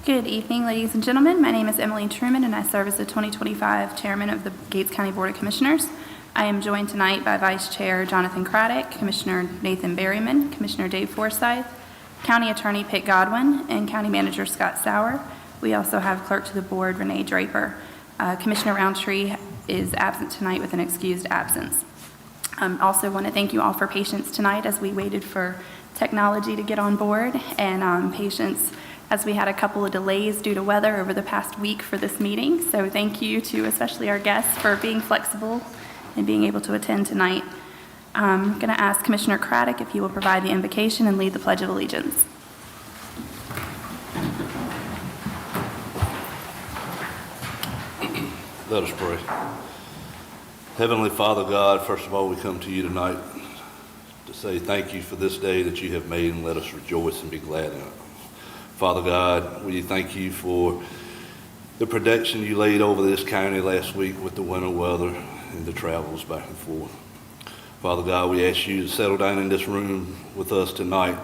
Good evening, ladies and gentlemen. My name is Emily Truman, and I serve as the 2025 Chairman of the Gates County Board of Commissioners. I am joined tonight by Vice Chair Jonathan Craddock, Commissioner Nathan Berryman, Commissioner Dave Forsyth, County Attorney Pitt Godwin, and County Manager Scott Sauer. We also have Clerk to the Board Renee Draper. Commissioner Roundtree is absent tonight with an excused absence. Also want to thank you all for patience tonight as we waited for technology to get on board, and patience as we had a couple of delays due to weather over the past week for this meeting. So thank you to especially our guests for being flexible and being able to attend tonight. I'm going to ask Commissioner Craddock if he will provide the invocation and lead the Pledge of Allegiance. Let us pray. Heavenly Father God, first of all, we come to you tonight to say thank you for this day that you have made, and let us rejoice and be glad in it. Father God, we thank you for the protection you laid over this county last week with the winter weather and the travels back and forth. Father God, we ask you to settle down in this room with us tonight.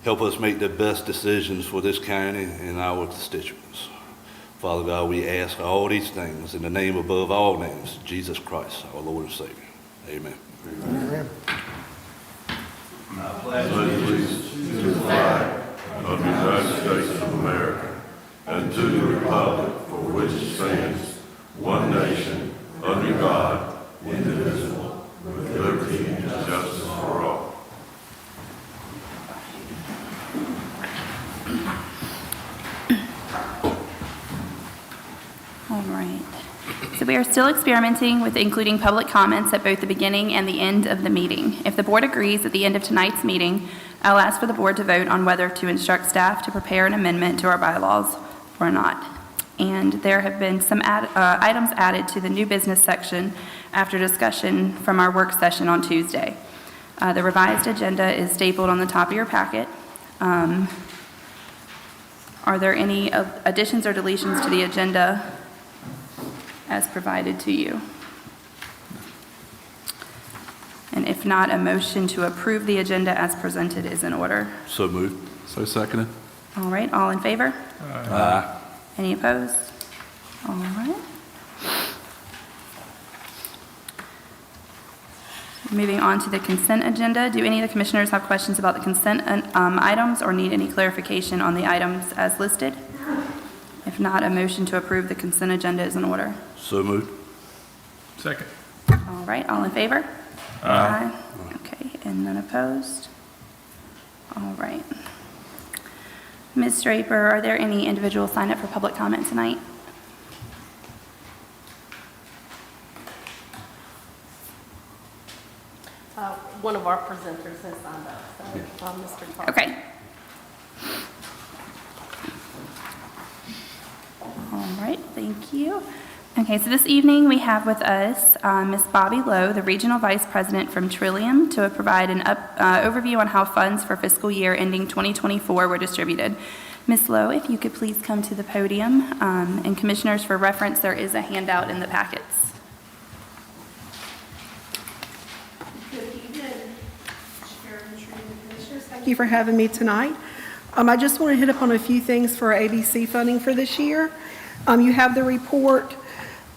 Help us make the best decisions for this county and our constituents. Father God, we ask all these things in the name above all names, Jesus Christ, our Lord and Savior. Amen. Amen. I pledge allegiance to the flag of the United States of America and to the republic for which it stands, one nation, under God, indivisible, with liberty and justice for all. All right. So we are still experimenting with including public comments at both the beginning and the end of the meeting. If the board agrees at the end of tonight's meeting, I'll ask for the board to vote on whether to instruct staff to prepare an amendment to our bylaws or not. And there have been some items added to the new business section after discussion from our work session on Tuesday. The revised agenda is stapled on the top of your packet. Are there any additions or deletions to the agenda as provided to you? And if not, a motion to approve the agenda as presented is in order. So moved. So seconded. All right, all in favor? Aye. Any opposed? All right. Moving on to the consent agenda. Do any of the commissioners have questions about the consent items or need any clarification on the items as listed? If not, a motion to approve the consent agenda is in order. So moved. Second. All right, all in favor? Aye. Okay, and none opposed? All right. Ms. Draper, are there any individuals signed up for public comment tonight? One of our presenters has signed up, so Mr. Clark. Okay. All right, thank you. Okay, so this evening we have with us Ms. Bobby Lowe, the Regional Vice President from Trillium, to provide an overview on how funds for fiscal year ending 2024 were distributed. Ms. Lowe, if you could please come to the podium, and commissioners, for reference, there is a handout in the packets. Good evening, Chairman and Commissioners. Thank you for having me tonight. I just want to hit upon a few things for our ABC funding for this year. You have the report.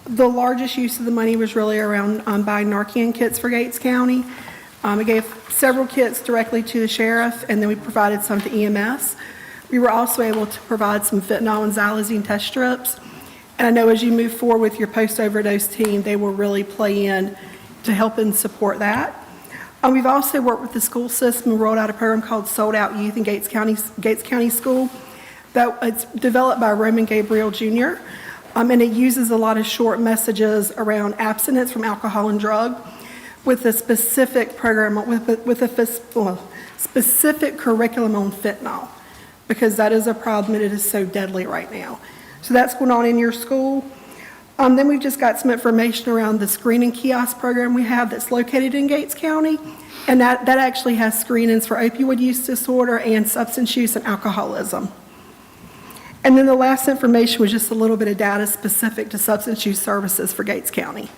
The largest use of the money was really around buying Narcan kits for Gates County. We gave several kits directly to the sheriff, and then we provided some to EMS. We were also able to provide some fentanyl and xylazine test strips. And I know as you move forward with your post-overdose team, they will really play in to help and support that. We've also worked with the school system and rolled out a program called Sold Out Youth in Gates County School. It's developed by Roman Gabriel Jr., and it uses a lot of short messages around abstinence from alcohol and drug with a specific program, with a specific curriculum on fentanyl, because that is a problem and it is so deadly right now. So that's going on in your school. Then we've just got some information around the screening kiosk program we have that's located in Gates County, and that actually has screenings for opioid use disorder and substance use and alcoholism. And then the last information was just a little bit of data specific to substance use services for Gates County.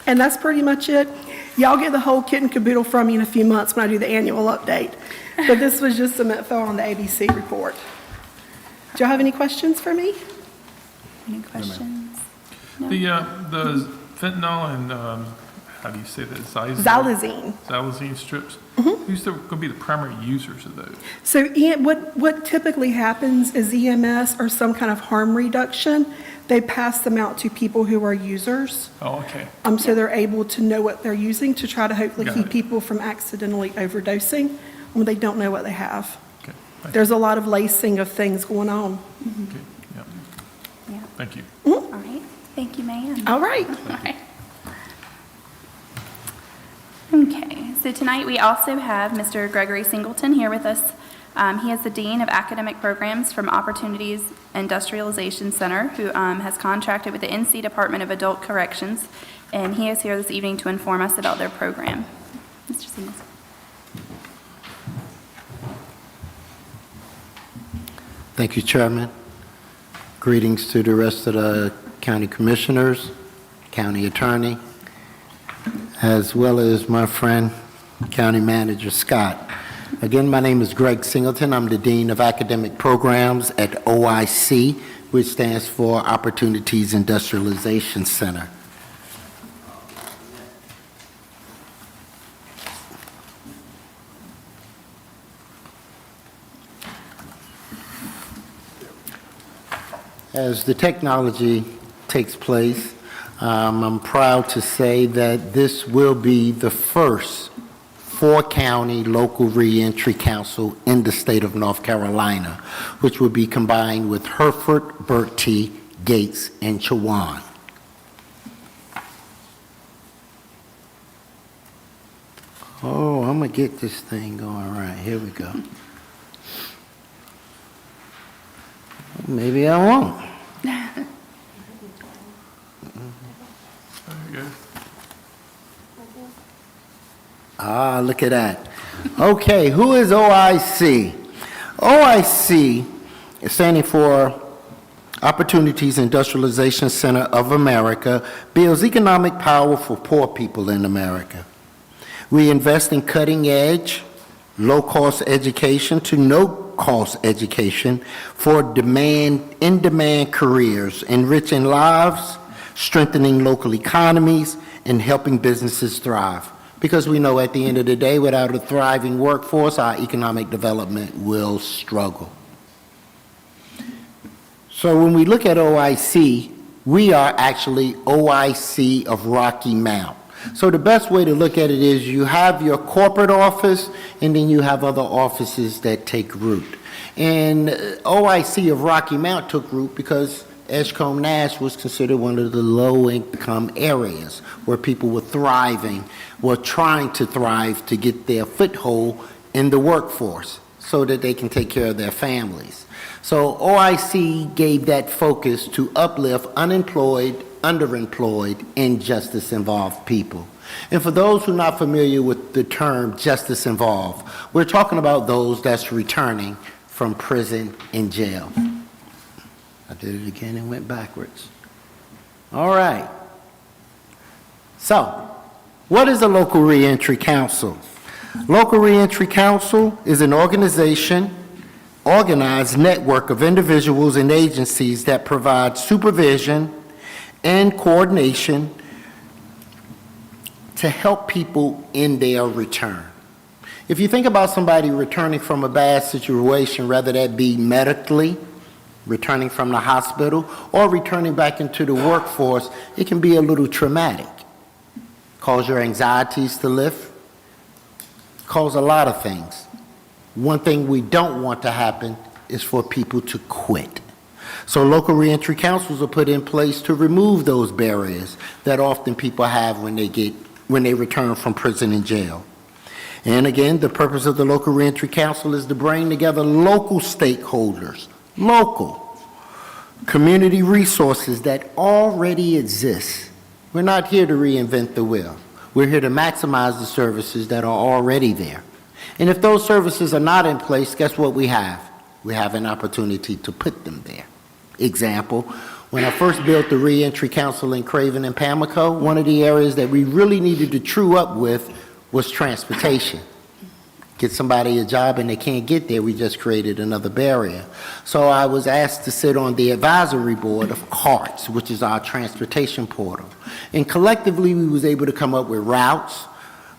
And that's pretty much it. Y'all get the whole kit and caboodle from me in a few months when I do the annual update. But this was just some info on the ABC report. Do you have any questions for me? Any questions? No? The fentanyl and, how do you say that? Xylazine. Xylazine strips? Who's going to be the primary users of those? So what typically happens is EMS or some kind of harm reduction, they pass them out to people who are users. Oh, okay. So they're able to know what they're using to try to hopefully Got keep it. people from accidentally overdosing when they don't know what they have. Okay. Thank There's a lot of lacing of things going on. you. Okay. Yeah. Yeah. Thank you. All right. Thank you, ma'am. All right. All right. Okay, so tonight we also have Mr. Gregory Singleton here with us. He is the Dean of Academic Programs from Opportunities Industrialization Center, who has contracted with the NC Department of Adult Corrections, and he is here this evening to inform us about their program. Mr. Singleton. Thank you, Chairman. Greetings to the rest of the county commissioners, county attorney, as well as my friend, County Manager Scott. Again, my name is Greg Singleton. I'm the Dean of Academic Programs at OIC, which stands for Opportunities Industrialization Center. As the technology takes place, I'm proud to say that this will be the first 4-county local reentry council in the state of North Carolina, which will be combined with Hereford, Bertie, Gates, and Chowan. Oh, I'm gonna get this thing going right. Here we go. Maybe I won't. There you go. Ah, look at that. Okay, who is OIC? OIC is standing for Opportunities Industrialization Center of America, builds economic power for poor people in America. We invest in cutting-edge, low-cost education to no-cost education for in-demand careers, enriching lives, strengthening local economies, and helping businesses thrive. Because we know at the end of the day, without a thriving workforce, our economic development will struggle. So when we look at OIC, we are actually OIC of Rocky Mount. So the best way to look at it is you have your corporate office, and then you have other offices that take root. And OIC of Rocky Mount took root because Edgecombe Nash was considered one of the low-income areas where people were thriving, were trying to thrive to get their foothold in the workforce so that they can take care of their families. So OIC gave that focus to uplift unemployed, underemployed, and justice-involved people. And for those who are not familiar with the term justice-involved, we're talking about those that's returning from prison and jail. I did it again and went backwards. All right. So, what is a local reentry council? Local Reentry Council is an organization, organized network of individuals and agencies that provide supervision and coordination to help people in their return. If you think about somebody returning from a bad situation, whether that be medically, returning from the hospital, or returning back into the workforce, it can be a little traumatic. Cause your anxieties to lift, cause a lot of things. One thing we don't want to happen is for people to quit. So local reentry councils are put in place to remove those barriers that often people have when they return from prison and jail. And again, the purpose of the local reentry council is to bring together local stakeholders, local community resources that already exist. We're not here to reinvent the wheel. We're here to maximize the services that are already there. And if those services are not in place, guess what we have? We have an opportunity to put them there. Example, when I first built the Reentry Council in Craven and Pamlico, one of the areas that we really needed to true up with was transportation. get somebody a job and they can't get there, we just created another barrier. So I was asked to sit on the advisory board of CARTS, which is our transportation portal. And collectively, we was able to come up with routes.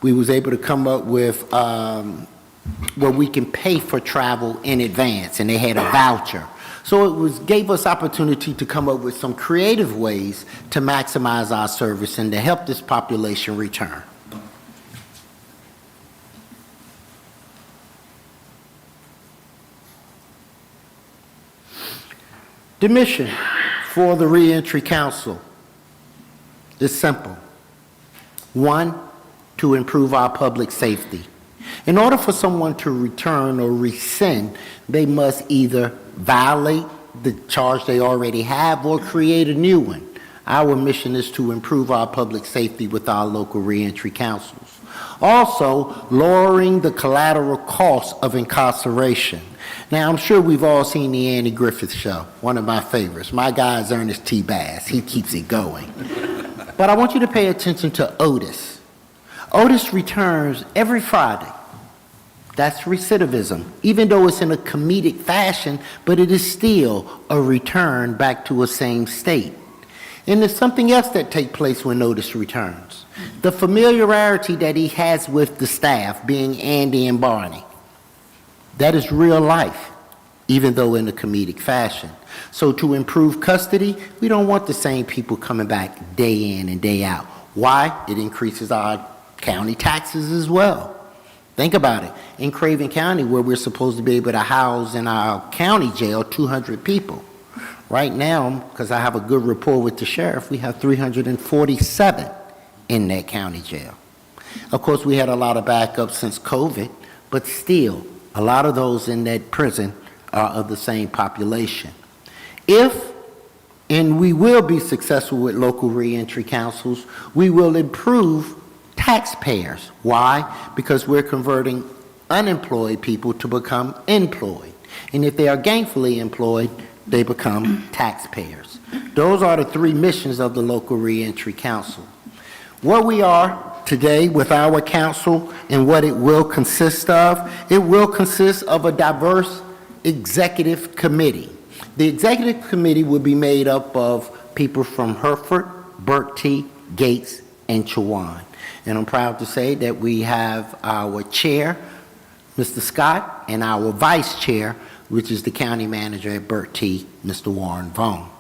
We was able to come up with where we can pay for travel in advance, and they had a voucher. So it gave us opportunity to come up with some creative ways to maximize our service and to help this population return. The mission for the Reentry Council is simple. One, to improve our public safety. In order for someone to return or rescind, they must either violate the charge they already have or create a new one. Our mission is to improve our public safety with our local reentry councils. Also, lowering the collateral costs of incarceration. Now, I'm sure we've all seen the Andy Griffith Show, one of my favorites. My guy is Ernest T. Bass. He keeps it going. But I want you to pay attention to Otis. Otis returns every Friday. That's recidivism, even though it's in a comedic fashion, but it is still a return back to a same state. And there's something else that takes place when Otis returns. The familiarity that he has with the staff, being Andy and Barney. That is real life, even though in a comedic fashion. So to improve custody, we don't want the same people coming back day in and day out. Why? It increases our county taxes as well. Think about it. In Craven County, where we're supposed to be able to house in our county jail 200 people. Right now, because I have a good rapport with the sheriff, we have 347 in that county jail. Of course, we had a lot of backup since COVID, but still, a lot of those in that prison are of the same population. If, and we will be successful with local reentry councils, we will improve taxpayers. Why? Because we're converting unemployed people to become employed. And if they are gainfully employed, they become taxpayers. Those are the three missions of the local reentry council. What we are today with our council and what it will consist of, it will consist of a diverse executive committee. The executive committee will be made up of people from Hereford, Berkeley, Gates, and Chowan. And I'm proud to say that we have our chair, Mr. Scott, and our vice chair, which is the county manager at Berkeley, Mr. Warren Vaughn.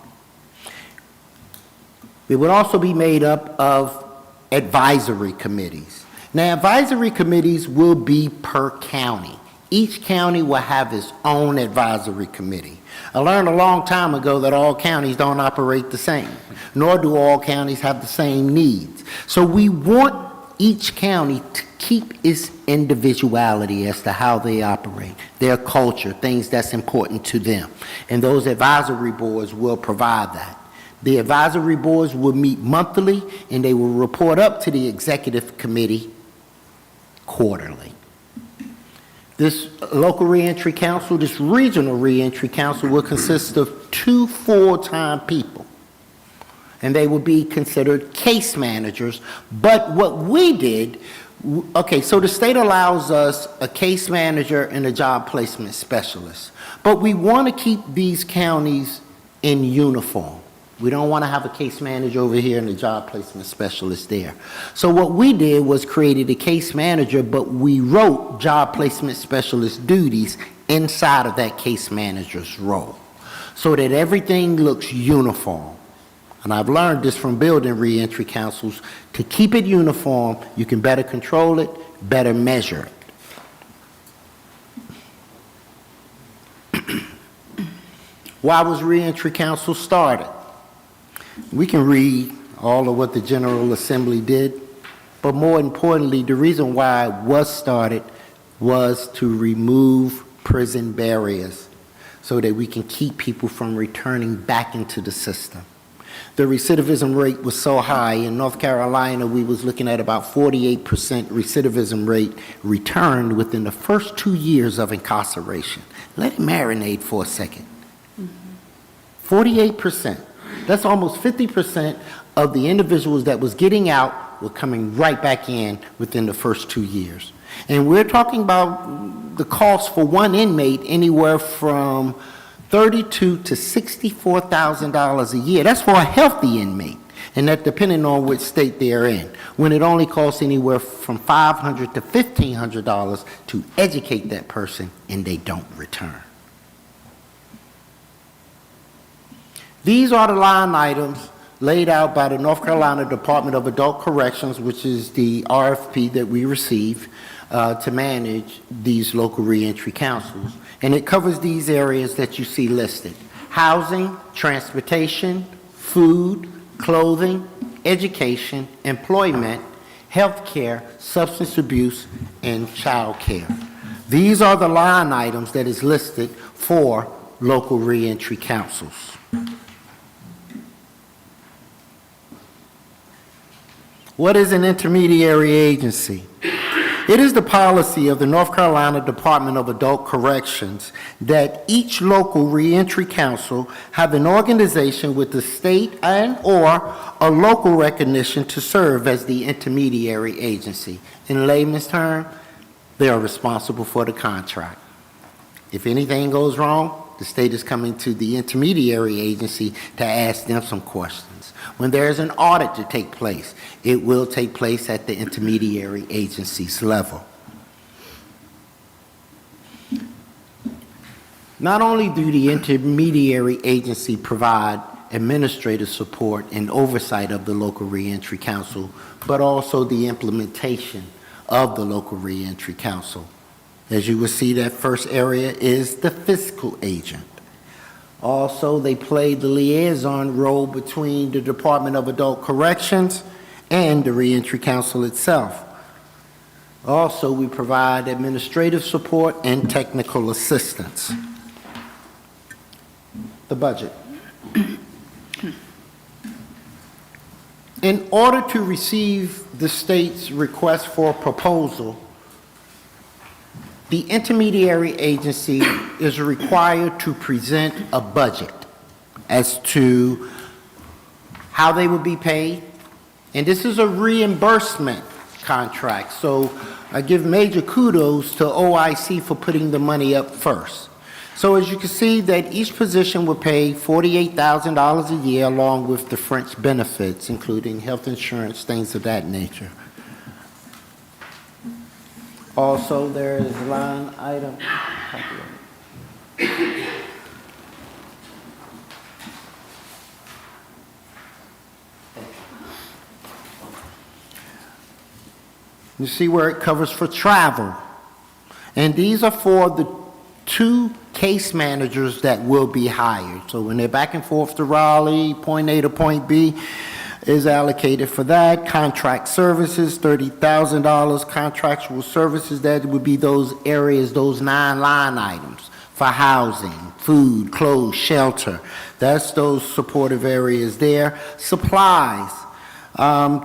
It would also be made up of advisory committees. Now, advisory committees will be per county. Each county will have its own advisory committee. I learned a long time ago that all counties don't operate the same, nor do all counties have the same needs. So we want each county to keep its individuality as to how they operate, their culture, things that's important to them. And those advisory boards will provide that. The advisory boards will meet monthly, and they will report up to the executive committee quarterly. This local reentry council, this regional reentry council will consist of 2 full-time people, and they will be considered case managers. But what we did, okay, so the state allows us a case manager and a job placement specialist, but we want to keep these counties in uniform. We don't want to have a case manager over here and a job placement specialist there. So what we did was created a case manager, but we wrote job placement specialist duties inside of that case manager's role so that everything looks uniform. And I've learned this from building reentry councils. To keep it uniform, you can better control it, better measure it. Why was reentry council started? We can read all of what the General Assembly did, but more importantly, the reason why it was started was to remove prison barriers so that we can keep people from returning back into the system. The recidivism rate was so high. In North Carolina, we was looking at about 48% recidivism rate returned within the first 2 years of incarceration. Let it marinate for a second. 48%. That's almost 50% of the individuals that was getting out were coming right back in within the first 2 years. And we're talking about the cost for one inmate anywhere from $32,000 to $64,000 a year. That's for a healthy inmate, and that depending on which state they're in, when it only costs anywhere from $500 to $1,500 to educate that person and they don't return. These are the line items laid out by the North Carolina Department of Adult Corrections, which is the RFP that we receive to manage these local reentry councils. And it covers these areas that you see listed: housing, transportation, food, clothing, education, employment, health care, substance abuse, and child care. These are the line items that is listed for local reentry councils. What is an intermediary agency? It is the policy of the North Carolina Department of Adult Corrections that each local reentry council have an organization with the state and/or a local recognition to serve as the intermediary agency. In layman's terms, they are responsible for the contract. If anything goes wrong, the state is coming to the intermediary agency to ask them some questions. When there is an audit to take place, it will take place at the intermediary agency's level. Not only do the intermediary agency provide administrative support and oversight of the local reentry council, but also the implementation of the local reentry council. As you will see, that first area is the fiscal agent. Also, they play the liaison role between the Department of Adult Corrections and the Reentry Council itself. Also, we provide administrative support and technical assistance. The budget. In order to receive the state's request for proposal, the intermediary agency is required to present a budget as to how they will be paid. And this is a reimbursement contract, so I give major kudos to OIC for putting the money up first. So as you can see, that each position will pay $48,000 a year along with the French benefits, including health insurance, things of that nature. Also, there is line item. You see where it covers for travel. And these are for the 2 case managers that will be hired. So when they're back and forth to Raleigh, point A to point B is allocated for that. Contract services, $30,000. Contractual services, that would be those areas, those 9 line items for housing, food, clothes, shelter. That's those supportive areas there. Supplies,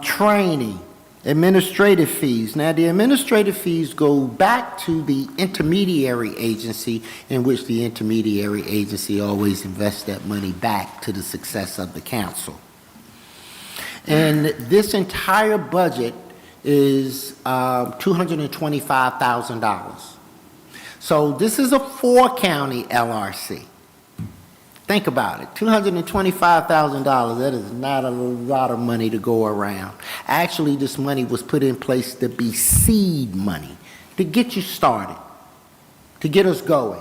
training, administrative fees. Now, the administrative fees go back to the intermediary agency, in which the intermediary agency always invests that money back to the success of the council. And this entire budget is $225,000. So this is a 4-county LRC. Think about it, $225,000, that is not a lot of money to go around. Actually, this money was put in place to be seed money, to get you started, to get us going.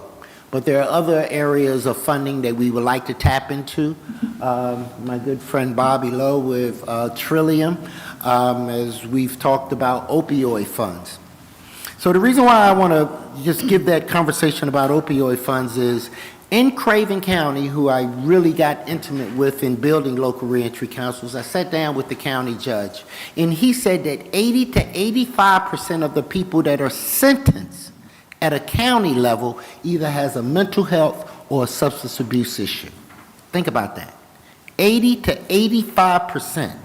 But there are other areas of funding that we would like to tap into. My good friend Bobby Lowe with Trillium, as we've talked about opioid funds. So the reason why I want to just give that conversation about opioid funds is, in Craven County, who I really got intimate with in building local reentry councils, I sat down with the county judge, and he said that 80 to 85% of the people that are sentenced at a county level either has a mental health or a substance abuse issue. Think about that. 80 to 85%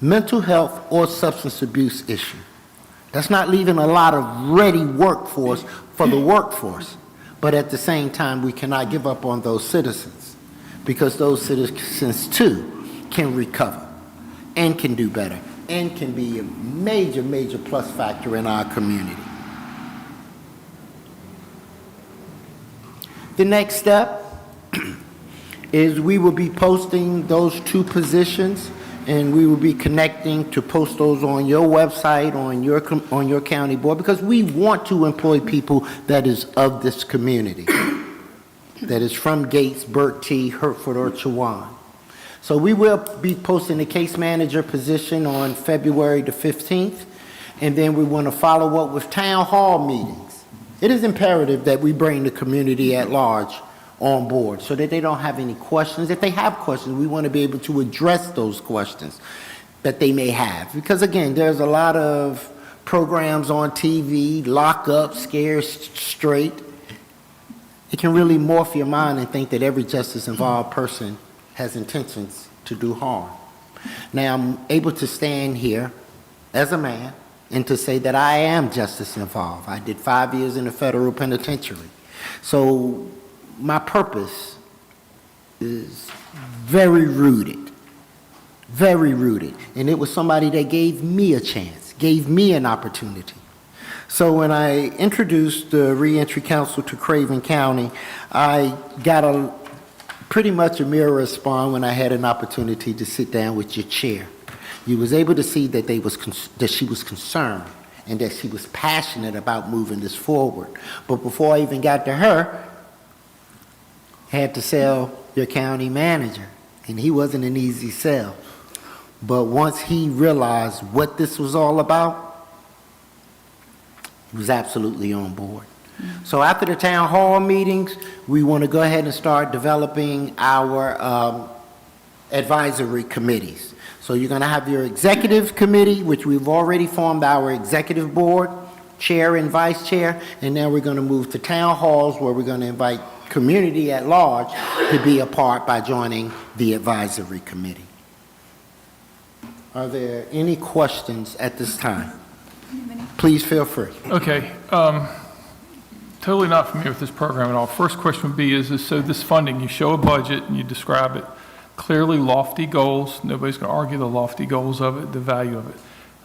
mental health or substance abuse issue. That's not leaving a lot of ready workforce for the workforce. But at the same time, we cannot give up on those citizens, because those citizens too can recover and can do better. and can be a major, major plus factor in our community. The next step is we will be posting those 2 positions, and we will be connecting to post those on your website, on your county board, because we want to employ people that is of this community, that is from Gates, Bertie, Hertford, or Chowan. So we will be posting the case manager position on February the 15th, and then we want to follow up with town hall meetings. It is imperative that we bring the community at large on board so that they don't have any questions. If they have questions, we want to be able to address those questions that they may have. Because again, there's a lot of programs on TV, lock up, scare straight. It can really morph your mind and think that every justice-involved person has intentions to do harm. Now, I'm able to stand here as a man and to say that I am justice involved. I did 5 years in the federal penitentiary. So my purpose is very rooted, and it was somebody that gave me a chance, gave me an opportunity. So when I introduced the Reentry Council to Craven County, I got pretty much a mirror response when I had an opportunity to sit down with your chair. You was able to see that that she was concerned and that she was passionate about moving this forward. But before I even got to her, I had to sell your county manager, and he wasn't an easy sell. But once he realized what this was all about, he was absolutely on board. So after the town hall meetings, we want to go ahead and start developing our advisory committees. So you're going to have your executive committee, which we've already formed our executive board, chair and vice chair, and now we're going to move to town halls where we're going to invite community at large to be a part by joining the advisory committee. Are there any questions at this time? Please feel free. Okay, totally not familiar with this program at all. First question would be so this funding, you show a budget and you describe it, clearly lofty goals, nobody's going to argue the lofty goals of it, the value of it.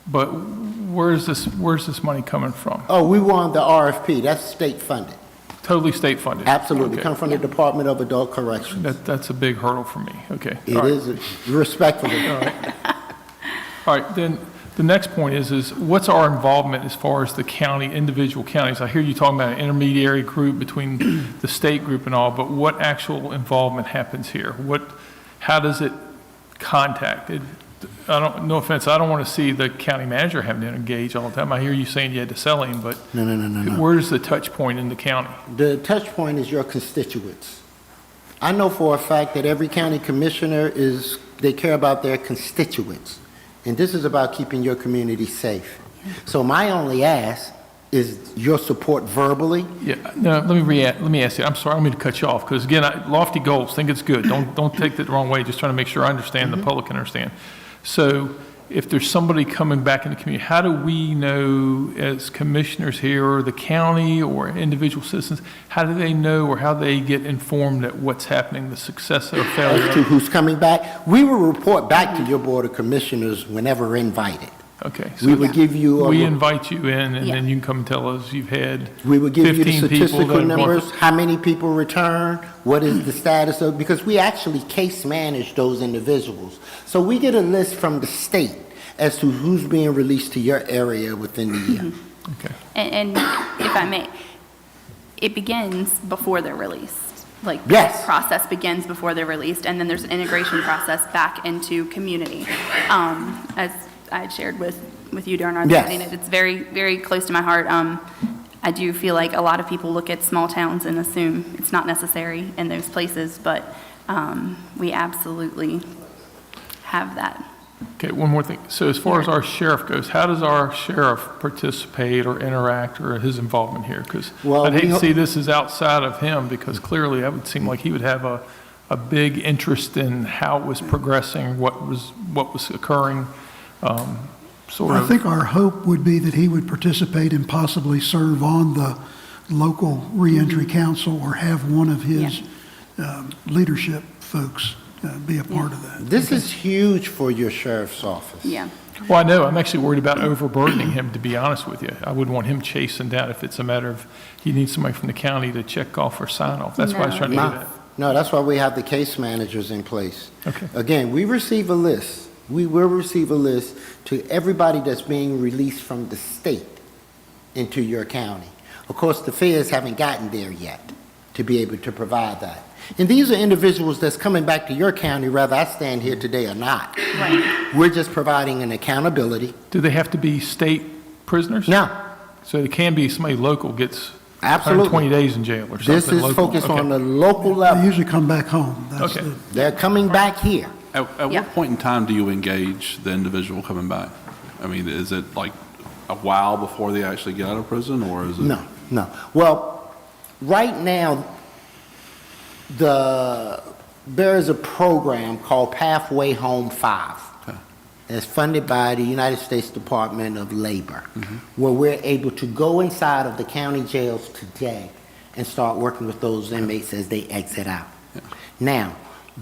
But where's this money coming from? Oh, we won the RFP. That's state funded. Totally state funded? Absolutely. Okay. Come from the Department of Adult Corrections. That's a big hurdle for me. Okay. It All right. is, respectfully. All right, then the next point is what's our involvement as far as the county, individual counties? I hear you talking about an intermediary group between the state group and all, but what actual involvement happens here? How does it contact? No offense, I don't want to see the county manager having to engage all the time. I hear you saying you had to sell him, but No. where's the touch point in the county? The touch point is your constituents. I know for a fact that every county commissioner they care about their constituents. And this is about keeping your community safe. So my only ask is your support verbally. Yeah, no, let me ask you. I'm sorry, I don't mean to cut you off, because again, lofty goals, think it's good. Don't take that the wrong way, just trying to make sure I understand, the public can understand. So if there's somebody coming back in the community, how do we know as commissioners here, or the county, or individual citizens, how do they know, or how they get informed that what's happening, the success or failure? As to who's coming back, we will report back to your Board of Commissioners whenever invited. Okay. We will give you We invite you in, and Yeah. then you can come and tell us you've had We will give you the 15 people statistical that have gone numbers, how many people return, what is the status of, because we actually case manage those individuals. So we get a list from the state as to who's being released to your area within the year. Okay. And if I may, it begins before they're released. Like, Yes. the process begins before they're released, and then there's an integration process back into community. As I had shared with you during our Yes. meeting, it's very, very close to my heart. I do feel like a lot of people look at small towns and assume it's not necessary in those places, but we absolutely have that. Okay, one more thing. So as far as our sheriff goes, how does our sheriff participate or interact, or his involvement here? Because Well, I'd hate we to ho- see this as outside of him, because clearly that would seem like he would have a big interest in how it was progressing, what was occurring, sort I of. think our hope would be that he would participate and possibly serve on the local reentry council, or have one of his leadership folks be a part of that. This is huge for your sheriff's office. Yeah. Well, I know, I'm actually worried about overburdening him, to be honest with you. I wouldn't want him chasing down if it's a matter of he needs somebody from the county to check off or sign off. That's why I was trying to do that. No, that's why we have the case managers in place. Okay. Again, we receive a list. We will receive a list to everybody that's being released from the state into your county. Of course, the feds haven't gotten there yet to be able to provide that. And these are individuals that's coming back to your county, whether I stand here today or not. Right. We're just providing an accountability. Do they have to be state prisoners? No, So it can be somebody local gets absolutely. 120 days in jail or something This is local. focused Okay. on the local They level. usually come back home. That's Okay. They're coming back here. At Yeah. what point in time do you engage the individual coming back? I mean, is it like a while before they actually get out of prison, or is it? No. Well, right now, there is a program called Pathway Home 5. Okay. It's funded by the United States Department of Labor, where we're able to go inside of the county jails today and start working with those inmates as they exit out. Now,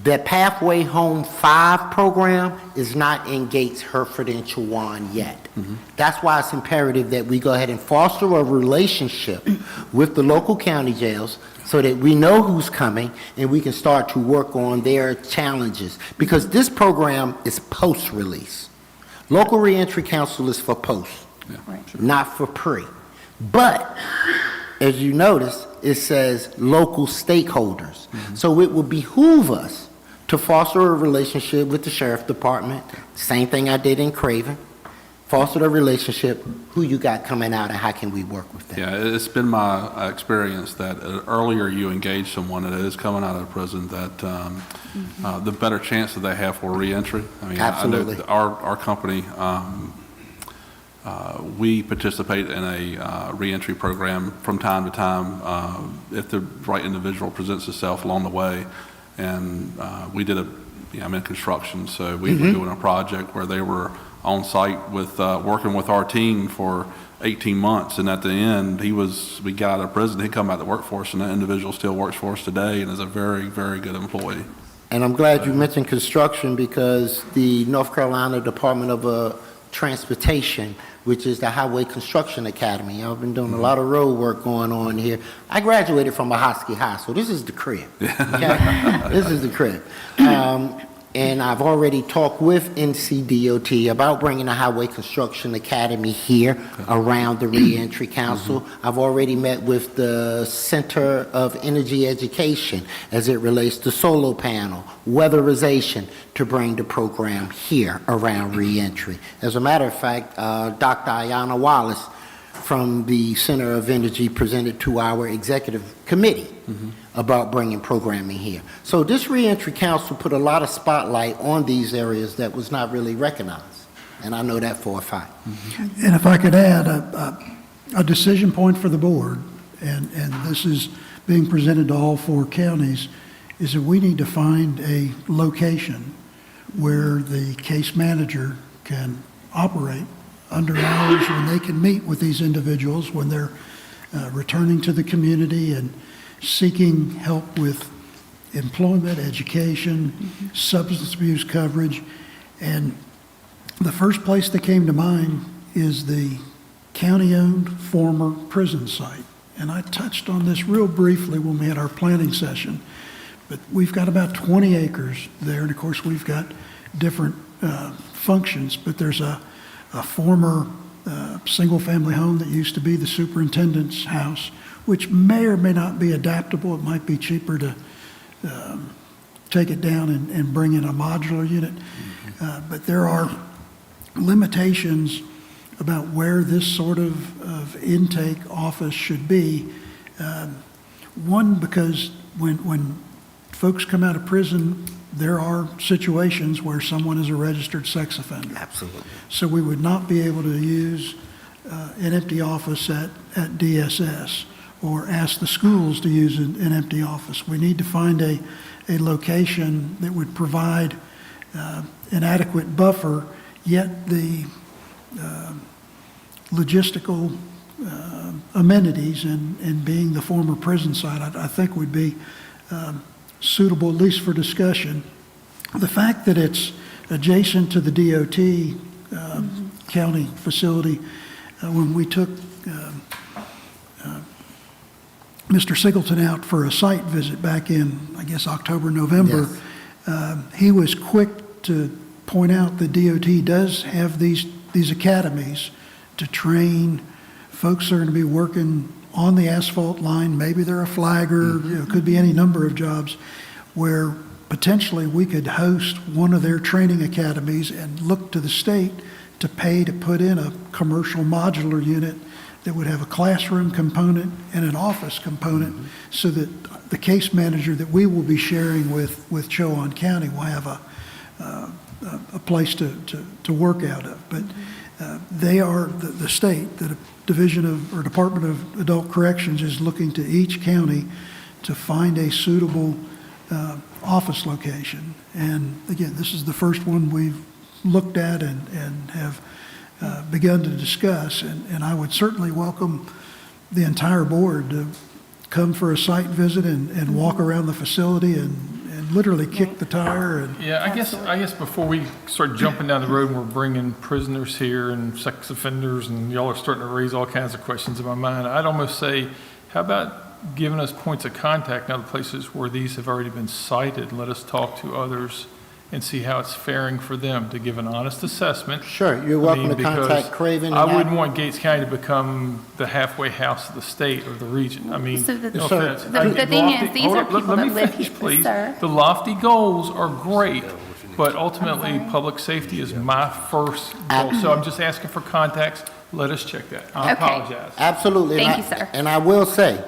the Pathway Home 5 program is not in Gates, Hereford, and Chowan yet. That's why it's imperative that we go ahead and foster a relationship with the local county jails so that we know who's coming and we can start to work on their challenges. Because this program is post-release. Local Reentry Council is for post, not for pre. But, as you notice, it says local stakeholders. So it would behoove us to foster a relationship with the sheriff department, same thing I did in Craven. Foster the relationship, who you got coming out and how can we work with them. Yeah, it's been my experience that earlier you engage someone that is coming out of prison, that the better chance that they have for reentry. I mean, Absolutely. I know that our company, we participate in a reentry program from time to time if the right individual presents itself along the way. And we did I'm in construction, so we were doing a project where they were on site with working with our team for 18 months, and at the end, we got out of prison, he'd come out to the workforce, and that individual still works for us today and is a very, very good employee. And I'm glad you mentioned construction because the North Carolina Department of Transportation, which is the Highway Construction Academy, I've been doing a lot of road work going on here. I graduated from Ahoskie High, so this is the crib. Okay? This is the crib. And I've already talked with NCDOT about bringing a Highway Construction Academy here around the Reentry Council. I've already met with the Center of Energy Education as it relates to solar panel, weatherization, to bring the program here around reentry. As a matter of fact, Dr. Ayanna Wallace from the Center of Energy presented to our executive committee about bringing programming here. So this reentry council put a lot of spotlight on these areas that was not really recognized, and I know that for a fact. And if I could add, a decision point for the board, and this is being presented to all 4 counties, is that we need to find a location where the case manager can operate under hours when they can meet with these individuals when they're returning to the community and seeking help with employment, education, substance abuse coverage. And the first place that came to mind is the county-owned former prison site. And I touched on this real briefly when we had our planning session, but we've got about 20 acres there, and of course we've got different functions, but there's a former single-family home that used to be the superintendent's house, which may or may not be adaptable. It might be cheaper to take it down and bring in a modular unit. But there are limitations about where this sort of intake office should be. One, because when folks come out of prison, there are situations where someone is a registered sex offender. Absolutely. So we would not be able to use an empty office at DSS or ask the schools to use an empty office. We need to find a location that would provide an adequate buffer, yet the logistical amenities and being the former prison site, I think would be suitable, at least for discussion. The fact that it's adjacent to the DOT county facility. When we took Mr. Singleton out for a site visit back in, I guess, October, November, he was quick to point out that DOT does have these academies to train folks that are going to be working on the asphalt line. Maybe they're a flagger, it could be any number of jobs, where potentially we could host one of their training academies and look to the state to pay to put in a commercial modular unit that would have a classroom component and an office component, so that the case manager that we will be sharing with Chowan County will have a place to work out of. But they are, the state, the Division of, or Department of Adult Corrections is looking to each county to find a suitable office location. And again, this is the first one we've looked at and have begun to discuss, and I would certainly welcome the entire board to come for a site visit and walk around the facility and literally kick the tire. And Yeah, I guess before we start jumping down the road and we're bringing prisoners here and sex offenders and y'all are starting to raise all kinds of questions in my mind, I'd almost say, how about giving us points of contact in other places where these have already been cited? Let us talk to others and see how it's faring for them, to give an honest assessment. Sure, you're welcome to because contact Craven. I wouldn't want Gates County to become the halfway house of the state or the region. I mean, So the- no So offense. the thing is, these Hold are up, let people me that live finish, here, please. sir. The lofty goals are great, but ultimately, I'm sorry. public safety is my first goal. So I'm just asking for contacts. Let us check that. I Okay. apologize. Absolutely. Thank And you, sir. And I will say,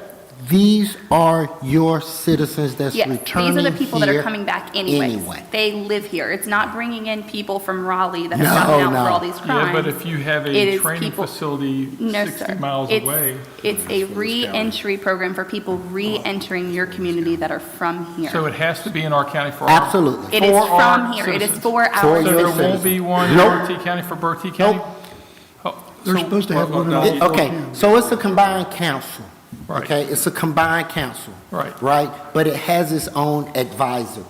these are your citizens that's Yes, returning these are the people that are here coming back anyways. anyway. They live here. It's not bringing in people from Raleigh that No, have gotten out no. for all these crimes. Yeah, but if you have It a is training people- facility No, 60 sir. miles It's- away, It's a re-entry program for people re-entering your community that are from here. so it has to be in our county for our. Absolutely. It is for our from here. It is citizens. for For our So your there citizens. won't citizens. be one in Nope. Bertie County for Bertie County? Nope. Oh, they're so- supposed to have one in well, all no, four Okay, counties. so it's a combined council. Right. Okay, it's a combined council. Right. Right, but it has its own advisory.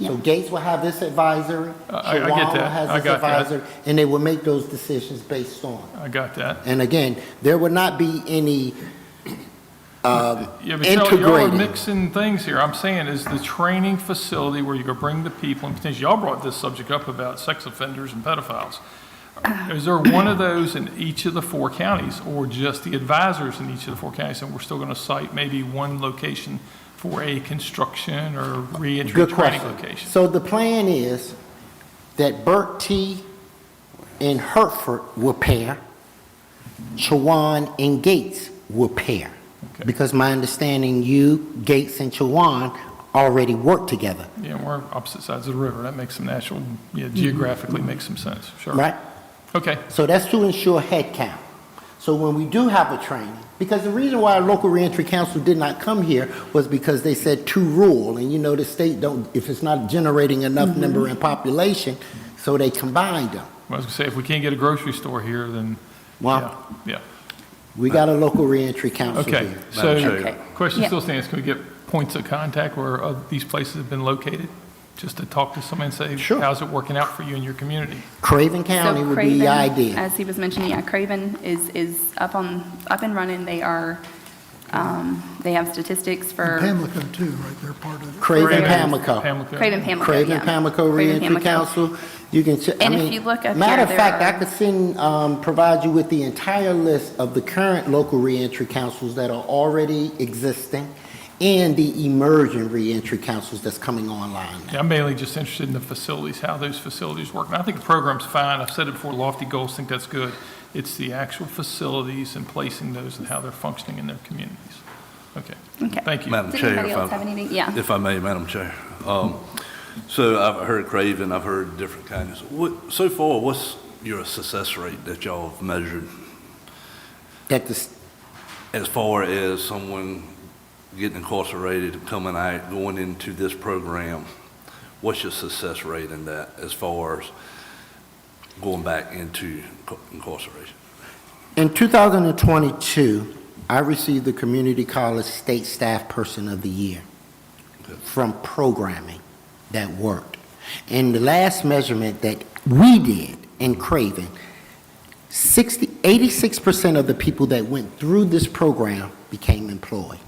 So Gates will have this advisory. I get Shawana that. has I its got that. advisory, and they will make those decisions based on. I got that. And again, there will not be any Yeah, but y'all are integrating. mixing things here. I'm saying is the training facility where you go bring the people, and potentially y'all brought this subject up about sex offenders and pedophiles. Is there one of those in each of the four counties, or just the advisors in each of the four counties? And we're still going to cite maybe one location for a construction or reentry Good training question. location? So the plan is that Burt T. and Hertford will pair, Chowan and Gates will pair. Okay. Because my understanding, you, Gates, and Chowan already work together, Yeah, we're opposite sides of the river. That makes some natural, yeah, geographically makes some sense. Sure. right? Okay. So that's to ensure head count. So when we do have a training, because the reason why our local reentry council did not come here was because they said too rural, and you know the state don't, if it's not generating enough number in population, so they combined them. I was going to say, if we can't get a grocery store here, then, Well, yeah. we got a local reentry council Okay, here. so, Okay. question Yeah. still stands, can we get points of contact where these places have been located? Just to talk to somebody and say, Sure. how's it working out for you in your community? Craven County So would be the Craven, idea. as he was mentioning, yeah, Craven is up and running. They are, they have statistics for Pamlico too, right? They're part of it. Craven, Pamlico. Pamlico. Craven, Pamlico, Craven, yeah. Pamlico Craven, Reentry Pamlico. Council. You can, I And if mean, you look up matter here, of there fact, I are- could send, provide you with the entire list of the current local reentry councils that are already existing and the emerging reentry councils that's coming online Yeah, now. I'm mainly just interested in the facilities, how those facilities work. And I think the program's fine. I've said it before, lofty goals, think that's good. It's the actual facilities and placing those and how they're functioning in their communities. Okay, Okay. thank you. Madam Does Chair, anybody if else have anything? Yeah. if I may, Madam Chair. So I've heard Craven, I've heard different kinds. So far, what's your success rate that y'all have measured That the, as far as someone getting incarcerated, coming out, going into this program? What's your success rate in that as far as going back into incarceration? in 2022, I received the Community College State Staff Person of the Year from programming that worked. And the last measurement that we did in Craven, 86% of the people that went through this program became employed.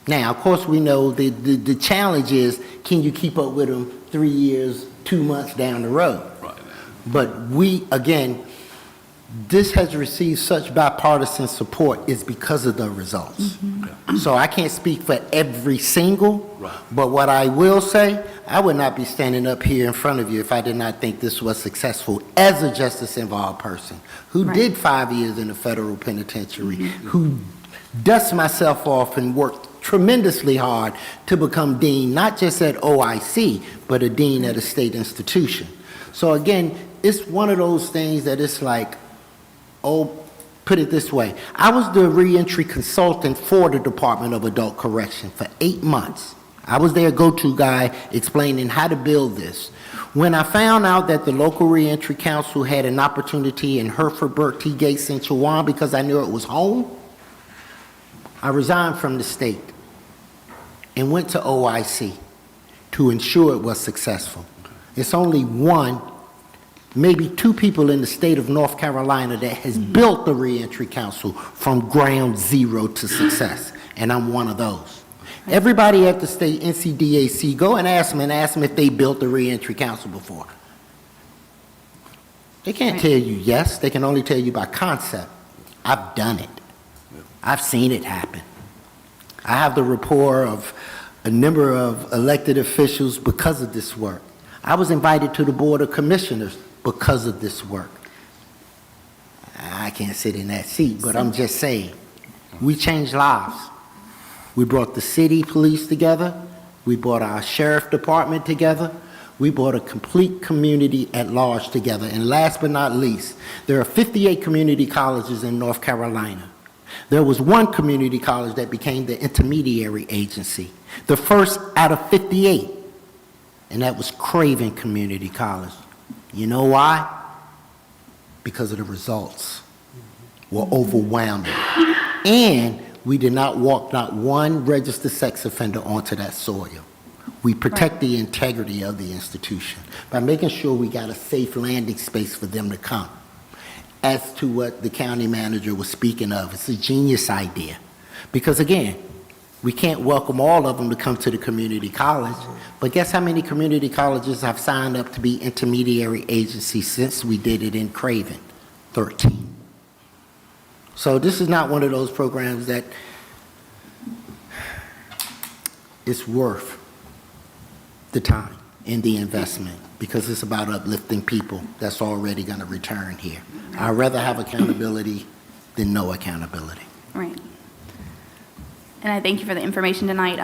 Now, of course, we know the challenge is, can you keep up with them 3 years, 2 months down the road? Right. But we, again, this has received such bipartisan support is because of the results. So I can't speak for every single, Right. but what I will say, I would not be standing up here in front of you if I did not think this was successful as a justice-involved person who Right. did 5 years in the federal penitentiary, who dust myself off and worked tremendously hard to become dean, not just at OIC, but a dean at a state institution. So again, it's one of those things that it's like, oh, put it this way. I was the reentry consultant for the Department of Adult Correction for 8 months. I was their go-to guy explaining how to build this. When I found out that the local reentry council had an opportunity in Hereford, Burke, T. Gates, and Chihuahua because I knew it was home, I resigned from the state and went to OIC to ensure it was successful. It's only one, maybe two people in the state of North Carolina that has built the Reentry Council from ground zero to success, and I'm one of those. Everybody at the state NCDAC, go and ask them if they built the Reentry Council before. They can't tell you yes, they can only tell you by concept. I've done it. I've seen it happen. I have the rapport of a number of elected officials because of this work. I was invited to the Board of Commissioners because of this work. I can't sit in that seat, but I'm just saying, we changed lives. We brought the city police together. We brought our sheriff department together. We brought a complete community at large together. And last but not least, there are 58 community colleges in North Carolina. There was one community college that became the intermediary agency, the first out of 58, and that was Craven Community College. You know why? Because of the results were overwhelming. And we did not walk not one registered sex offender onto that soil. We protect the integrity of the institution by making sure we got a safe landing space for them to come. As to what the county manager was speaking of, it's a genius idea. Because again, we can't welcome all of them to come to the community college, but guess how many community colleges have signed up to be intermediary agencies since we did it in Craven? 13. So this is not one of those programs that it's worth the time and the investment, because it's about uplifting people that's already going to return here. I'd rather have accountability than no accountability. Right. And I thank you for the information tonight.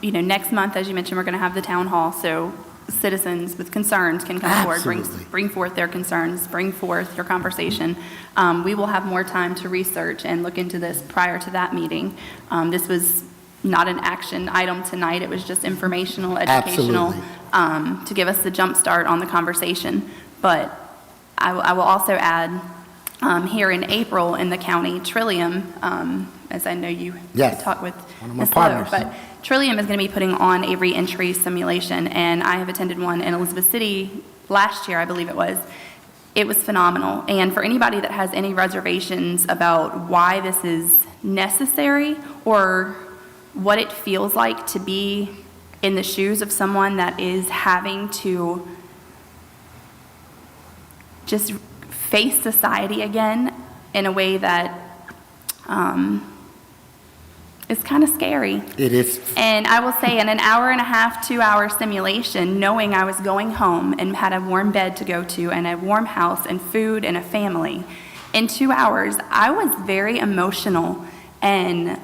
Next month, as you mentioned, we're going to have the town hall, so citizens with concerns can come forward, Absolutely. bring forth their concerns, bring forth your conversation. We will have more time to research and look into this prior to that meeting. This was not an action item tonight. It was just informational, educational, to give us the jump start on the conversation. But I will also add, here in April in the county, Trillium, as I know you Yes. talked with One of my Ms. Lowe, partners. but Trillium is going to be putting on a reentry simulation, and I have attended one in Elizabeth City last year, I believe it was. It was phenomenal. And for anybody that has any reservations about why this is necessary or what it feels like to be in the shoes of someone that is having to just face society again in a way that is kind of scary. It is. And I will say, in an hour and a half, 2-hour simulation, knowing I was going home and had a warm bed to go to and a warm house and food and a family, in 2 hours, I was very emotional and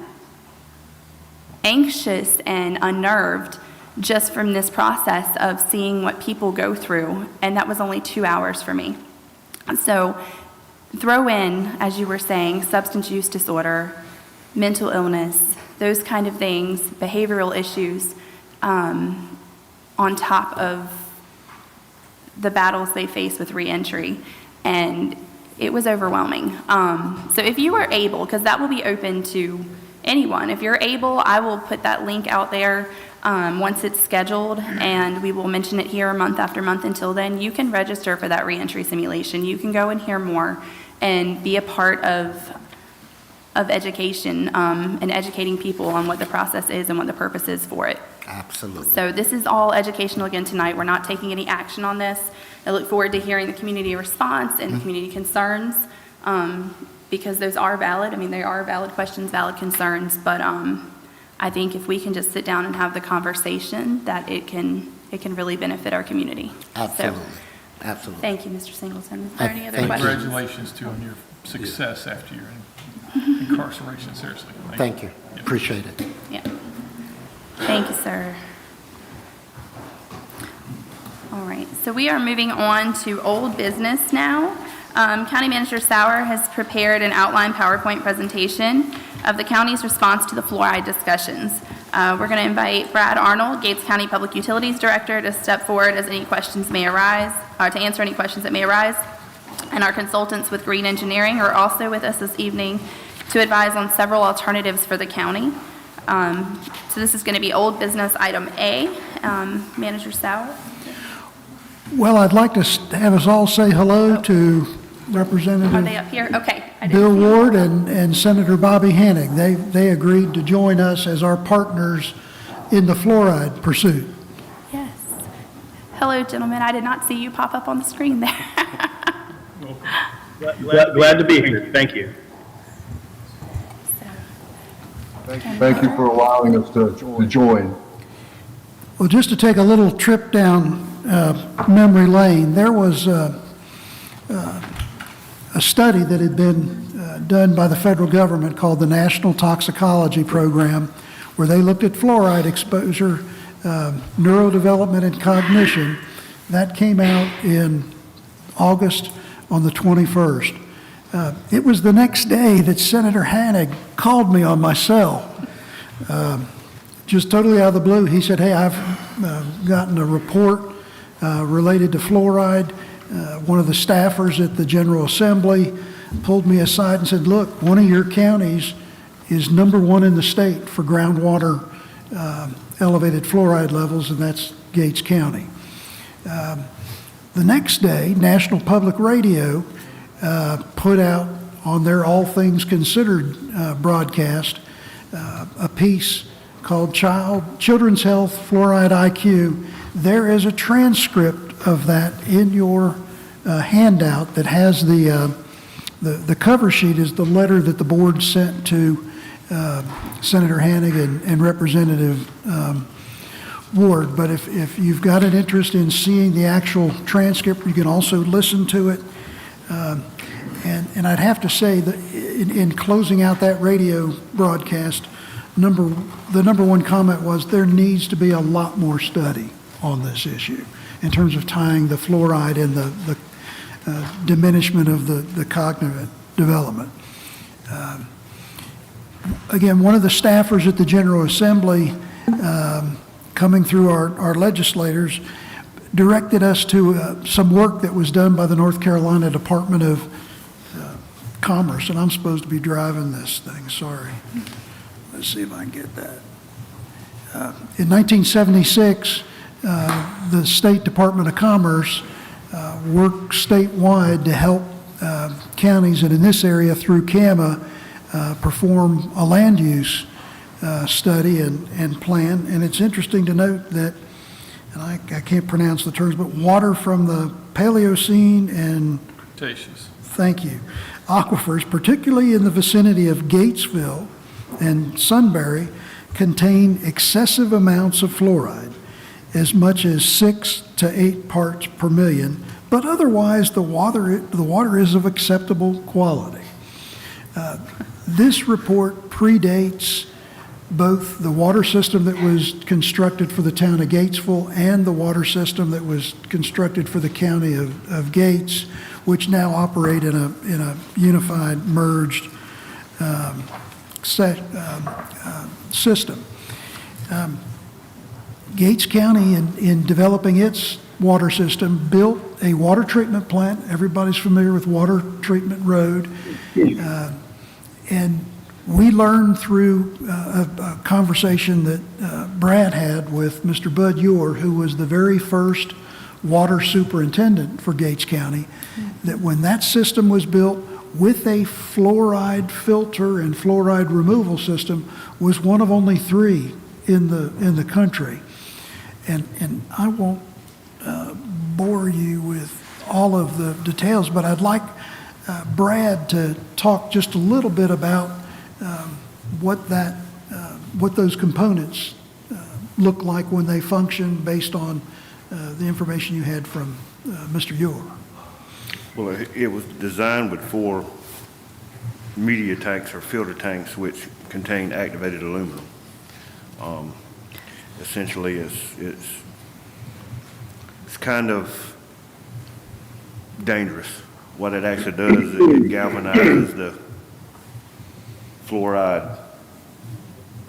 anxious and unnerved just from this process of seeing what people go through, and that was only 2 hours for me. So throw in, as you were saying, substance use disorder, mental illness, those kind of things, behavioral issues, on top of the battles they face with reentry, and it was overwhelming. So if you are able, because that will be open to anyone, if you're able, I will put that link out there. once it's scheduled, and we will mention it here month after month until then, you can register for that reentry simulation. You can go and hear more and be a part of education and educating people on what the process is and what the purpose is for it. Absolutely. So this is all educational again tonight. We're not taking any action on this. I look forward to hearing the community response and the community concerns, because those are valid. I mean, they are valid questions, valid concerns, but I think if we can just sit down and have the conversation, that it can really benefit our community. Absolutely. So, Absolutely. thank you, Mr. Singleton. Is there any other Thank you. questions? Congratulations too on your success after your incarceration, seriously. Thank you. Yeah. Appreciate it. Yeah. Thank you, sir. All right, so we are moving on to old business now. County Manager Sauer has prepared an outline PowerPoint presentation of the county's response to the fluoride discussions. We're going to invite Brad Arnold, Gates County Public Utilities Director, to step forward as any questions may arise, to answer any questions that may arise. And our consultants with Green Engineering are also with us this evening to advise on several alternatives for the county. So this is going to be old business item A. Manager Sauer. Well, I'd like to have us all say hello to Are they Representative up here? Okay. I didn't Bill see them. Ward and Senator Bobby Hanning. They agreed to join us as our partners in the fluoride pursuit. Yes. Hello, gentlemen. I did not see you pop up on the screen there. Glad to be here. Thank you. Thank you for allowing us to join. Well, just to take a little trip down memory lane, there was a study that had been done by the federal government called the National Toxicology Program, where they looked at fluoride exposure, neurodevelopment, and cognition. That came out in August on the 21st. It was the next day that Senator Hannig called me on my cell, just totally out of the blue. He said, "Hey, I've gotten a report related to fluoride." One of the staffers at the General Assembly pulled me aside and said, "Look, one of your counties is #1 in the state for groundwater elevated fluoride levels, and that's Gates County." The next day, National Public Radio put out on their All Things Considered broadcast a piece called Children's Health Fluoride IQ. There is a transcript of that in your handout that has the cover sheet is the letter that the board sent to Senator Hannig and Representative Ward. But if you've got an interest in seeing the actual transcript, you can also listen to it. And I'd have to say that in closing out that radio broadcast, the number one comment was there needs to be a lot more study on this issue in terms of tying the fluoride and the diminishment of the cognitive development. Again, one of the staffers at the General Assembly, coming through our legislators, directed us to some work that was done by the North Carolina Department of Commerce, and I'm supposed to be driving this thing, sorry. Let's see if I can get that. In 1976, the State Department of Commerce worked statewide to help counties, and in this area through CAMA, perform a land use study and plan. And it's interesting to note that, and I can't pronounce the terms, but water from the Paleocene and Cretaceous. thank you, aquifers, particularly in the vicinity of Gatesville and Sunbury, contain excessive amounts of fluoride, as much as 6 to 8 parts per million, but otherwise the water is of acceptable quality. This report predates both the water system that was constructed for the town of Gatesville and the water system that was constructed for the county of Gates, which now operate in a unified, merged system. Gates County, in developing its water system, built a water treatment plant. Everybody's familiar with Water Treatment Road. And We learned through a conversation that Brad had with Mr. Bud Ewer, who was the very first water superintendent for Gates County, that when that system was built with a fluoride filter and fluoride removal system, was one of only 3 in the country. And I won't bore you with all of the details, but I'd like Brad to talk just a little bit about what those components look like when they function, based on the information you had from Mr. Ewer. Well, it was designed with 4 media tanks or filter tanks which contain activated aluminum. Essentially, it's kind of dangerous. What it actually does is it galvanizes the fluoride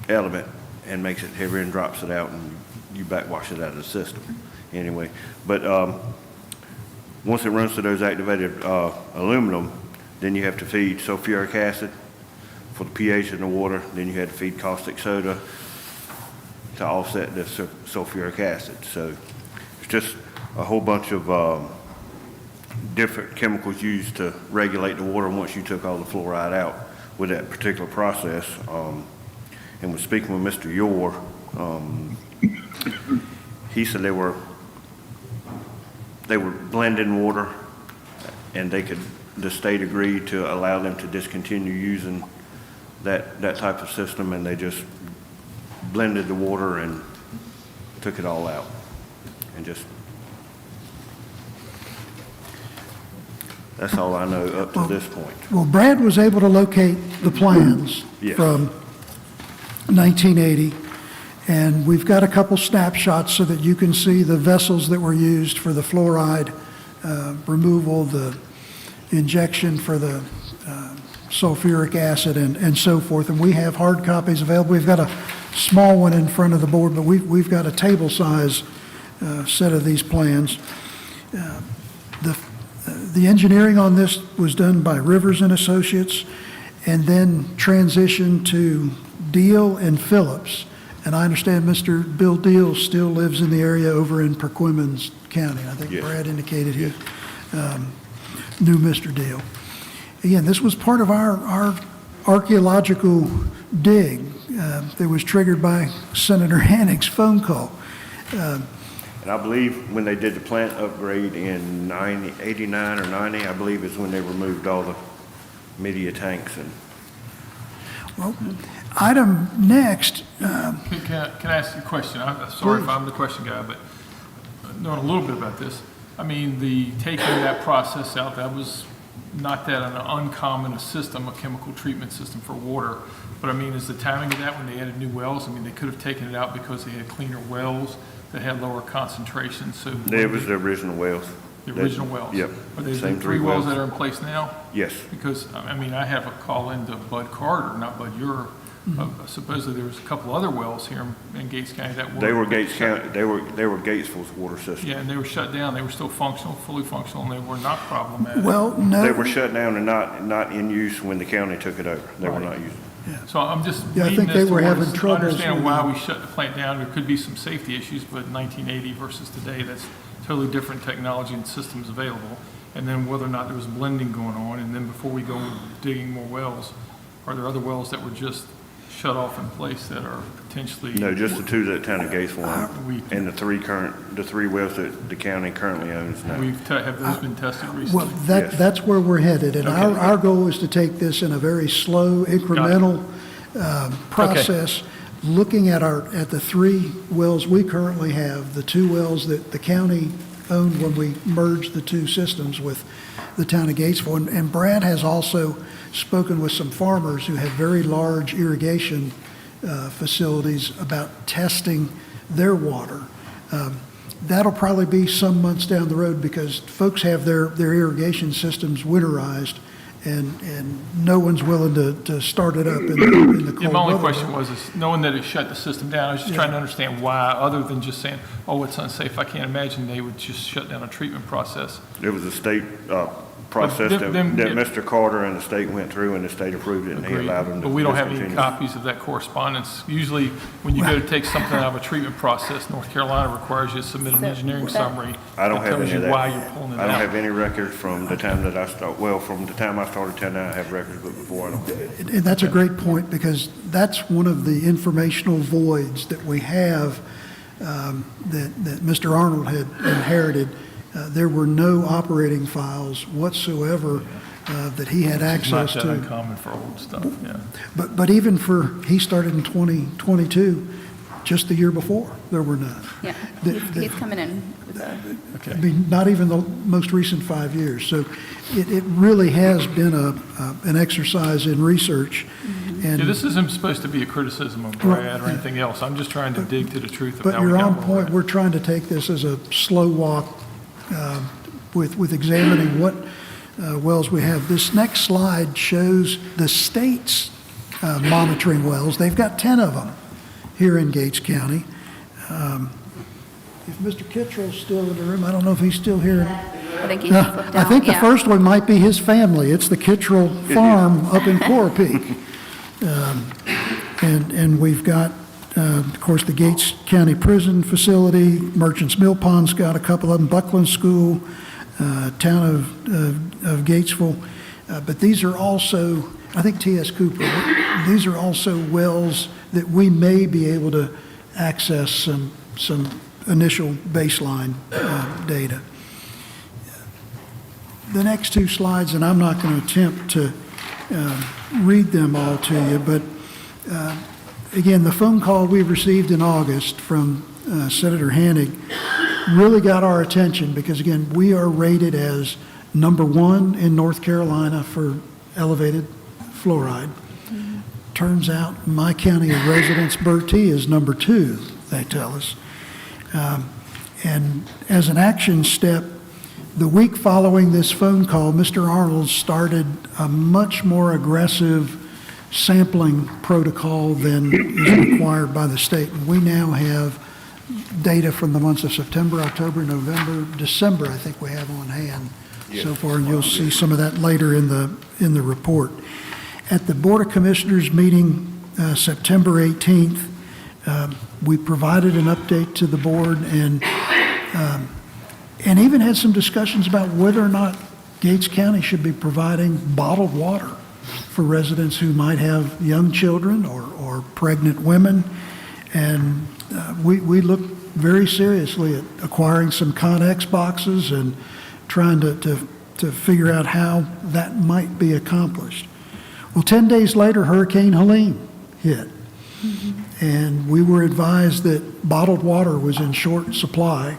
element and makes it heavier and drops it out, and you backwash it out of the system anyway. But once it runs to those activated aluminum, then you have to feed sulfuric acid for the pH in the water. Then you had to feed caustic soda to offset the sulfuric acid. So it's just a whole bunch of different chemicals used to regulate the water once you took all the fluoride out with that particular process. And when speaking with Mr. Ewer, he said they were blending water, and the state agreed to allow them to discontinue using that type of system, and they just blended the water and took it all out. And just, that's all I know up to this point. Well, Brad was able to locate the plans Yes. from 1980, and we've got a couple snapshots so that you can see the vessels that were used for the fluoride removal, the injection for the sulfuric acid, and so forth. And we have hard copies available. We've got a small one in front of the board, but we've got a table size set of these plans. The engineering on this was done by Rivers and Associates, and then transitioned to Deal and Phillips. And I understand Mr. Bill Deal still lives in the area over in Perquimans County. I think Yes. Brad indicated he knew Mr. Deal. Again, this was part of our archaeological dig that was triggered by Senator Hannick's phone call. And I believe when they did the plant upgrade in 89 or 90, I believe is when they removed all the media tanks. And Well, item next, Can I ask you a question? I'm sorry if I'm the question guy, but knowing a little bit about this, I mean, the taking that process out, that was not that an uncommon system, a chemical treatment system for water. But I mean, is the timing of that when they added new wells? I mean, they could have taken it out because they had cleaner wells that had lower concentrations, so. it was the original wells. The original wells? Yep. Are they the Same 3 wells that are in place now? Yes. Because, I mean, I have a call into Bud Carter, not Bud Ewer. Supposedly there was a couple other wells here in Gates County that were. They were Gates County, they were Gatesville's water system. Yeah, and they were shut down. They were still functional, fully functional, and they were not problematic. well, no. They were shut down and not in use when the county took it over. They were not used. So I'm just Yeah, I reading think they this were to having troubles understand with why it. we shut the plant down. There could be some safety issues, but 1980 versus today, that's totally different technology and systems available. And then whether or not there was blending going on, and then before we go digging more wells, are there other wells that were just shut off in place that are potentially? No, just the 2 that town of Gatesville We- and the 3 wells that the county currently owns now. Have those been tested Well, recently? Yes. that's where we're headed, and Okay. our goal is to take this in a very slow, incremental process, looking at the 3 wells we currently have, the 2 wells that the county owned when we merged the 2 systems with the town of Gatesville. And Brad has also spoken with some farmers who have very large irrigation facilities about testing their water. That'll probably be some months down the road, because folks have their irrigation systems winterized, and no one's willing to start it up in the cold Yeah, my only weather. question was, is knowing that it shut the system down, I was just trying to understand why, other than just saying, oh, it's unsafe. I can't imagine they would just shut down a treatment process. There was a state process that them- Mr. Carter and the state went through, and the state approved it, and he Agreed. allowed them to But we don't have any discontinue. copies of that correspondence. Usually, when you go to take something out of a treatment process, North Carolina requires you to submit an So engineering that- summary. I don't that have tells any you of that. why you're pulling it I don't out. have any records from the time that from the time I started till now, I have records, but before I don't. And that's a great point, because that's one of the informational voids that we have, that Mr. Arnold had inherited. There were no operating files whatsoever that he had It's not access that to. uncommon for old stuff, yeah. But even he started in 2022, just the year before, there were none. Yeah, he's coming in with a, I mean, not even the most recent 5 years. So it really has been an exercise in research. And Yeah, this isn't supposed to be a criticism of Brad or anything else. I'm just trying to dig to the truth of But how we you're got on where we're point. at. We're trying to take this as a slow walk with examining what wells we have. This next slide shows the state's monitoring wells. They've got 10 of them here in Gates County. If Mr. Kittrell's still in the room, I don't know if he's still here. I think he flipped out. I think the yeah. first one might be his family. It's the Kittrell Farm up in Coral Peak. And we've got, of course, the Gates County Prison Facility, Merchants Mill Pond's got a couple of them, Buckland School, town of Gatesville. But these are also, I think T.S. Cooper, these are also wells that we may be able to access some initial baseline data. The next two slides, and I'm not going to attempt to read them all to you, but again, the phone call we received in August from Senator Hannig really got our attention because, again, we are rated as #1 in North Carolina for elevated fluoride. Turns out my county of residence, Bertie, is #2, they tell us. And as an action step, the week following this phone call, Mr. Arnold started a much more aggressive sampling protocol than is required by the state. And we now have data from the months of September, October, November, December, I think we have on hand so far, and you'll see some of that later in the report. At the Board of Commissioners meeting September 18th, we provided an update to the board and even had some discussions about whether or not Gates County should be providing bottled water for residents who might have young children or pregnant women. And we looked very seriously at acquiring some Connex boxes and trying to figure out how that might be accomplished. Well, 10 days later, Hurricane Helene hit. And we were advised that bottled water was in short supply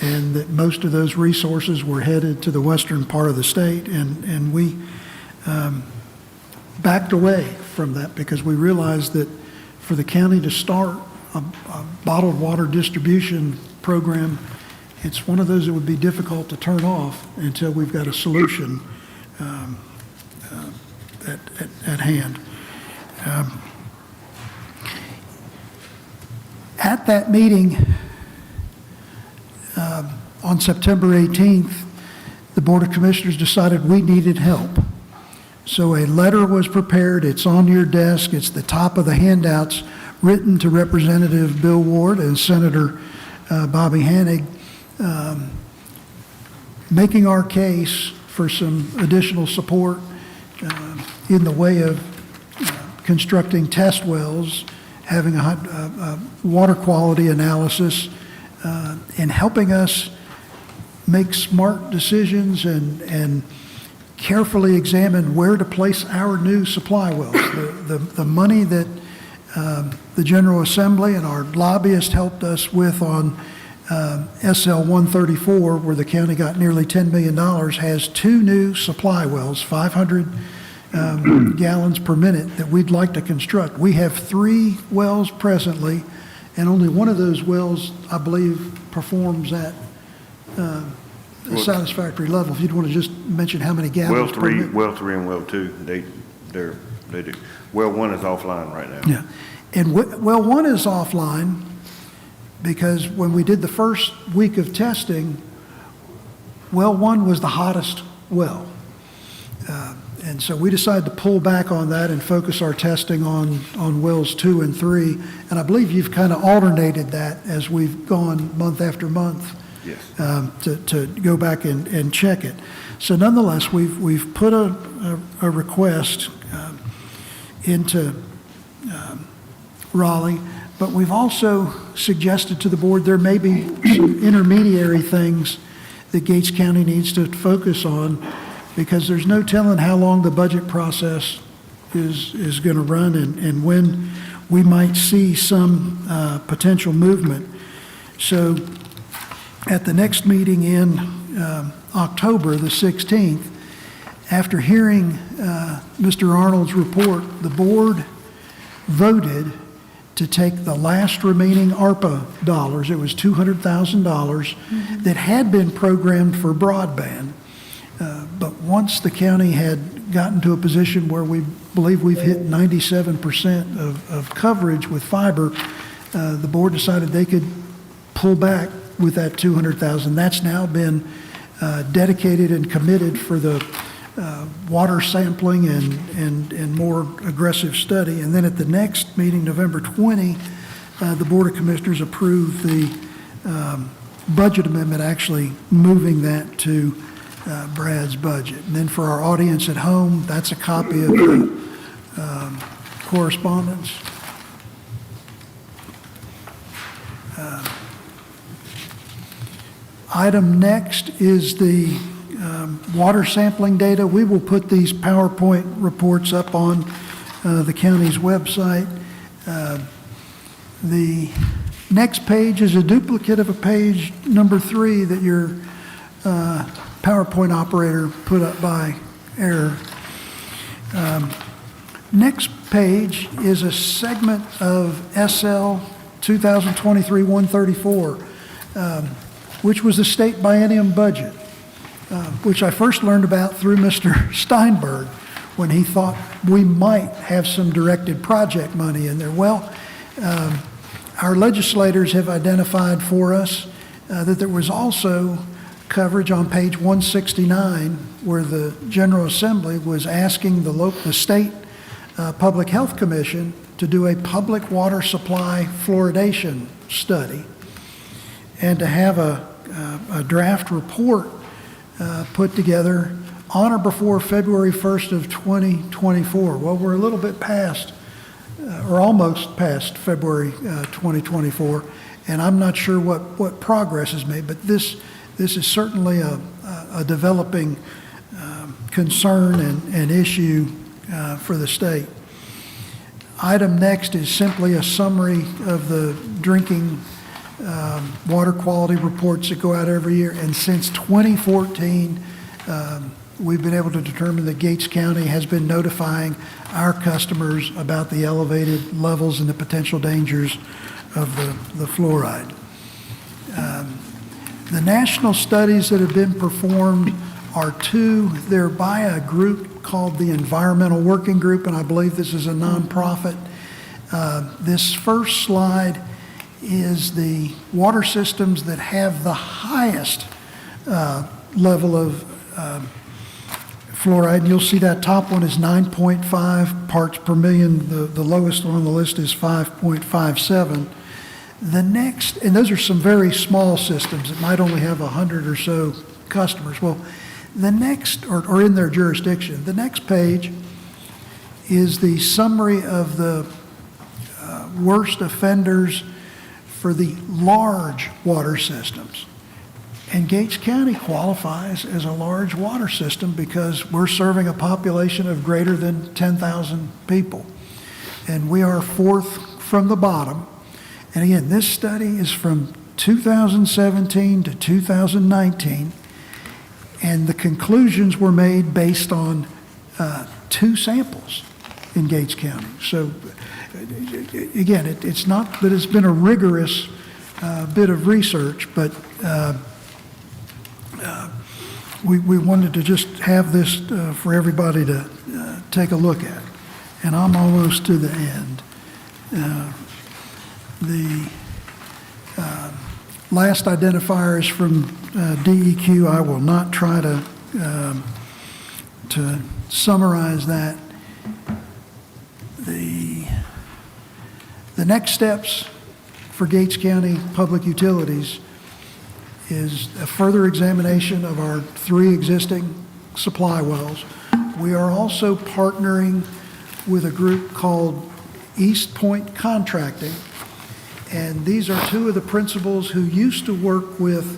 and that most of those resources were headed to the western part of the state. And we backed away from that because we realized that for the county to start a bottled water distribution program, it's one of those that would be difficult to turn off until we've got a solution at hand. At that meeting on September 18th, the Board of Commissioners decided we needed help. So a letter was prepared. It's on your desk. It's the top of the handouts, written to Representative Bill Ward and Senator Bobby Hannig, making our case for some additional support in the way of constructing test wells, having a water quality analysis, and helping us make smart decisions and carefully examine where to place our new supply wells. The money that the General Assembly and our lobbyists helped us with on SL 134, where the county got nearly $10 million, has 2 new supply wells, 500 gallons per minute, that we'd like to construct. We have 3 wells presently, and only one of those wells, I believe, performs at a satisfactory level. If you'd want to just mention how many gallons per minute. Well 3 and well 2, they do. Well 1 is offline right now. Yeah, and well 1 is offline because when we did the first week of testing, well 1 was the hottest well. And so we decided to pull back on that and focus our testing on wells 2 and 3. And I believe you've kind of alternated that as we've gone month after month. Yes. To go back and check it. So nonetheless, we've put a request into Raleigh, but we've also suggested to the board there may be some intermediary things that Gates County needs to focus on, because there's no telling how long the budget process is going to run and when we might see some potential movement. So at the next meeting in October the 16th, after hearing Mr. Arnold's report, the board voted to take the last remaining ARPA dollars, it was $200,000, that had been programmed for broadband. But once the county had gotten to a position where we believe we've hit 97% of coverage with fiber, the board decided they could pull back with that $200,000. That's now been dedicated and committed for the water sampling and more aggressive study. And then at the next meeting, November 20, the Board of Commissioners approved the budget amendment, actually moving that to Brad's budget. And then for our audience at home, that's a copy of the correspondence. Item next is the water sampling data. We will put these PowerPoint reports up on the county's website. The next page is a duplicate of a page number 3 that your PowerPoint operator put up by error. Next page is a segment of SL 2023-134, which was the state biennium budget, which I first learned about through Mr. Steinberg when he thought we might have some directed project money in there. Well, our legislators have identified for us that there was also coverage on page 169 where the General Assembly was asking the state Public Health Commission to do a public water supply fluoridation study and to have a draft report put together on or before February 1st of 2024. Well, we're a little bit past, or almost past February 2024, and I'm not sure what progress is made, but this is certainly a developing concern and issue for the state. Item next is simply a summary of the drinking water quality reports that go out every year. And since 2014, we've been able to determine that Gates County has been notifying our customers about the elevated levels and the potential dangers of the fluoride. The national studies that have been performed are 2. They're by a group called the Environmental Working Group, and I believe this is a nonprofit. This first slide is the water systems that have the highest level of fluoride. And you'll see that top one is 9.5 parts per million. The lowest one on the list is 5.57. The next, and those are some very small systems that might only have 100 or so customers. Well, the next, or in their jurisdiction, the next page is the summary of the worst offenders for the large water systems. And Gates County qualifies as a large water system because we're serving a population of greater than 10,000 people. And we are 4th from the bottom. And again, this study is from 2017 to 2019. And the conclusions were made based on 2 samples in Gates County. So again, it's not that it's been a rigorous bit of research, but we wanted to just have this for everybody to take a look at. And I'm almost to the end. The last identifier is from DEQ. I will not try to summarize that, the next steps for Gates County Public Utilities is a further examination of our 3 existing supply wells. We are also partnering with a group called East Point Contracting, and these are 2 of the principals who used to work with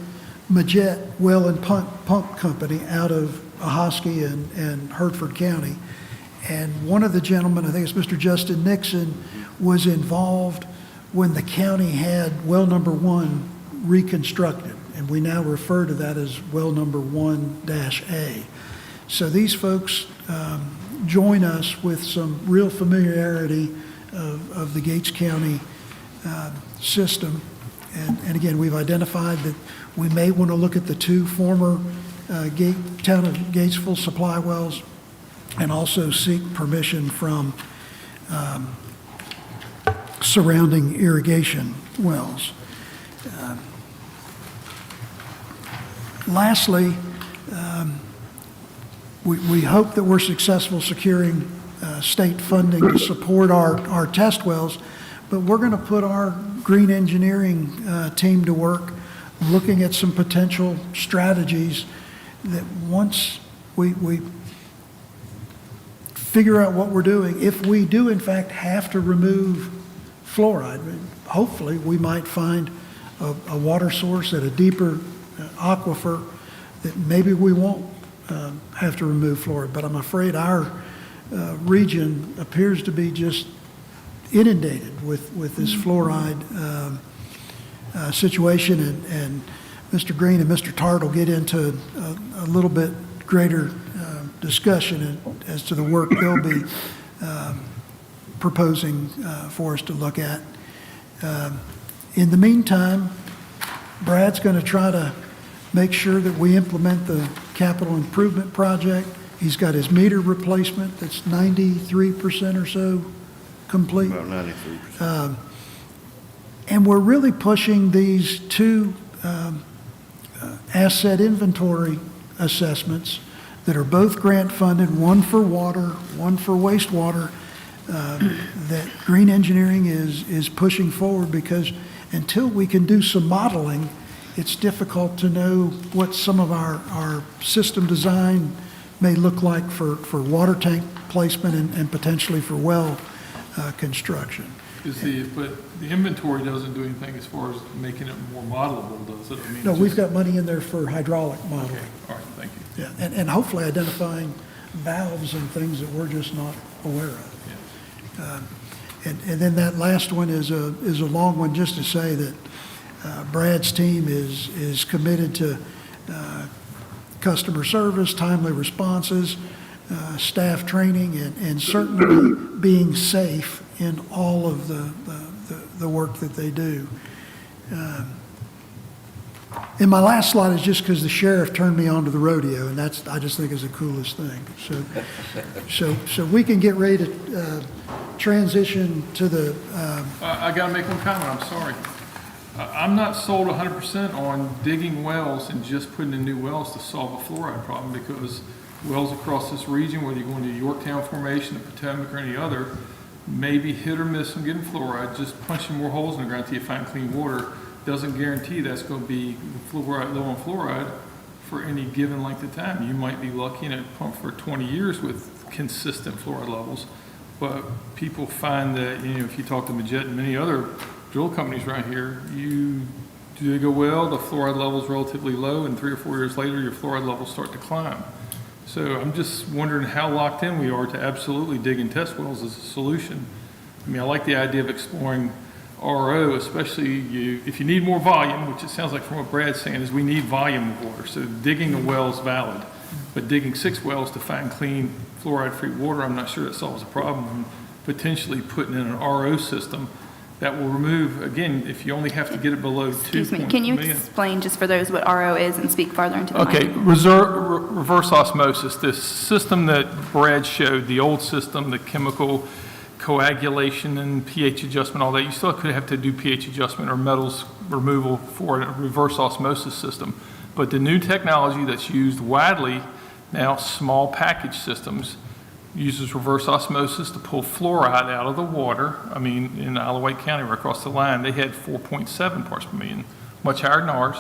Majet Well and Pump Company out of Ahoskie and Hertford County. And one of the gentlemen, I think it's Mr. Justin Nixon, was involved when the county had well number 1 reconstructed, and we now refer to that as well number 1-A. So these folks join us with some real familiarity of the Gates County system. And again, we've identified that we may want to look at the 2 former town of Gatesville supply wells and also seek permission from surrounding irrigation wells. Lastly, we hope that we're successful securing state funding to support our test wells, but we're going to put our green engineering team to work looking at some potential strategies that once we figure out what we're doing, if we do in fact have to remove fluoride, hopefully we might find a water source at a deeper aquifer that maybe we won't have to remove fluoride. But I'm afraid our region appears to be just inundated with this fluoride situation, and Mr. Green and Mr. Tart will get into a little bit greater discussion as to the work they'll be proposing for us to look at. In the meantime, Brad's going to try to make sure that we implement the capital improvement project. He's got his meter replacement that's 93% or so complete. About 93%. And we're really pushing these 2 asset inventory assessments that are both grant funded, one for water, one for wastewater, that green engineering is pushing forward, because until we can do some modeling, it's difficult to know what some of our system design may look like for water tank placement and potentially for well construction. But the inventory doesn't do anything as far as making it more modelable, does it? I mean, No, we've got money in there for hydraulic modeling. Okay, all right, thank you. Yeah, and hopefully identifying valves and things that we're just not aware of. And then that last one is a long one, just to say that Brad's team is committed to customer service, timely responses, staff training, and certainly being safe in all of the work that they do. And my last slide is just because the sheriff turned me on to the rodeo, and that's, I just think, is the coolest thing. So we can get ready to transition to the. I got to make one comment, I'm sorry. I'm not sold 100% on digging wells and just putting in new wells to solve a fluoride problem, because wells across this region, whether you're going to Yorktown Formation, the Potomac, or any other, may be hit or miss on getting fluoride. Just punching more holes in the ground until you find clean water doesn't guarantee that's going to be fluoride, low on fluoride for any given length of time. You might be lucky and it pumped for 20 years with consistent fluoride levels, but people find that, if you talk to Majet and many other drill companies right here, you dig a well, the fluoride level is relatively low, and 3 or 4 years later, your fluoride levels start to climb. So I'm just wondering how locked in we are to absolutely digging test wells as a solution. I mean, I like the idea of exploring RO, especially if you need more volume, which it sounds like from what Brad's saying is we need volume of water. So digging a well is valid, but digging 6 wells to find clean fluoride-free water, I'm not sure that solves the problem. And potentially putting in an RO system that will remove, again, if you only have to get it below 2 Excuse me, can you explain just for those what RO is and speak farther into the mic? Okay, reverse osmosis, this system that Brad showed, the old system, the chemical coagulation and pH adjustment, all that, you still could have to do pH adjustment or metals removal for a reverse osmosis system. But the new technology that's used widely now, small package systems, uses reverse osmosis to pull fluoride out of the water. I mean, in Alawite County, right across the line, they had 4.7 parts per million, much higher than ours.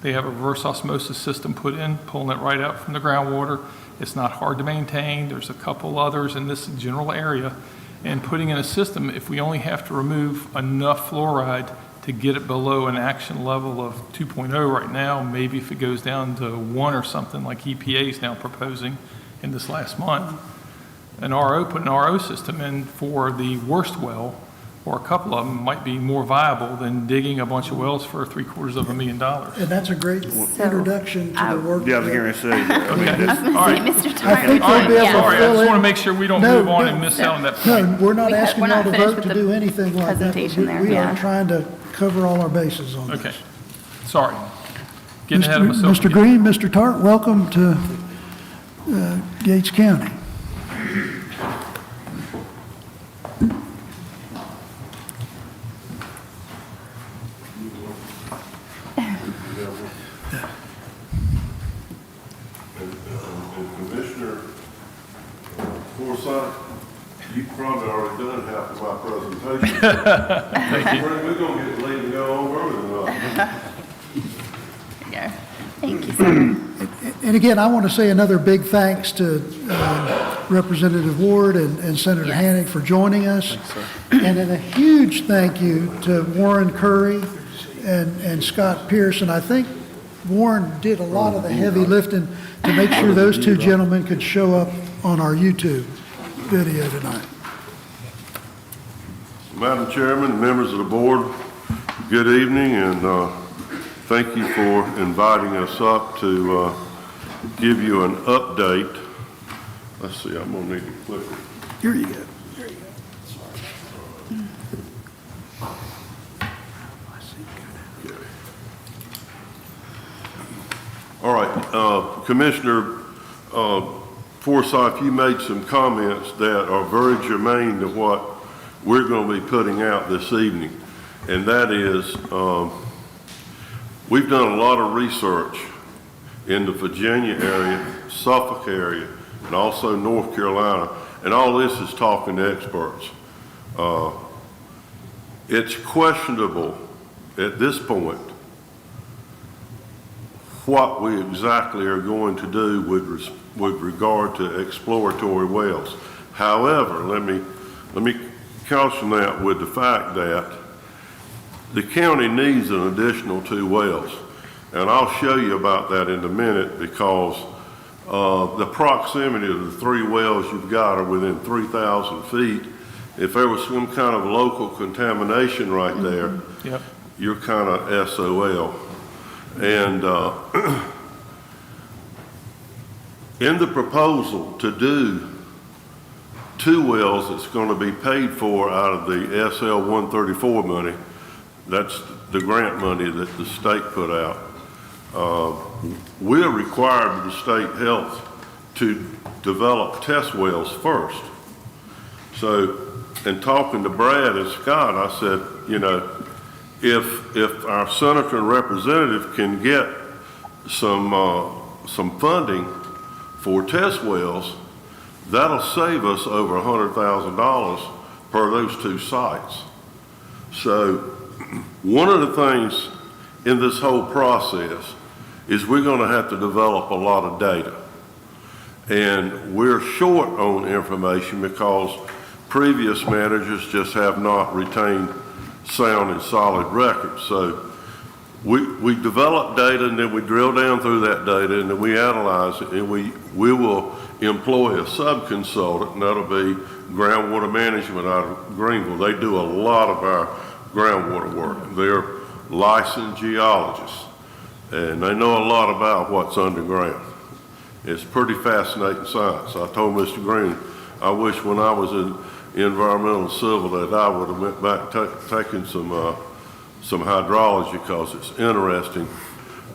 They have a reverse osmosis system put in, pulling it right out from the groundwater. It's not hard to maintain. There's a couple others in this general area. And putting in a system, if we only have to remove enough fluoride to get it below an action level of 2.0 right now, maybe if it goes down to 1 or something like EPA is now proposing in this last month, put an RO system in for the worst well, or a couple of them, might be more viable than digging a bunch of wells for $750,000. And that's a great introduction to the work. Yeah, I was going to say, I mean, Okay. that's- Mr. I Turner. think All they'll be right, able to sorry, I fill just want to in. make sure we don't No, move on no. and miss out on that point. No, we're not asking we're not y'all to finished vote with to the do anything like that. presentation there, We yeah. are trying to cover all our bases on this. Okay, sorry. Getting ahead of myself. Mr. Green, Mr. Tart, welcome to Gates County. And Commissioner Forsythe, you've probably already done half of my presentation. We're going to get late and go on early enough. Yeah. Thank you, sir. And again, I want to say another big thanks to Representative Ward and Senator Yes. Hannick for joining us. And then a huge thank you to Warren Curry and Scott Pearson. I think Warren did a lot of the heavy lifting to make sure those two gentlemen could show up on our YouTube video tonight. Madam Chairman, members of the board, good evening, and thank you for inviting us up to give you an update. Let's see, I'm gonna need to click it. Here you go. All right, Commissioner Forsythe, you made some comments that are very germane to what we're going to be putting out this evening, and that is, we've done a lot of research in the Virginia area, Suffolk area, and also North Carolina, and all this is talking to experts. It's questionable at this point what we exactly are going to do with regard to exploratory wells. However, let me caution that with the fact that the county needs an additional 2 wells. And I'll show you about that in a minute, because the proximity of the 3 wells you've got are within 3,000 feet. If there was some kind of local contamination right there, Yep. you're kind of SOL. And in the proposal to do 2 wells that's going to be paid for out of the SL 134 money, that's the grant money that the state put out, we're required with the state health to develop test wells first. So, in talking to Brad and Scott, I said, you know, if our senator and representative can get some funding for test wells, that'll save us over $100,000 per those 2 sites. So one of the things in this whole process is we're going to have to develop a lot of data. And we're short on information because previous managers just have not retained sound and solid records. So we develop data, and then we drill down through that data, and then we analyze it, and we will employ a sub-consultant, and that'll be groundwater management out of Greenville. They do a lot of our groundwater work. They're licensed geologists, and they know a lot about what's underground. It's pretty fascinating science. I told Mr. Green, I wish when I was in environmental and civil that I would have went back taken some hydrology, because it's interesting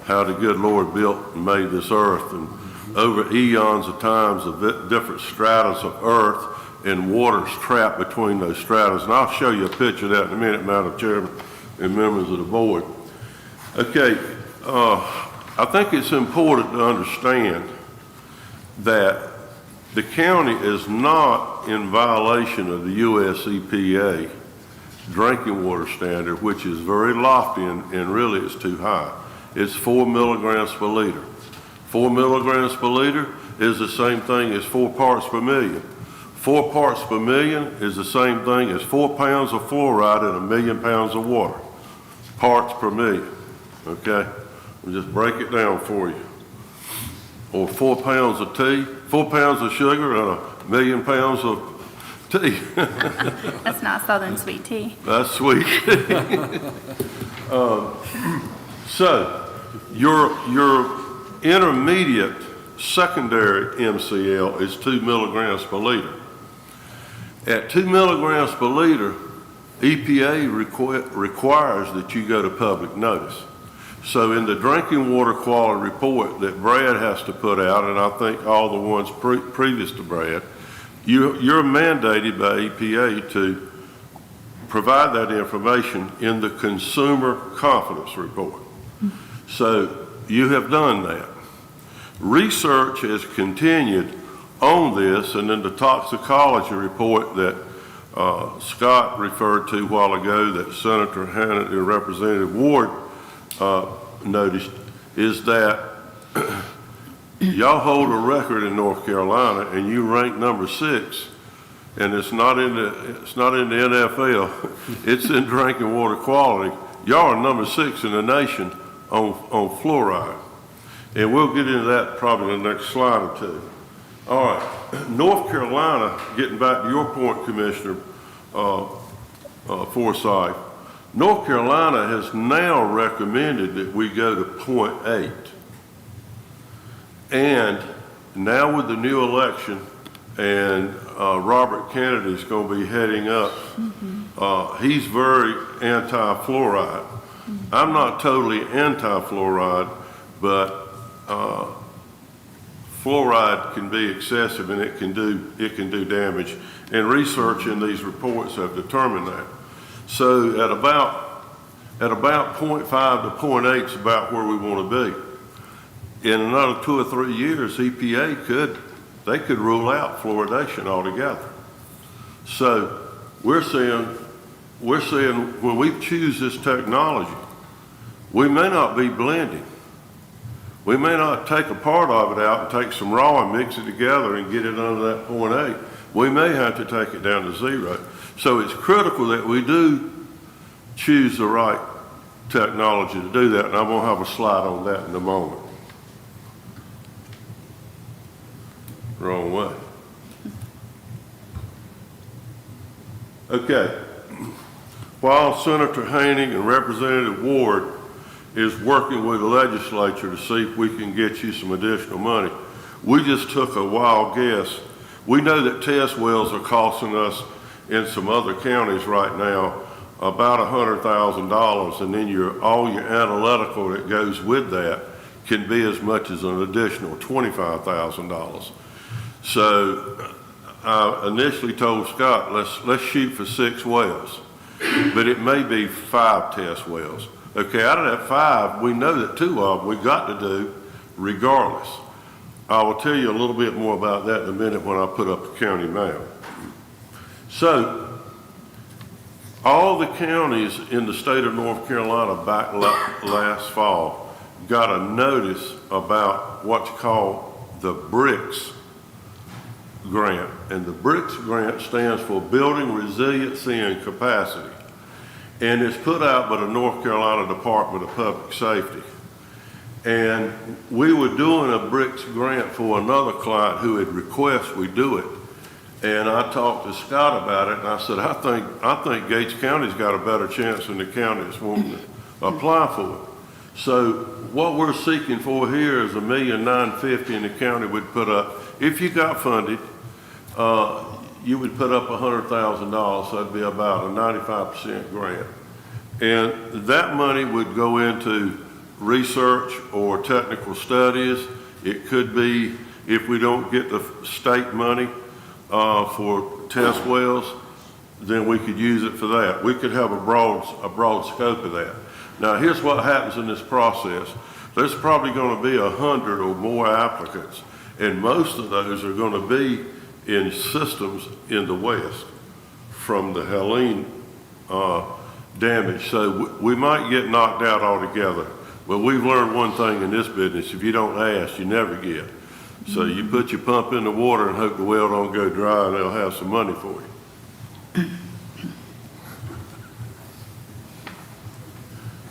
how the good Lord built and made this earth, and over eons of times of different stratas of earth, and water's trapped between those stratas. And I'll show you a picture of that in a minute, Madam Chairman and members of the board. Okay, I think it's important to understand that The county is not in violation of the US EPA drinking water standard, which is very lofty and really it's too high. It's 4 milligrams per liter. 4 milligrams per liter is the same thing as 4 parts per million. 4 parts per million is the same thing as 4 pounds of fluoride in 1 million pounds of water. Parts per million, okay? We'll just break it down for you. Or 4 pounds of tea, 4 pounds of sugar and 1 million pounds of tea. That's not Southern sweet tea. That's sweet. So your intermediate secondary MCL is 2 milligrams per liter. At 2 milligrams per liter, EPA requires that you go to public notice. So in the drinking water quality report that Brad has to put out, and I think all the ones previous to Brad, you're mandated by EPA to provide that information in the consumer confidence report. So you have done that. Research has continued on this, and in the toxicology report that Scott referred to a while ago that Senator Hannity and Representative Ward noticed, is that y'all hold a record in North Carolina and you rank number 6, and it's not in the NFL, it's in drinking water quality. Y'all are number 6 in the nation on fluoride. And we'll get into that probably in the next slide or two. All right, North Carolina, getting back to your point, Commissioner Forsythe, North Carolina has now recommended that we go to 0.8. And now with the new election and Robert Kennedy's going to be heading up, he's very anti-fluoride. I'm not totally anti-fluoride, but fluoride can be excessive and it can do damage. And research in these reports have determined that. So at about 0.5 to 0.8 is about where we want to be. In another 2 or 3 years, EPA could rule out fluoridation altogether. So we're saying when we choose this technology, we may not be blending. We may not take a part of it out and take some raw and mix it together and get it under that 0.8. We may have to take it down to 0. So it's critical that we do choose the right technology to do that, and I'm going to have a slide on that in a moment. Wrong way. Okay. While Senator Hannity and Representative Ward is working with the legislature to see if we can get you some additional money, we just took a wild guess. We know that test wells are costing us in some other counties right now about $100,000, and then all your analytical that goes with that can be as much as an additional $25,000. So I initially told Scott, let's shoot for 6 wells, but it may be 5 test wells. Okay, out of that 5, we know that 2 of them we got to do regardless. I will tell you a little bit more about that in a minute when I put up the county map. So, all the counties in the state of North Carolina back last fall got a notice about what's called the BRICS grant. And the BRICS grant stands for Building Resiliency and Capacity. And it's put out by the North Carolina Department of Public Safety. And we were doing a BRICS grant for another client who had requested we do it. And I talked to Scott about it, and I said, I think Gates County's got a better chance than the county that's wanting to apply for it. So what we're seeking for here is $1,950,000, and the county would put up, if you got funded, you would put up $100,000, so that'd be about a 95% grant. And that money would go into research or technical studies. It could be, if we don't get the state money for test wells, then we could use it for that. We could have a broad scope of that. Now, here's what happens in this process. There's probably going to be 100 or more applicants, And most of those are going to be in systems in the west from the Helene damage. So we might get knocked out altogether. But we've learned one thing in this business: if you don't ask, you never get. So you put your pump in the water and hope the well don't go dry, and they'll have some money for you.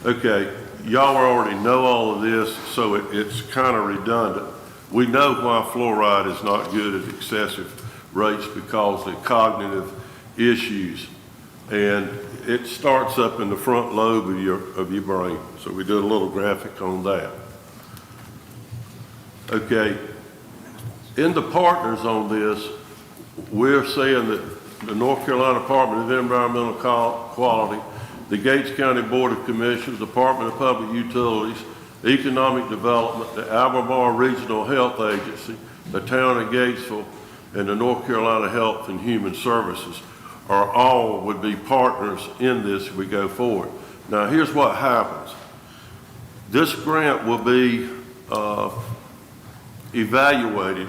Okay, y'all already know all of this, so it's kind of redundant. We know why fluoride is not good at excessive rates, because of cognitive issues. And it starts up in the front lobe of your brain. So we did a little graphic on that. Okay, in the partners on this, we're saying that the North Carolina Department of Environmental Quality, the Gates County Board of Commissioners, Department of Public Utilities, Economic Development, the Albemarle Regional Health Agency, the Town of Gatesville, and the North Carolina Health and Human Services would be partners in this if we go forward. Now, here's what happens. This grant will be evaluated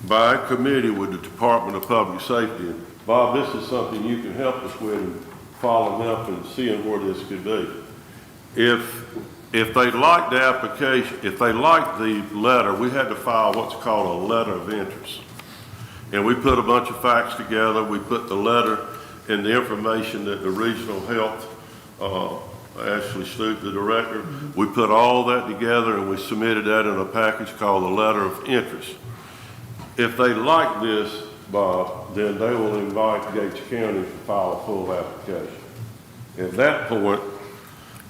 by a committee with the Department of Public Safety. And Bob, this is something you can help us with in following up and seeing where this could be. If they like the application, if they like the letter, we had to file what's called a letter of interest. And we put a bunch of facts together. We put the letter and the information that the regional health, Ashley Stute, the director, we put all that together and we submitted that in a package called the letter of interest. If they like this, Bob, then they will invite Gates County to file a full application. At that point,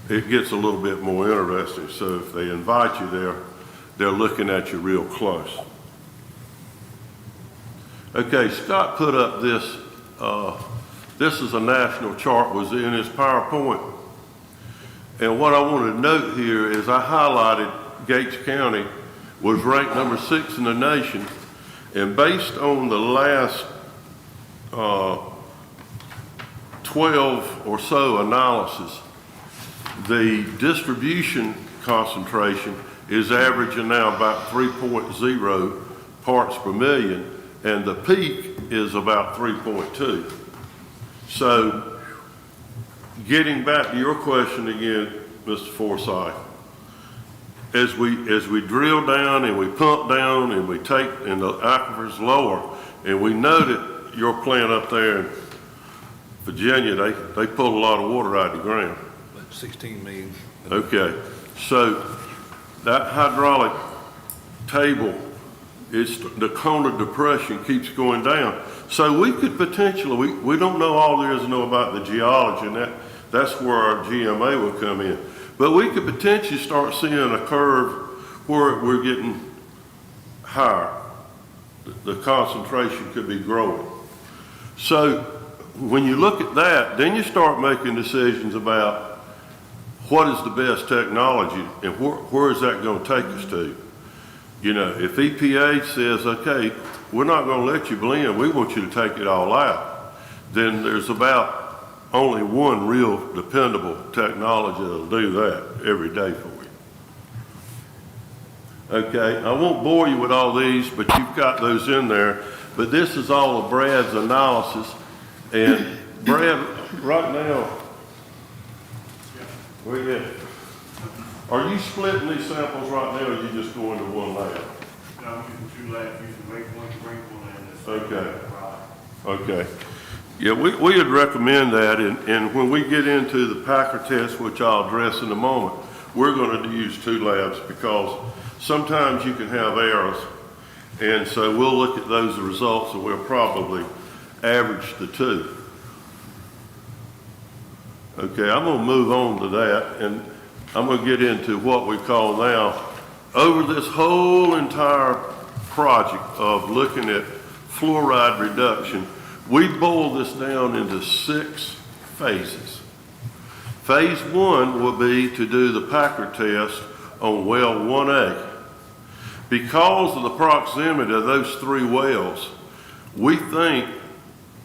it gets a little bit more interesting. So if they invite you there, they're looking at you real close. Okay, Scott put up this, this is a national chart, was in his PowerPoint. And what I want to note here is I highlighted Gates County was ranked number 6 in the nation. And based on the last 12 or so analysis, the distribution concentration is averaging now about 3.0 parts per million. And the peak is about 3.2. So, getting back to your question again, Mr. Forsyth, as we drill down and we pump down and we take, and the aquifer's lower, and we know that your plant up there in Virginia, they pull a lot of water out of the ground. 16 million. Okay, so that hydraulic table, the cone of depression keeps going down. So we could potentially, we don't know all there is to know about the geology, and that's where our GMA will come in. But we could potentially start seeing a curve where we're getting higher. The concentration could be growing. So when you look at that, then you start making decisions about what is the best technology and where is that going to take us to. You know, if EPA says, okay, we're not going to let you blend, we want you to take it all out, then there's about only one real dependable technology that'll do that every day for you. Okay, I won't bore you with all these, but you've got those in there. But this is all of Brad's analysis. And Brad, right now, where you at? Are you splitting these samples right now, or are you just going to one lab? No, I'm using 2 labs, using make one, bring one, and this. Okay. Okay. Yeah, we would recommend that, and when we get into the Packer test, which I'll address in a moment, we're going to use 2 labs because sometimes you can have errors, and so we'll look at those results and we'll probably average the 2. Okay, I'm going to move on to that, and I'm going to get into what we call now, over this whole entire project of looking at fluoride reduction, we boil this down into 6 phases. Phase 1 will be to do the Packer test on well 1A. Because of the proximity of those 3 wells, we think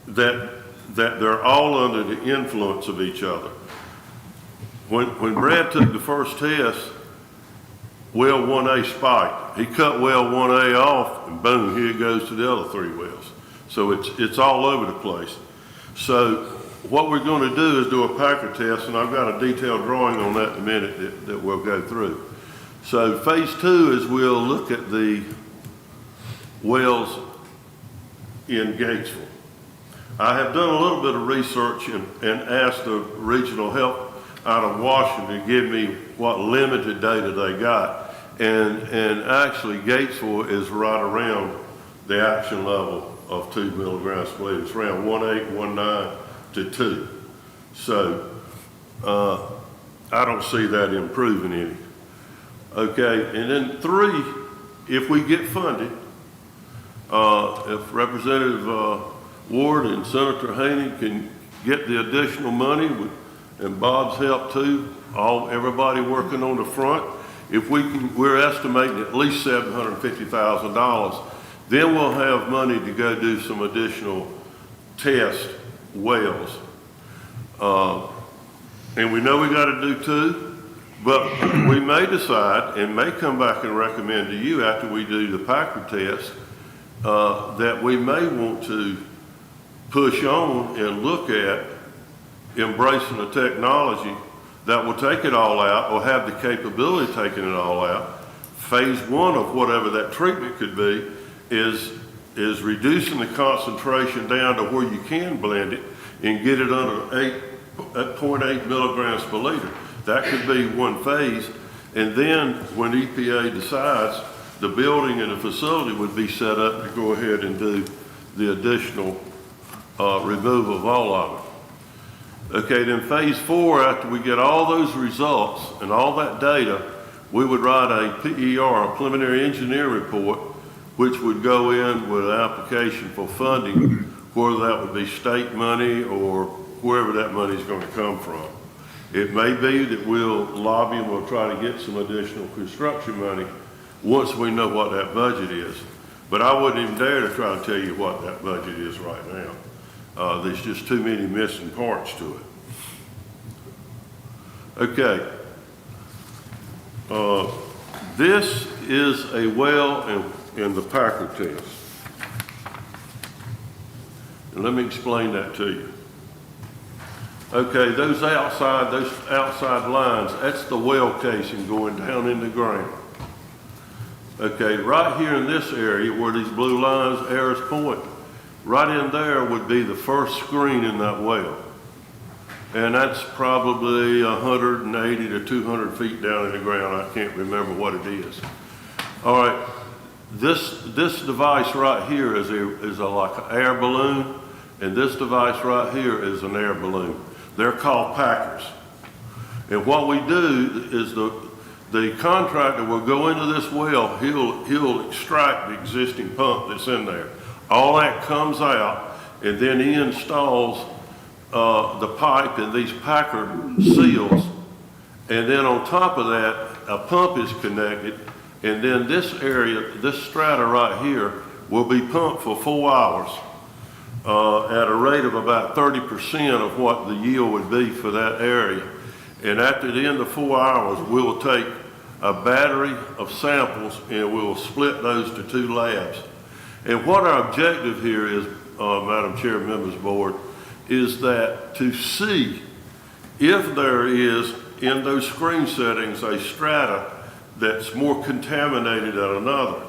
that they're all under the influence of each other. When Brad took the first test, well 1A spiked. He cut well 1A off, and boom, here it goes to the other 3 wells. So it's all over the place. So what we're going to do is do a packer test, and I've got a detailed drawing on that in a minute that we'll go through. So phase 2 is we'll look at the wells in Gatesville. I have done a little bit of research and asked the regional health out of Washington to give me what limited data they got. And actually Gatesville is right around the action level of 2 milligrams per liter. It's around 1.8, 1.9 to 2. So I don't see that improving any. Okay, and then 3, if we get funded, if Representative Ward and Senator Haney can get the additional money, and Bob's help too, everybody working on the front, if we can, we're estimating at least $750,000, then we'll have money to go do some additional test wells. And we know we got to do 2, but we may decide and may come back and recommend to you after we do the packer test that we may want to push on and look at embracing a technology that will take it all out or have the capability of taking it all out. Phase 1 of whatever that treatment could be is reducing the concentration down to where you can blend it and get it under 0.8 milligrams per liter. That could be one phase. And then when EPA decides, the building and the facility would be set up to go ahead and do the additional removal of all of it. Okay, then phase 4, after we get all those results and all that data, we would write a PER, a preliminary engineer report, which would go in with an application for funding, whether that would be state money or wherever that money is going to come from. It may be that we'll lobby and we'll try to get some additional construction money once we know what that budget is. But I wouldn't even dare to try to tell you what that budget is right now. There's just too many missing parts to it. Okay. This is a well in the packer test. And let me explain that to you. Okay, those outside lines, that's the well casing going down in the ground. Okay, right here in this area where these blue lines, arrows point, right in there would be the first screen in that well. And that's probably 180 to 200 feet down in the ground. I can't remember what it is. All right, this device right here is like an air balloon, and this device right here is an air balloon. They're called packers. And what we do is the contractor will go into this well, he'll extract the existing pump that's in there. All that comes out, and then he installs the pipe in these packer seals. And then on top of that, a pump is connected, and then this area, this strata right here, will be pumped for 4 hours at a rate of about 30% of what the yield would be for that area. And after the end of 4 hours, we'll take a battery of samples and we'll split those to 2 labs. And what our objective here is, Madam Chair, members of the board, is that to see if there is in those screen settings a strata that's more contaminated than another.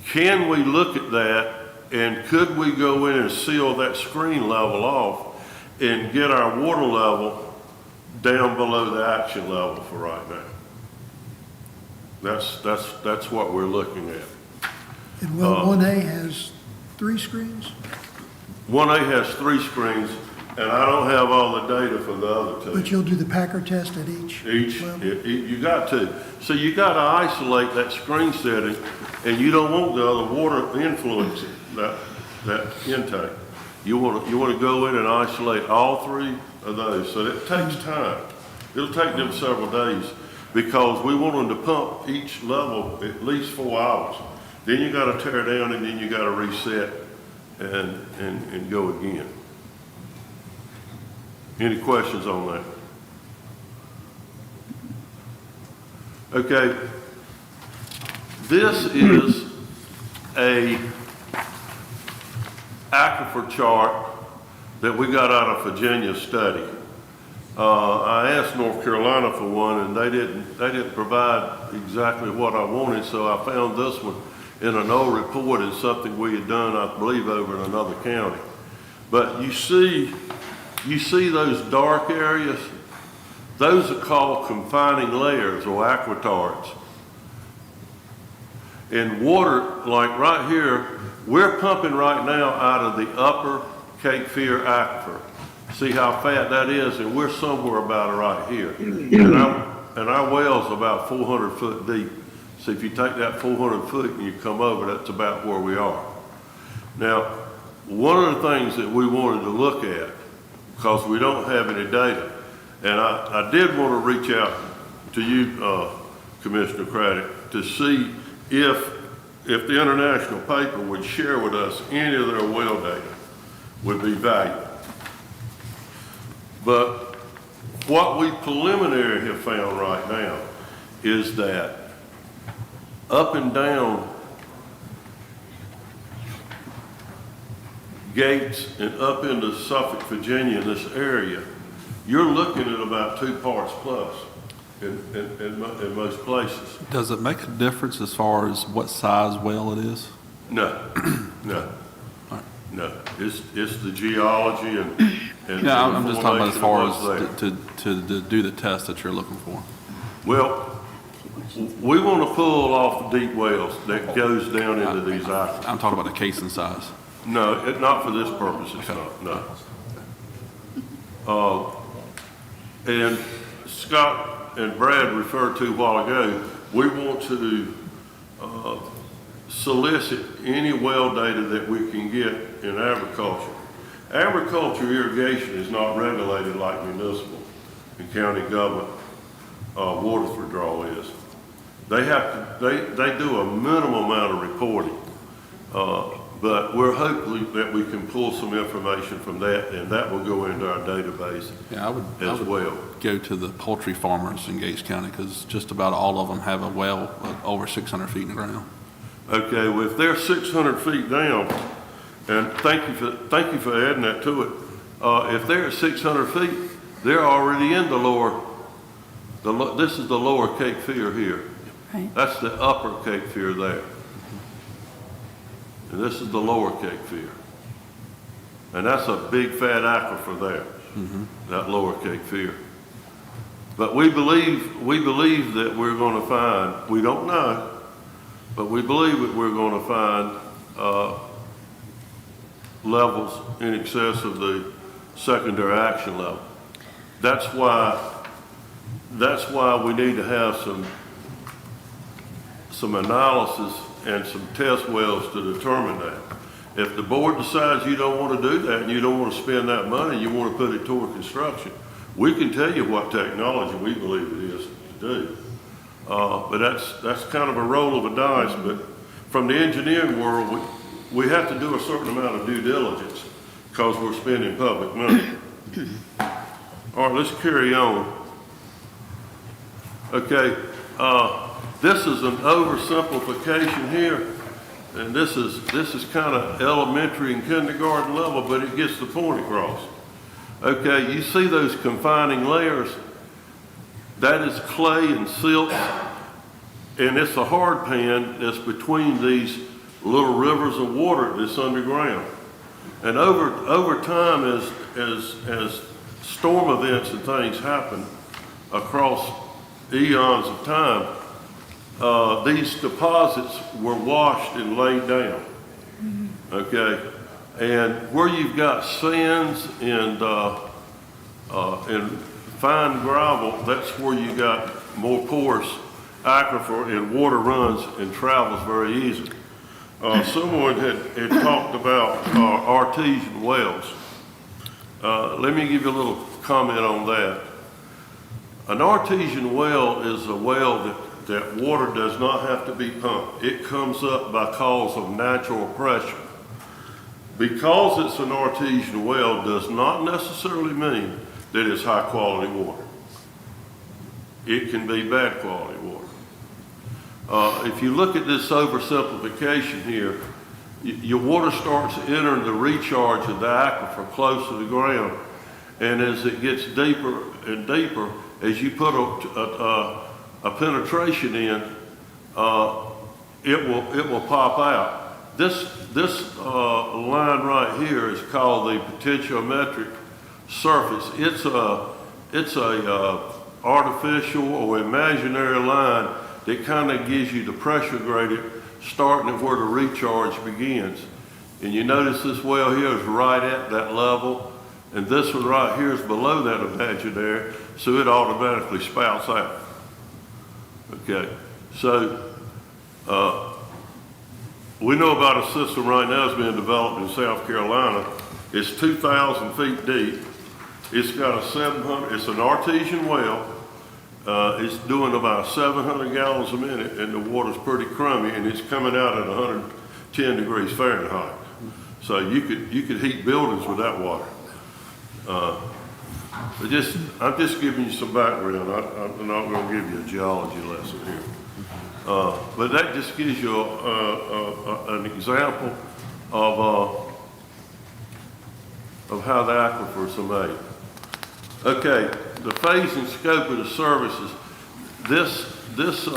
Can we look at that, and could we go in and seal that screen level off and get our water level down below the action level for right now? That's what we're looking at. And well, 1A has 3 screens? 1A has 3 screens, and I don't have all the data for the other 2. But you'll do the packer test at each level? You got to. So you got to isolate that screen setting, and you don't want the other water influencing that intake. You want to go in and isolate all 3 of those. So that takes time. It'll take them several days because we want them to pump each level at least 4 hours. Then you got to tear down, and then you got to reset and go again. Any questions on that? Okay, This is a aquifer chart that we got out of Virginia study. I asked North Carolina for one, and they didn't provide exactly what I wanted, so I found this one in an old report. It's something we had done, I believe, over in another county. But you see those dark areas? Those are called confining layers or aquithards. In water, like right here, we're pumping right now out of the upper Cape Fear aquifer. See how fat that is? And we're somewhere about right here. And our well's about 400 foot deep. So if you take that 400 foot and you come over, that's about where we are. Now, one of the things that we wanted to look at, because we don't have any data, and I did want to reach out to you, Commissioner Craddock, to see if the international paper would share with us any of their well data would be valuable. But what we preliminary have found right now is that up and down Gates and up into Suffolk, Virginia, in this area, you're looking at about 2 parts plus in most places. Does it make a difference as far as what size well it is? No, no, no. It's the geology and Yeah, I'm just talking about as far as to do the test that you're looking for. Well, we want to pull off the deep wells that goes down into these aquifers. I'm talking about the casing size. No, not for this purpose, it's Okay. not, no. And Scott and Brad referred to a while ago, we want to solicit any well data that we can get in agriculture. Agriculture irrigation is not regulated like municipal and county government water withdrawal is. They do a minimum amount of reporting. But we're hoping that we can pull some information from that, and that will go into our database Yeah, I would well. go to the poultry farmers in Gates County because just about all of them have a well over 600 feet in the ground. Okay, well, if they're 600 feet down, and thank you for adding that to it. If they're at 600 feet, they're already in the lower. This is the lower Cape Fear here. Right. That's the upper Cape Fear there. And this is the lower Cape Fear. And that's a big fat aquifer there, that lower Cape Fear. But we believe that we're going to find, we don't know, but we believe that we're going to find levels in excess of the secondary action level. That's why we need to have some analysis and some test wells to determine that. If the board decides you don't want to do that and you don't want to spend that money, you want to put it toward construction, we can tell you what technology we believe it is to do. But that's kind of a roll of the dice. But from the engineering world, we have to do a certain amount of due diligence because we're spending public money. All right, let's carry on. Okay. This is an oversimplification here, and this is kind of elementary and kindergarten level, but it gets the point across. Okay, you see those confining layers? That is clay and silt, and it's a hard pan that's between these little rivers of water that's underground. And over time, as storm events and things happen across eons of time, these deposits were washed and laid down, okay? And where you've got sands and fine gravel, that's where you got more porous aquifer and water runs and travels very easily. Someone had talked about artesian wells. Let me give you a little comment on that. An artesian well is a well that water does not have to be pumped. It comes up by cause of natural pressure. Because it's an artesian well does not necessarily mean that it's high quality water. It can be bad quality water. If you look at this oversimplification here, your water starts entering the recharge of the aquifer close to the ground, and as it gets deeper and deeper, as you put a penetration in, it will pop out. This line right here is called the potentiometric surface. It's a artificial or imaginary line that kind of gives you the pressure gradient starting at where the recharge begins. And you notice this well here is right at that level, and this one right here is below that imaginary, so it automatically spouts out. Okay, so we know about a system right now that's being developed in South Carolina. It's 2,000 feet deep. It's got it's an artesian well. It's doing about 700 gallons a minute, and the water's pretty crummy, and it's coming out at 110 degrees Fahrenheit. So you could heat buildings with that water. I'm just giving you some background. I'm not going to give you a geology lesson here. But that just gives you an example of how the aquifers are made. Okay, the phase and scope of the services. This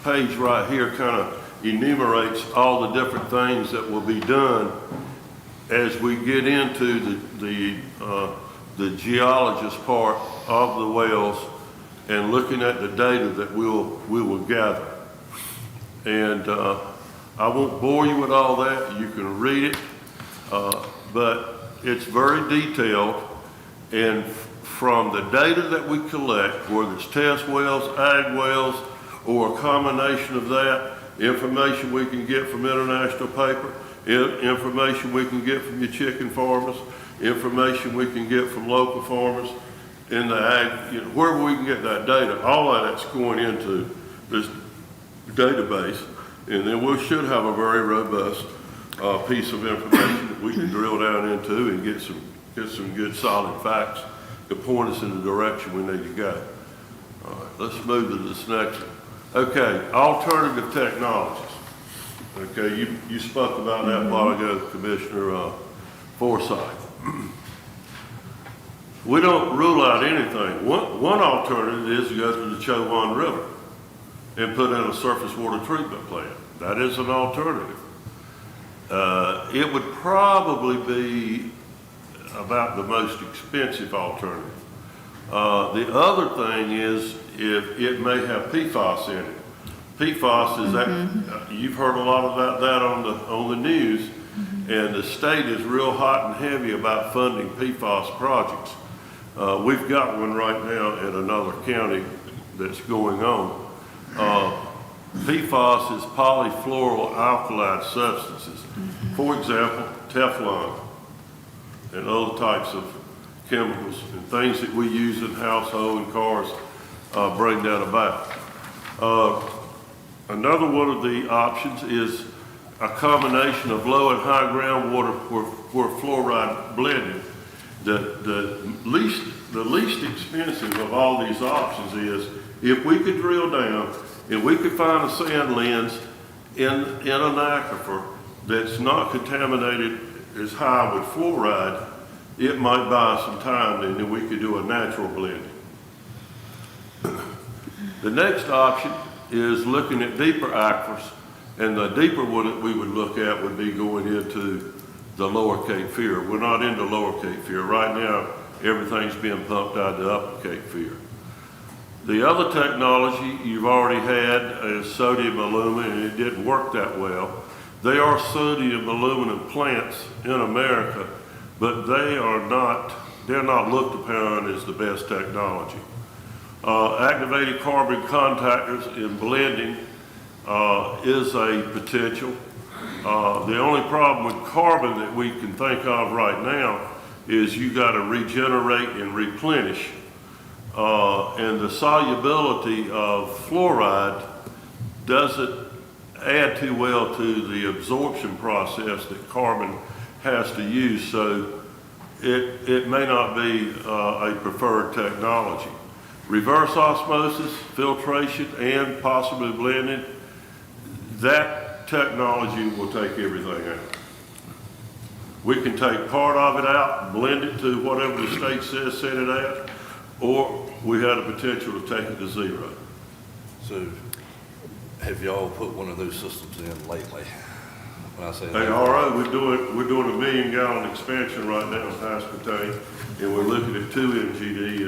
page right here kind of enumerates all the different things that will be done as we get into the geologist part of the wells and looking at the data that we will gather. And I won't bore you with all that. You can read it, but it's very detailed. And from the data that we collect, whether it's test wells, ag wells, or a combination of that, information we can get from international paper, information we can get from your chicken farmers, information we can get from local farmers in the ag, wherever we can get that data, all of that's going into this database, and then we should have a very robust piece of information that we can drill down into and get some good solid facts to point us in the direction we need to go. All right, let's move to this next one. Okay, alternative technologies. Okay, you spoke about that a while ago, Commissioner Forsyth. We don't rule out anything. One alternative is to go to the Chowan River and put in a surface water treatment plant. That is an alternative. It would probably be about the most expensive alternative. The other thing is if it may have PFAS in it. PFAS is that, you've heard a lot about that on the news, and the state is real hot and heavy about funding PFAS projects. We've got one right now in another county that's going on. PFAS is polyfluoroalkylide substances. For example, Teflon and other types of chemicals and things that we use in household and cars bring that about. Another one of the options is a combination of low and high groundwater where fluoride blended. The least expensive of all these options is if we could drill down and we could find a sand lens in an aquifer that's not contaminated as high with fluoride, it might buy some time, and then we could do a natural blending. The next option is looking at deeper aquifers, and the deeper one that we would look at would be going into the lower Cape Fear. We're not into lower Cape Fear. Right now, everything's being pumped out to upper Cape Fear. The other technology you've already had is sodium aluminum, and it didn't work that well. There are sodium aluminum plants in America, but they're not looked upon as the best technology. Activated carbon contactors in blending is a potential. The only problem with carbon that we can think of right now is you got to regenerate and replenish. And the solubility of fluoride doesn't add too well to the absorption process that carbon has to use, so it may not be a preferred technology. Reverse osmosis, filtration, and possibly blending that technology will take everything out. We can take part of it out, blend it to whatever the state says set it at, or we have the potential to take it to zero. So have y'all put one of those systems in lately? When I say Hey, RO, we're doing a 1 million gallon expansion right now in Pasquotank, and we're looking at 2 MGD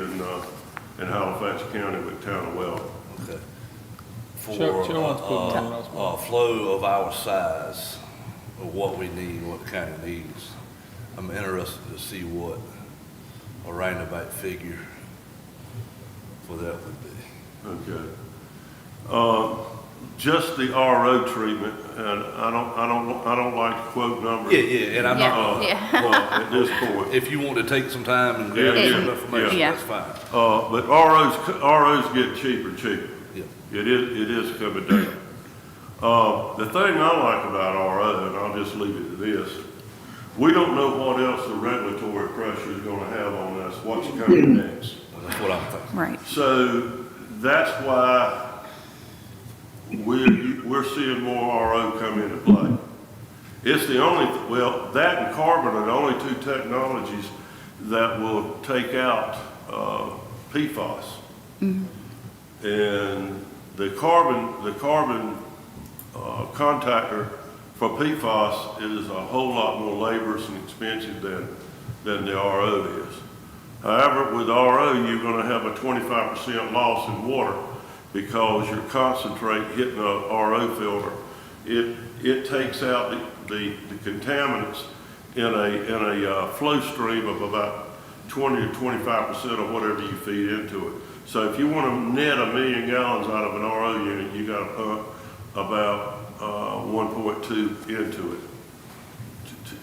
in Halifax County with Town of Well. Okay. For Chair wants to put one else. a flow of our size, of what we need, what the county needs, I'm interested to see what a roundabout figure for that would be. Okay. Just the RO treatment, and I don't like to quote numbers. Yeah, and I'm not, Well, at this point. if you want to take some time and grab Yeah, some information, yeah. that's fine. But ROs get cheaper and cheaper. Yeah. It is coming down. The thing I like about RO, and I'll just leave it to this, we don't know what else the regulatory pressure is gonna have on us, what's coming next. That's what I'm thinking. Right. So that's why we're seeing more RO come into play. It's the only, well, that and carbon are the only 2 technologies that will take out PFAS. And the carbon contactor for PFAS is a whole lot more laborious and expensive than the RO is. However, with RO, you're going to have a 25% loss in water because your concentrate hitting a RO filter, it takes out the contaminants in a flow stream of about 20 to 25% of whatever you feed into it. So if you want to net 1 million gallons out of an RO unit, you got to pump about 1.2 into it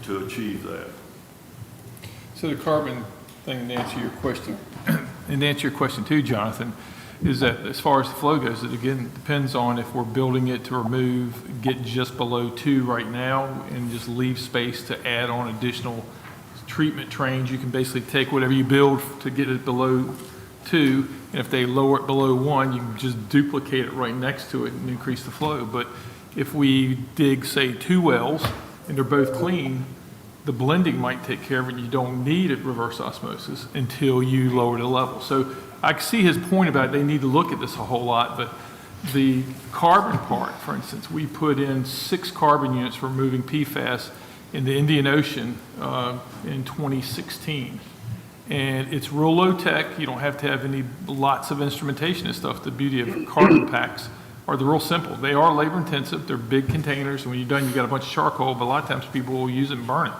to achieve that. So the carbon thing, to answer your question, and to answer your question too, Jonathan, is that as far as the flow goes, it again depends on if we're building it to remove, get just below 2 right now and just leave space to add on additional treatment trains. You can basically take whatever you build to get it below 2, and if they lower it below 1, you can just duplicate it right next to it and increase the flow. But if we dig, say, 2 wells and they're both clean, the blending might take care of it. You don't need a reverse osmosis until you lower the level. So I see his point about they need to look at this a whole lot, but the carbon part, for instance, we put in 6 carbon units for removing PFAS in the Indian Ocean in 2016. And it's real low tech. You don't have to have lots of instrumentation and stuff. The beauty of carbon packs are they're real simple. They are labor intensive. They're big containers. And when you're done, you got a bunch of charcoal, but a lot of times people will use it and burn it.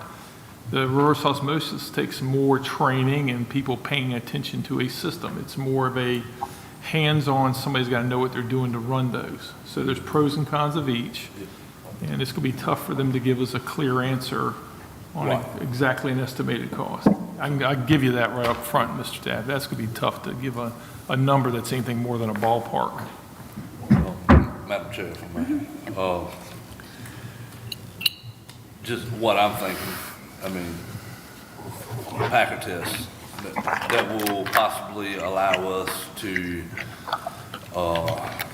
The reverse osmosis takes more training and people paying attention to a system. It's more of a hands-on, somebody's got to know what they're doing to run those. So there's pros and cons of each. And it's going to be tough for them to give us a clear answer on exactly an estimated cost. I can give you that right up front, Mr. Tabb. That's going to be tough to give a number that's anything more than a ballpark. Madam Chair, if I may. Just what I'm thinking, I mean, packer tests that will possibly allow us to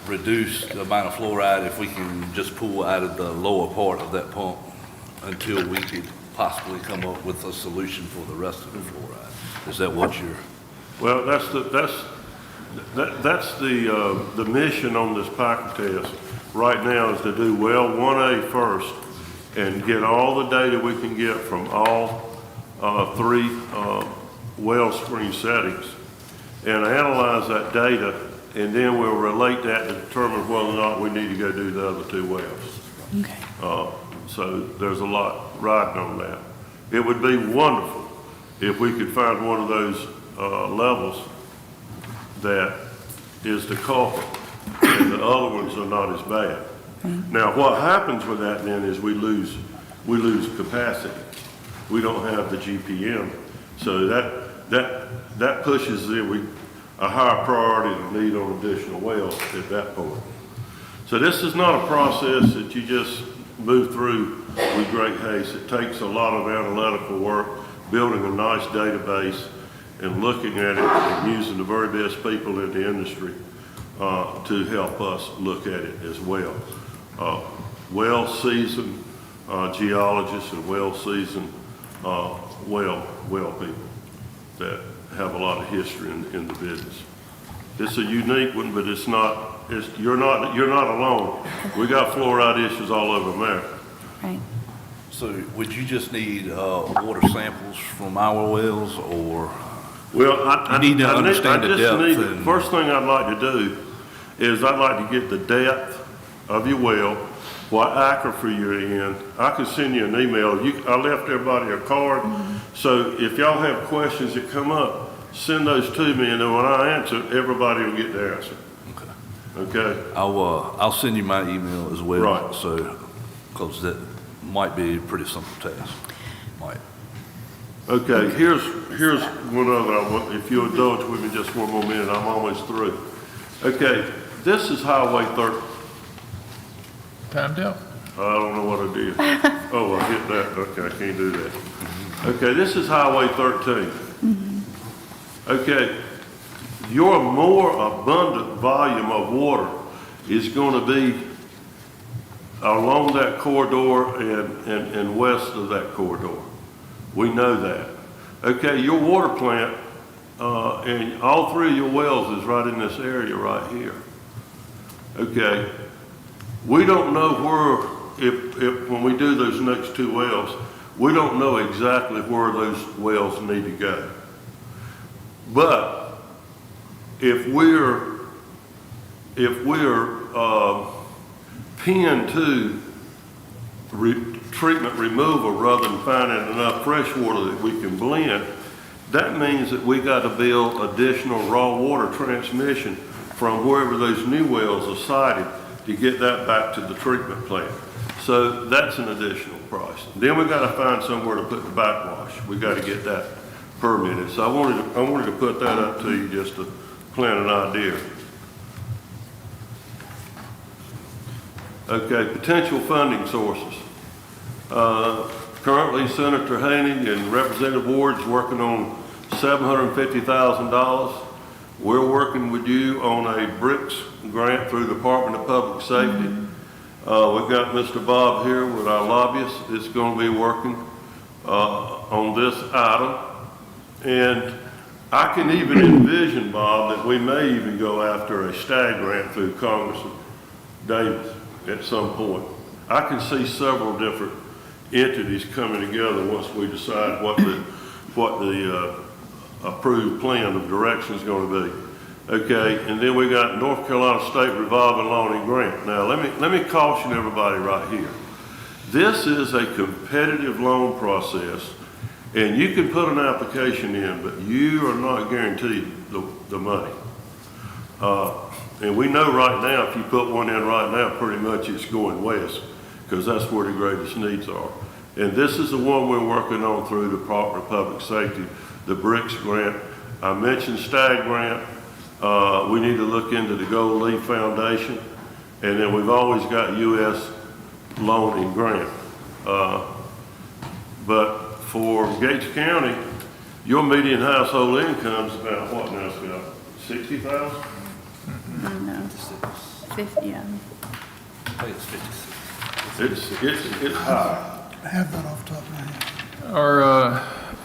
reduce the amount of fluoride if we can just pull out of the lower part of that pump until we could possibly come up with a solution for the rest of the fluoride. Is that what you're? Well, that's the mission on this packer test right now is to do well 1A first and get all the data we can get from all 3 well screen settings and analyze that data, and then we'll relate that to determine whether or not we need to go do the other 2 wells. Okay. So there's a lot riding on that. It would be wonderful if we could find one of those levels that is the culprit and the other ones are not as bad. Now, what happens with that then is we lose capacity. We don't have the GPM. So that pushes a higher priority to need on additional wells at that point. So this is not a process that you just move through with great haste. It takes a lot of analytical work, building a nice database and looking at it and using the very best people in the industry to help us look at it as well. well-seasoned geologists and well-seasoned well people that have a lot of history in the business. It's a unique one, but you're not alone. We got fluoride issues all over America. Right. So would you just need water samples from our wells, or? Well, I You need to understand the just depth need, and- first thing I'd like to do is I'd like to get the depth of your well, what aquifer you're in. I can send you an email. I left everybody a card. So if y'all have questions that come up, send those to me, and then when I answer, everybody will get the answer. Okay? I'll send you my email as well. Right. So, because that might be a pretty simple task. Might. Okay, here's one other, if you'll indulge with me just one more minute, I'm almost through. Okay, this is Highway 13. Timed out. I don't know what I did. Oh, I hit that, okay, I can't do that. Okay, this is Highway 13. Okay, your more abundant volume of water is gonna be along that corridor and west of that corridor. We know that. Okay, your water plant, and all three of your wells is right in this area right here. Okay, we don't know where, if when we do those next two wells, we don't know exactly where those wells need to go. But if we're pinned to treatment removal rather than finding enough fresh water that we can blend, that means that we got to build additional raw water transmission from wherever those new wells are sited to get that back to the treatment plant. So that's an additional price. Then we got to find somewhere to put the backwash. We got to get that permitted. So I wanted to put that up to you just to plant an idea. Okay, potential funding sources. Currently, Senator Haney and Representative Ward's working on $750,000. We're working with you on a BRICS grant through the Department of Public Safety. We've got Mr. Bob here with our lobbyist that's going to be working on this item. And I can even envision, Bob, that we may even go after a STAG grant through Congressman Davis at some point. I can see several different entities coming together once we decide what the approved plan of direction is going to be. Okay, and then we got North Carolina State Revolving Loan and Grant. Now, let me caution everybody right here. This is a competitive loan process, and you can put an application in, but you are not guaranteed the money. And we know right now, if you put one in right now, pretty much it's going west, because that's where the greatest needs are. And this is the one we're working on through the Department of Public Safety, the BRICS grant. I mentioned STAG grant. We need to look into the Gold Leaf Foundation. And then we've always got U.S. loan and grant. But for Gates County, your median household income is about what now, Scott? 60,000? No, 50, yeah. I think it's 56. It's high. I have that off the top of my head. Our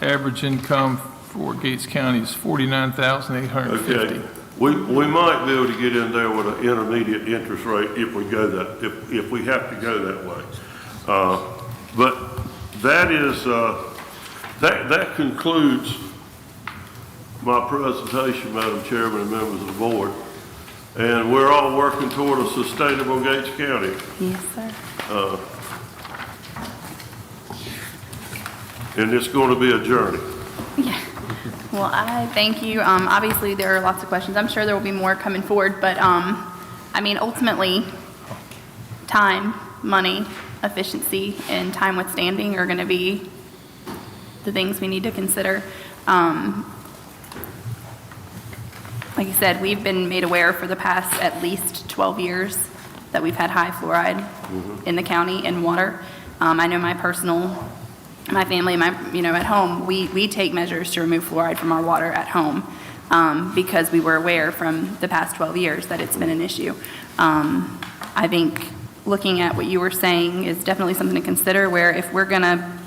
average income for Gates County is $49,850. Okay. We might be able to get in there with an intermediate interest rate if we go that, if we have to go that way. But that is, that concludes my presentation, Madam Chairman and members of the board. And we're all working toward a sustainable Gates County. Yes, sir. And it's going to be a journey. Yeah. Well, I thank you. Obviously, there are lots of questions. I'm sure there will be more coming forward, but I mean, ultimately, time, money, efficiency, and time withstanding are going to be the things we need to consider. Like you said, we've been made aware for the past at least 12 years that we've had high fluoride in the county in water. I know my family, at home, we take measures to remove fluoride from our water at home because we were aware from the past 12 years that it's been an issue. I think looking at what you were saying is definitely something to consider, where if we're going to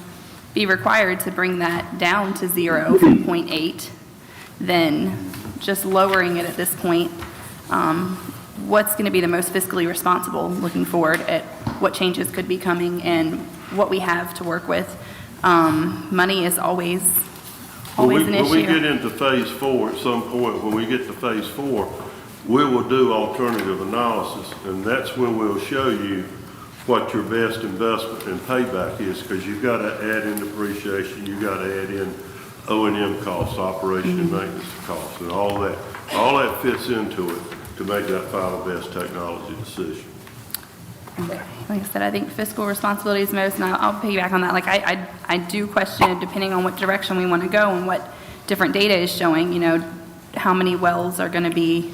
be required to bring that down to 0 from 0.8, then just lowering it at this point, what's going to be the most fiscally responsible looking forward at what changes could be coming and what we have to work with. Money is always an issue. When we get into phase 4 at some point, when we get to phase 4, we will do alternative analysis, and that's when we'll show you what your best investment and payback is, because you've got to add in depreciation, you've got to add in O&M costs, operation and maintenance costs, and all that. All that fits into it to make that final best technology decision. Like I said, I think fiscal responsibility is most, and I'll piggyback on that. Like, I do question, depending on what direction we want to go and what different data is showing, how many wells are going to be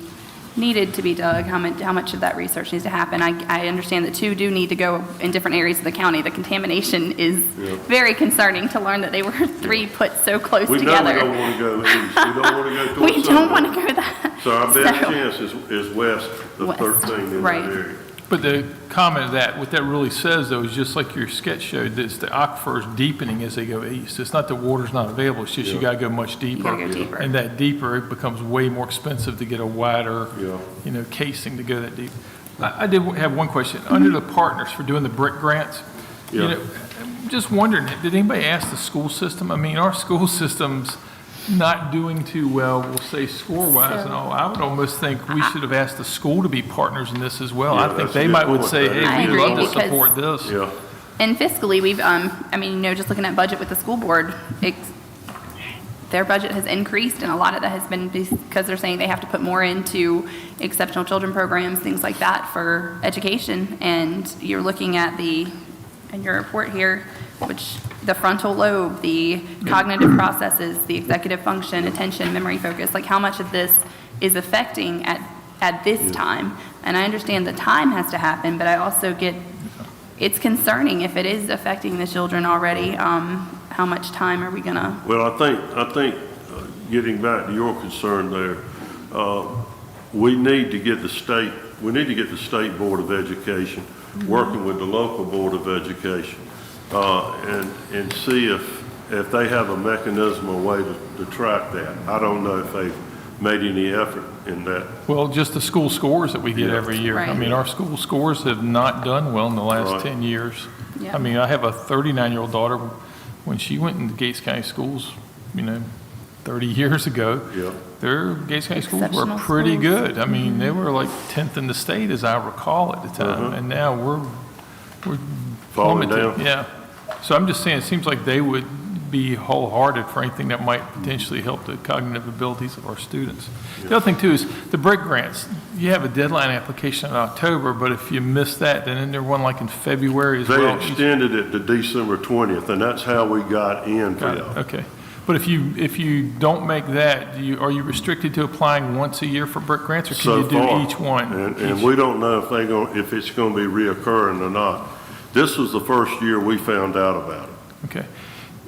needed to be dug, how much of that research needs to happen. I understand that 2 do need to go in different areas of the county. The contamination is very concerning to learn that they were 3 put so close together. We don't want to go east. We don't want to go towards We don't want to go that. So our best chance is west of 13 in that area. But the comment of that, what that really says, though, is just like your sketch showed, that the aquifer is deepening as they go east. It's not the water's not available, it's just you got to go much deeper. You gotta go deeper. And that deeper, it becomes way more expensive to get a wider, casing to go that deep. I did have one question. Under the partners for doing the brick grants, I'm just wondering, did anybody ask the school system? I mean, our school system's not doing too well, we'll say score-wise and all. I would almost think we should have asked the school to be partners in this as well. Yeah, I think that's they a good might would point. say, That hey, is we'd good. love to Because- support this. Yeah. And fiscally, we've, just looking at budget with the school board, their budget has increased, and a lot of that has been because they're saying they have to put more into exceptional children programs, things like that for education. And you're looking at in your report here, which the frontal lobe, the cognitive processes, the executive function, attention, memory, focus, like how much of this is affecting at this time. And I understand the time has to happen, but I also get, it's concerning if it is affecting the children already. How much time are we gonna? Well, I think getting back to your concern there, we need to get the state Board of Education working with the local Board of Education, and see if they have a mechanism, a way to track that. I don't know if they've made any effort in that. Well, just the school scores that we get every year. Right. I mean, our school scores have not done well in the last Right. 10 years. Yeah. I mean, I have a 39-year-old daughter. When she went into Gates County schools, 30 years ago, their Gates County schools were Exceptional pretty schools. good. I mean, they were like 10th in the state, as I recall at the time. And now we're Falling plummeted. down. Yeah. So I'm just saying, it seems like they would be wholehearted for anything that might potentially help the cognitive abilities of our students. The other thing too is the brick grants. You have a deadline application in October, but if you miss that, then isn't there one like in February as They well? extended it to December 20th, and that's how we got in for Got it, that. okay. But if you don't make that, are you restricted to applying once a year for brick grants, or can So you do far. each one? And we don't know if it's going to be reoccurring or not. This was the first year we found out about it. Okay.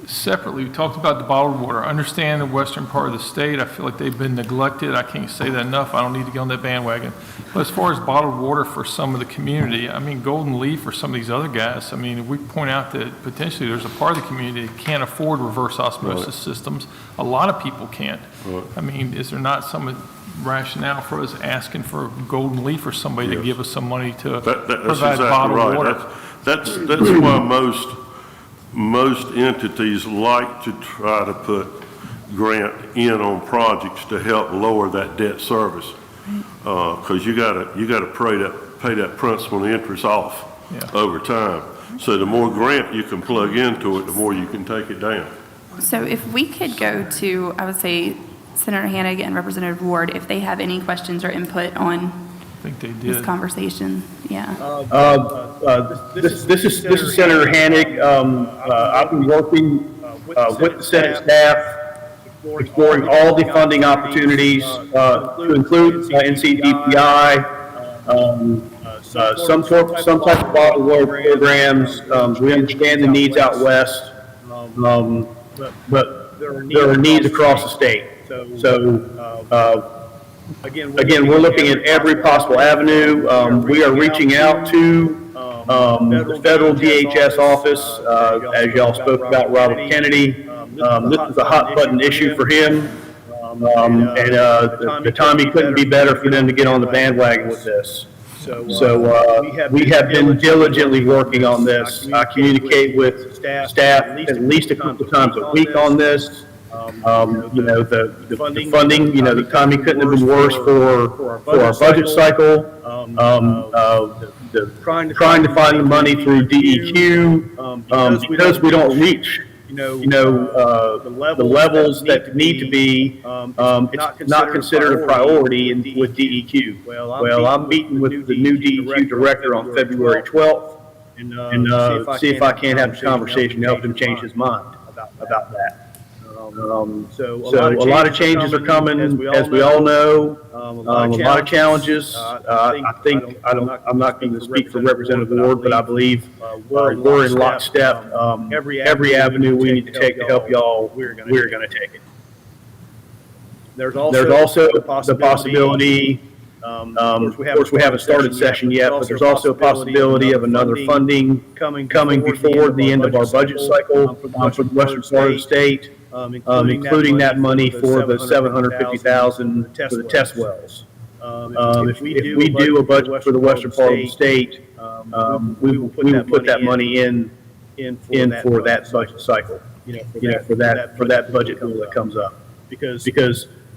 Separately, we talked about the bottled water. I understand the western part of the state, I feel like they've been neglected. I can't say that enough. I don't need to get on that bandwagon. But as far as bottled water for some of the community, I mean, Golden Leaf or some of these other guys, I mean, if we point out that potentially there's a part of the community that can't afford reverse osmosis systems. A lot of people can't. Right. I mean, is there not some rationale for us asking for Golden Leaf or somebody to give us some money to That's provide exactly bottled right. water? That's why most entities like to try to put grant in on projects to help lower that debt service. Because you gotta pay that principal and interest off over time. So the more grant you can plug into it, the more you can take it down. So if we could go to, I would say, Senator Hannig and Representative Ward, if they have any questions or input on I think they this did. conversation, yeah. This is Senator Hannig. I've been working with the Senate staff, exploring all the funding opportunities to include NCDPI, some type of bottled water programs. We understand the needs out west, but there are needs across the state. So again, we're looking at every possible avenue. We are reaching out to the federal DHS office, as y'all spoke about Robert Kennedy, this is a hot button issue for him. The timing couldn't be better for them to get on the bandwagon with this. So we have been diligently working on this. I communicate with staff at least a couple times a week on this. The funding, the timing couldn't have been worse for our budget cycle. Trying to find the money through DEQ, because we don't reach the levels that need to be, it's not considered a priority with DEQ. Well, I'm meeting with the new DEQ director on February 12th, and see if I can't have a conversation to help him change his mind about that. So a lot of changes are coming, as we all know. A lot of challenges. I'm not going to speak for Representative Ward, but I believe we're in lockstep. Every avenue we need to take to help y'all, we're going to take it. There's also the possibility. Of course, we haven't started session yet, but there's also a possibility of another funding coming before the end of our budget cycle for the western part of the state. Including that money for the $750,000 for the test wells. If we do a budget for the western part of the state, we will put that money in for that budget cycle. For that budget bill that comes up. Because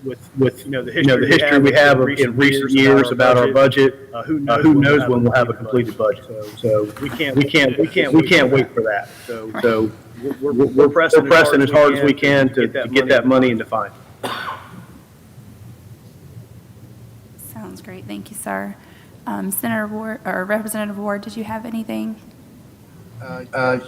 with the history we have in recent years about our budget, who knows when we'll have a completed budget. So we can't wait for that. So we're pressing as hard as we can to get that money and to find it. Sounds great. Thank you, sir. Senator Ward, or Representative Ward, did you have anything?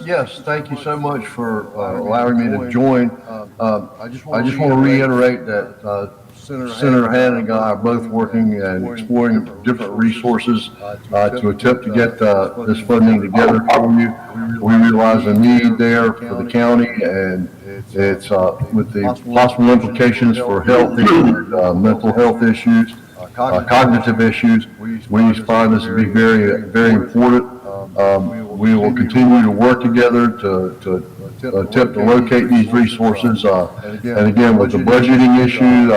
Yes, thank you so much for allowing me to join. I just want to reiterate that Senator Hannon and I are both working and exploring different resources to attempt to get this funding together for you. We realize the need there for the county, and it's with the possible implications for health issues, mental health issues, cognitive issues. We find this to be very, very important. We will continue to work together to attempt to locate these resources. And again, with the budgeting issue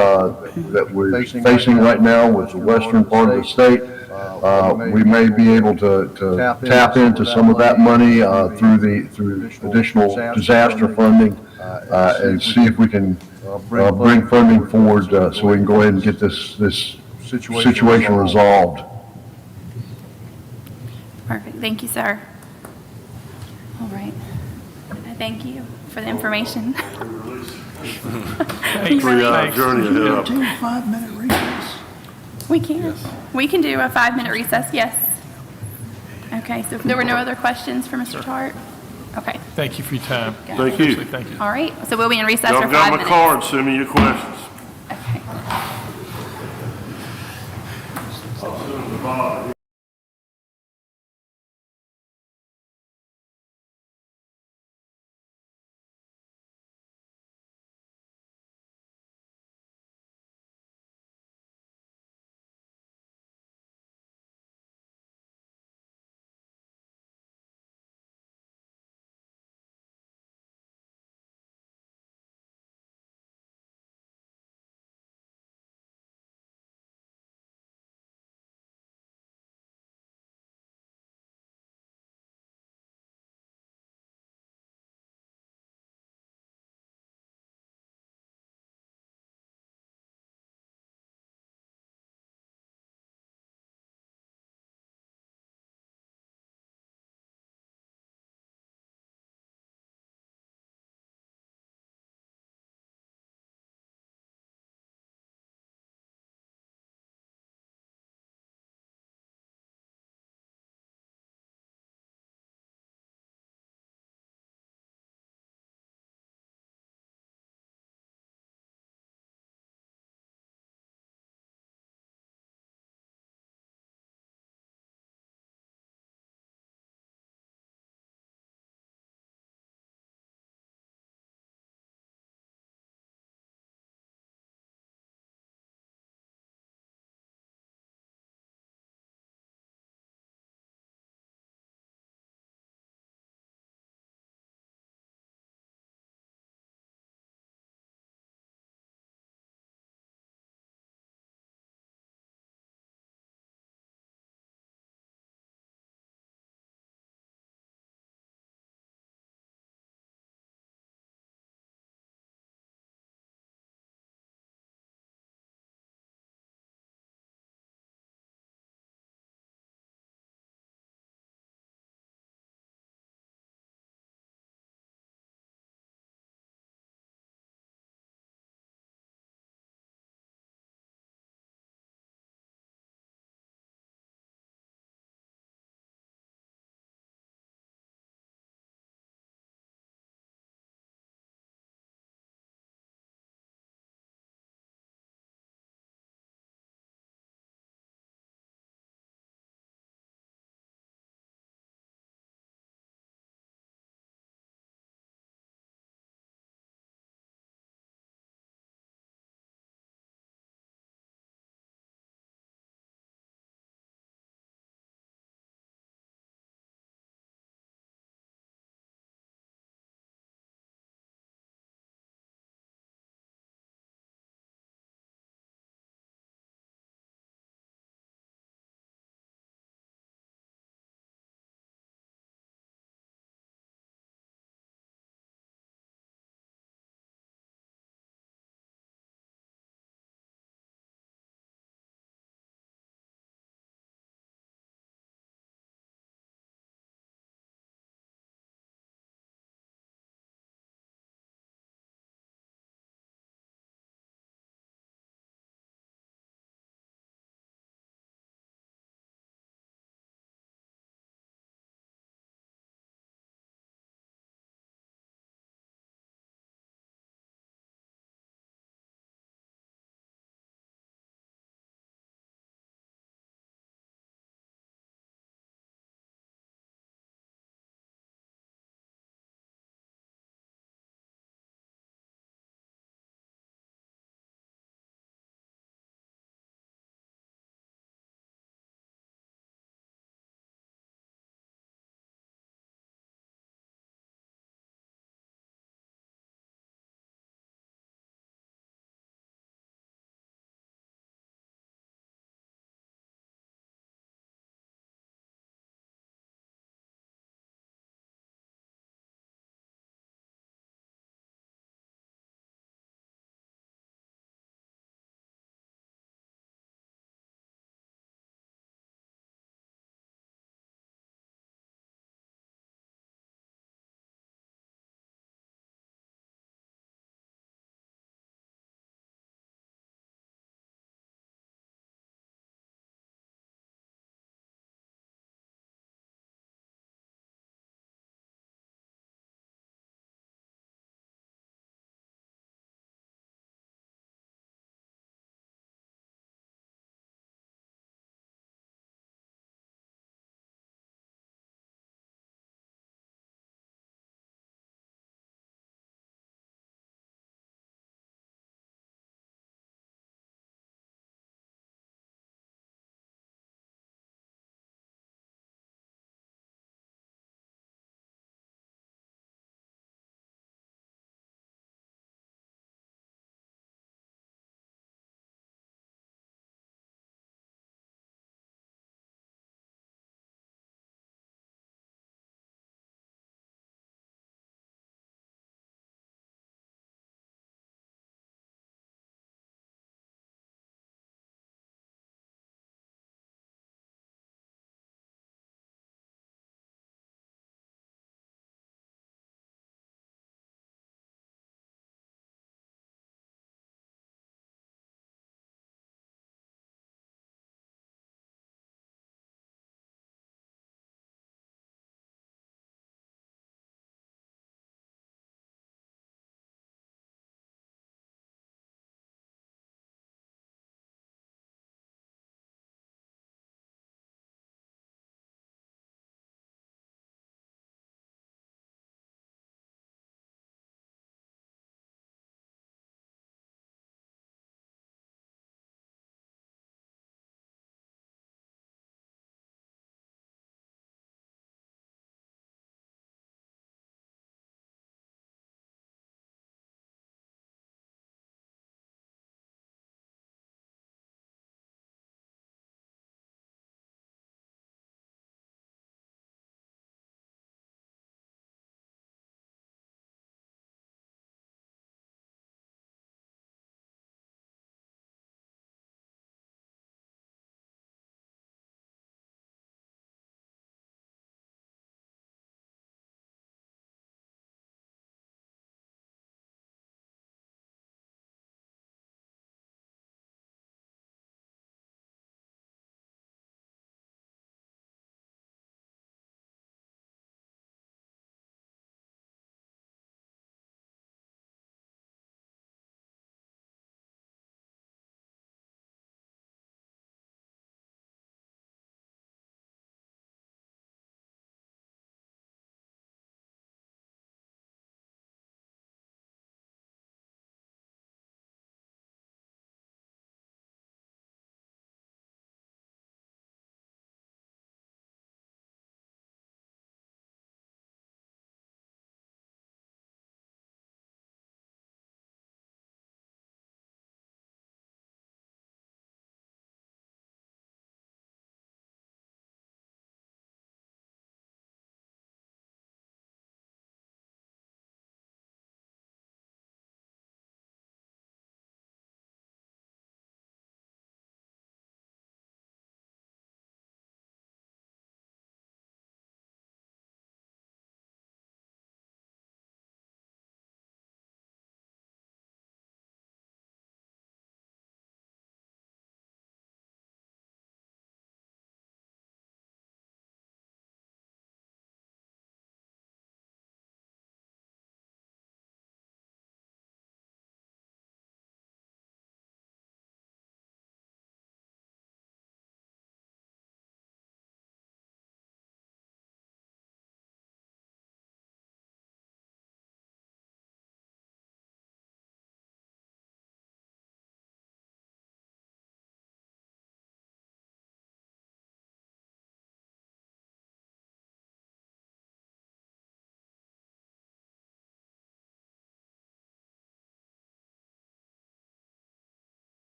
that we're facing right now with the western part of the state, we may be able to tap into some of that money through additional disaster funding and see if we can bring funding forward so we can go ahead and get this situation resolved. Perfect. Thank you, sir. All right. Thank you for the information. Thanks. Journey ahead of Do a 5-minute recess. We can. Yes. We can do a 5-minute recess, yes. Okay, so if there were no other questions for Mr. Tart? Okay. Thank you for your time. Thank you. Thank you. All right, so we'll be in recess Y'all for 5 got my minutes. card, send me your questions. Okay.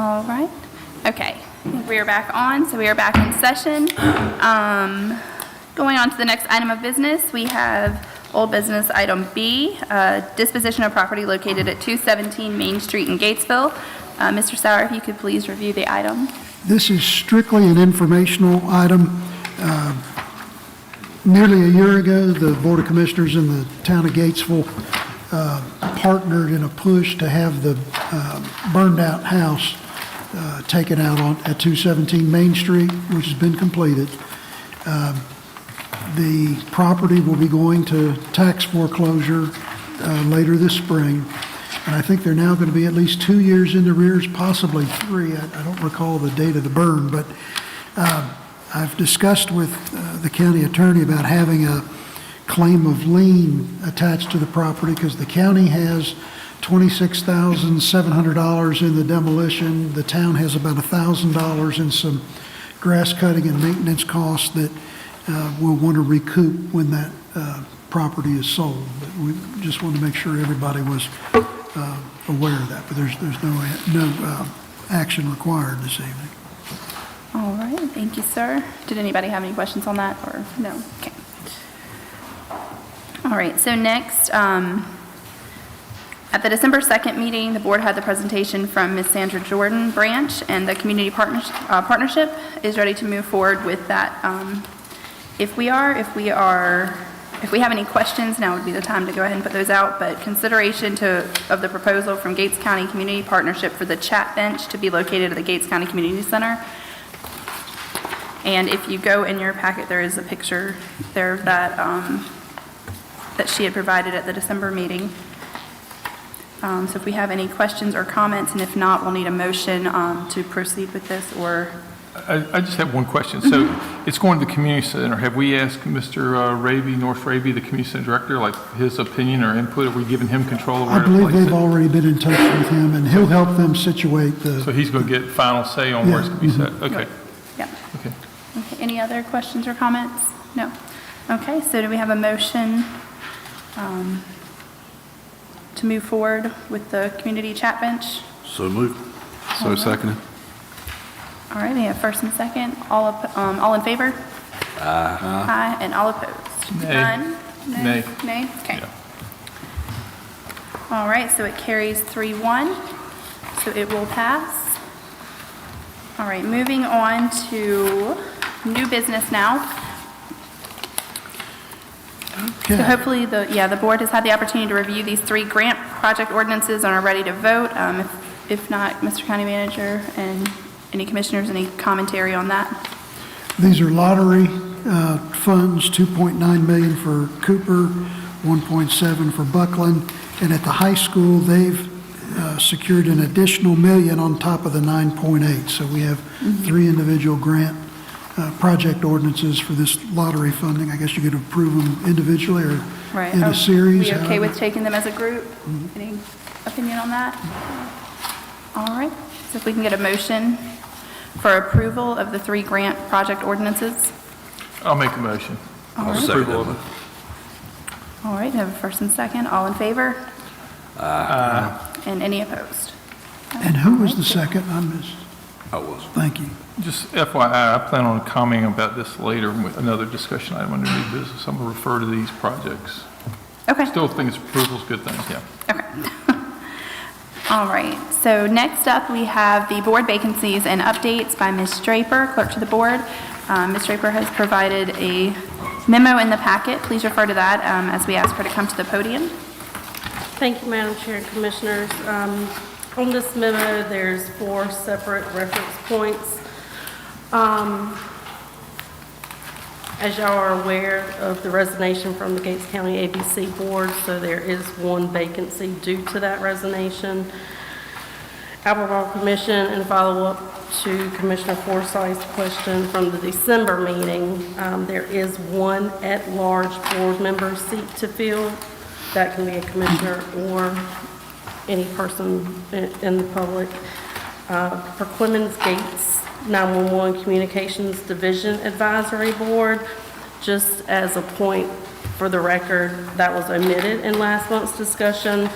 All right. Okay. I think we are back on, so we are back in session. Going on to the next item of business, we have old business item B, disposition of property located at 217 Main Street in Gatesville. Mr. Sauer, if you could please review the item. This is strictly an informational item. Nearly a year ago, the Board of Commissioners in the town of Gatesville partnered in a push to have the burned-out house taken out at 217 Main Street, which has been completed. The property will be going to tax foreclosure later this spring. And I think they're now going to be at least 2 years in arrears, possibly 3. I don't recall the date of the burn, but I've discussed with the county attorney about having a claim of lien attached to the property because the county has $26,700 in the demolition. The town has about $1,000 in some grass cutting and maintenance costs that we'll want to recoup when that property is sold. But we just want to make sure everybody was aware of that, but there's no action required this evening. All right, thank you, sir. Did anybody have any questions on that, or no? Okay. All right, so next, at the December 2nd meeting, the board had the presentation from Ms. Sandra Jordan Branch, and the community partnership is ready to move forward with that. If we have any questions, now would be the time to go ahead and put those out, but consideration of the proposal from Gates County Community Partnership for the chat bench to be located at the Gates County Community Center. And if you go in your packet, there is a picture there that she had provided at the December meeting. So if we have any questions or comments, and if not, we'll need a motion to proceed with this, or... I just have one question. So it's going to the community center. Have we asked Mr. Raby, North Raby, the community center director, like his opinion or input? Have we given him control of where I to place it? believe they've already been in touch with him, and he'll help them situate the... So he's going to get final say on where it's going to be set? Okay. Yeah. Okay. Okay, any other questions or comments? No? Okay, so do we have a motion to move forward with the community chat bench? So moved. So seconded. All right, we have first and second. All in favor? Aye. And all opposed? Nay. None? Nay. Nay? Okay. Yeah. All right, so it carries 3-1, so it will pass. All right, moving on to new business now. So Okay. hopefully the board has had the opportunity to review these 3 grant project ordinances and are ready to vote. If not, Mr. County Manager and any commissioners, any commentary on that? These are lottery funds, $2.9 million for Cooper, $1.7 for Buckland, and at the high school, they've secured an additional $1 million on top of the 9.8. So we have 3 individual grant project ordinances for this lottery funding. I guess you could approve them individually or Right. in a series. Are we okay however. with taking them as a group? Any opinion on that? All right, so if we can get a motion for approval of the 3 grant project ordinances? I'll make a motion. All right. Second. Approval of it. All right, we have a first and second. All in favor? And any opposed? And who was the second? I missed. I was. Thank you. Just FYI, I plan on commenting about this later with another discussion item under new business. I'm going to refer to these projects. Okay. Still think it's approval's good things, yeah. Okay. All right, so next up, we have the board vacancies and updates by Ms. Draper, clerk to the board. Ms. Draper has provided a memo in the packet. Please refer to that as we ask her to come to the podium. Thank you, Madam Chair and Commissioners. On this memo, there's 4 separate reference points. As y'all are aware of the resignation from the Gates County ABC Board, so there is 1 vacancy due to that resignation. Albemarle Commission, and follow-up to Commissioner Forsyth's question from the December meeting, there is 1 at-large board member seat to fill. That can be a commissioner or any person in the public. For Clemens Gates 911 Communications Division Advisory Board, just as a point for the record, that was omitted in last month's discussion,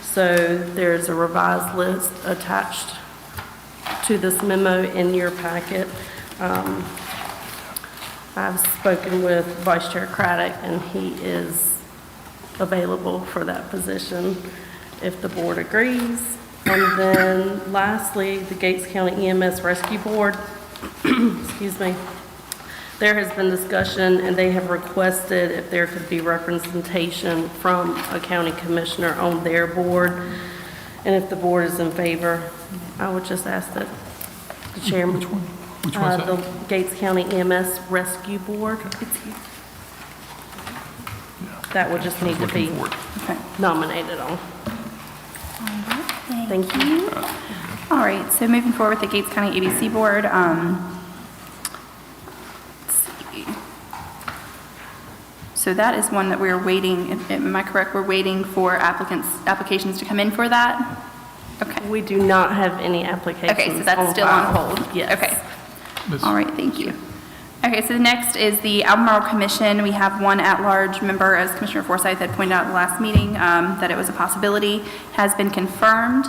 so there's a revised list attached to this memo in your packet. I've spoken with Vice Chair Craddock, and he is available for that position if the board agrees. And then lastly, the Gates County EMS Rescue Board, excuse me, there has been discussion, and they have requested if there could be representation from a county commissioner on their board. And if the board is in favor, I would just ask that the chairman. Which one? Which one's that? The Gates County EMS Rescue Board. That would just need to be Looking for it. Okay. nominated on. Thank you. All right, so moving forward with the Gates County ABC Board, let's see. So that is one that we're waiting, am I correct? We're waiting for applications to come in for that? Okay. We do not have any applications. Okay, so that's still on file. hold? Yes. Okay. All right, thank you. Okay, so the next is the Albemarle Commission. We have one at-large member, as Commissioner Forsyth had pointed out at the last meeting, that it was a possibility, has been confirmed.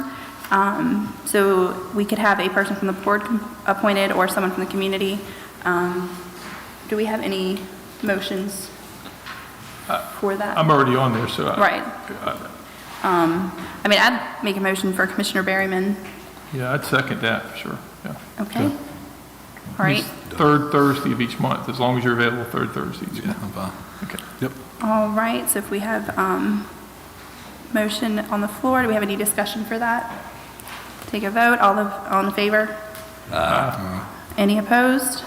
So we could have a person from the board appointed or someone from the community. Do we have any motions for that? I'm already on there, so. Right. I mean, I'd make a motion for Commissioner Berryman. Yeah, I'd second that, for sure, yeah. Okay. All right. Third Thursday of each month, as long as you're available third Thursday each Yeah, month. I'm fine. Okay. Yep. All right, so if we have motion on the floor, do we have any discussion for that? Take a vote, all in favor? Any opposed?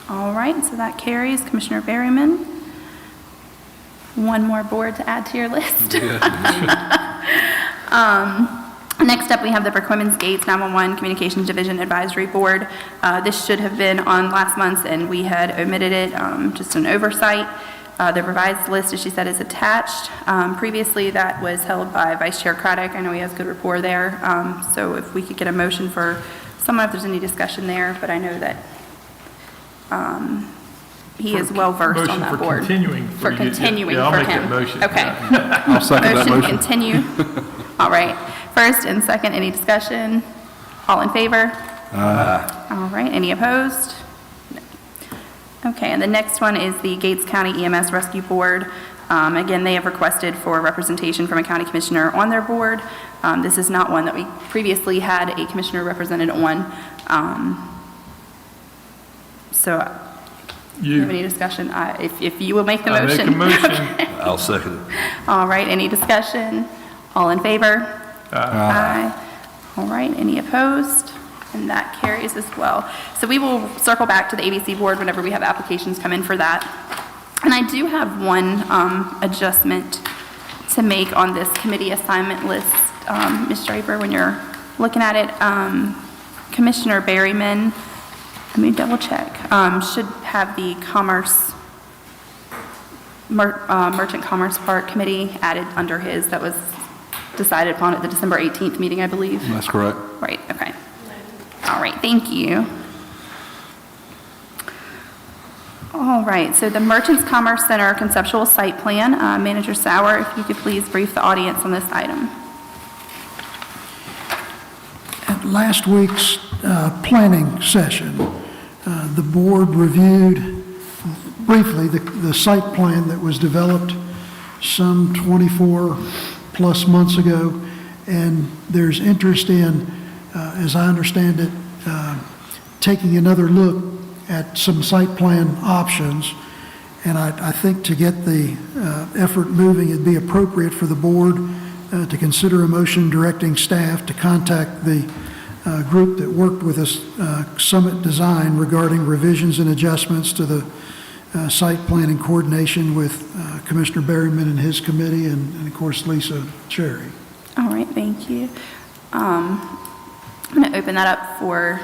All right, so that carries. Commissioner Berryman, one more board to add to your list. Next up, we have the Brookwomen's Gates 911 Communications Division Advisory Board. This should have been on last month's, and we had omitted it, just an oversight. The revised list, as she said, is attached. Previously, that was held by Vice Chair Craddock. I know he has good rapport there. So if we could get a motion for someone, if there's any discussion there, but I know that he is well-versed on that board. Motion for continuing for you. For continuing Yeah, I'll for make that him. motion. Okay. I'll second that motion. Continue. All right. First and second, any discussion? All in favor? All right. Any opposed? No. Okay, and the next one is the Gates County EMS Rescue Board. Again, they have requested for representation from a county commissioner on their board. This is not one that we previously had a commissioner represented on. So, do you have any discussion? If you will make the I motion. make a motion. Okay. I'll second it. All right, any discussion? All in favor? Aye. All right, any opposed? And that carries as well. So we will circle back to the ABC board whenever we have applications come in for that. And I do have one adjustment to make on this committee assignment list, Ms. Draper, when you're looking at it. Commissioner Berryman, let me double check, should have the Merchant Commerce Park Committee added under his. That was decided upon at the December 18th meeting, I believe. That's correct. Right, okay. All right, thank you. All right, so the Merchants Commerce Center Conceptual Site Plan, Manager Sauer, if you could please brief the audience on this item. At last week's planning session, the board reviewed briefly the site plan that was developed some 24-plus months ago, and there's interest in, as I understand it, taking another look at some site plan options. And I think to get the effort moving, it'd be appropriate for the board to consider a motion directing staff to contact the group that worked with us, Summit Design, regarding revisions and adjustments to the site plan in coordination with Commissioner Berryman and his committee, and of course, Lisa Cherry. All right, thank you. I'm going to open that up for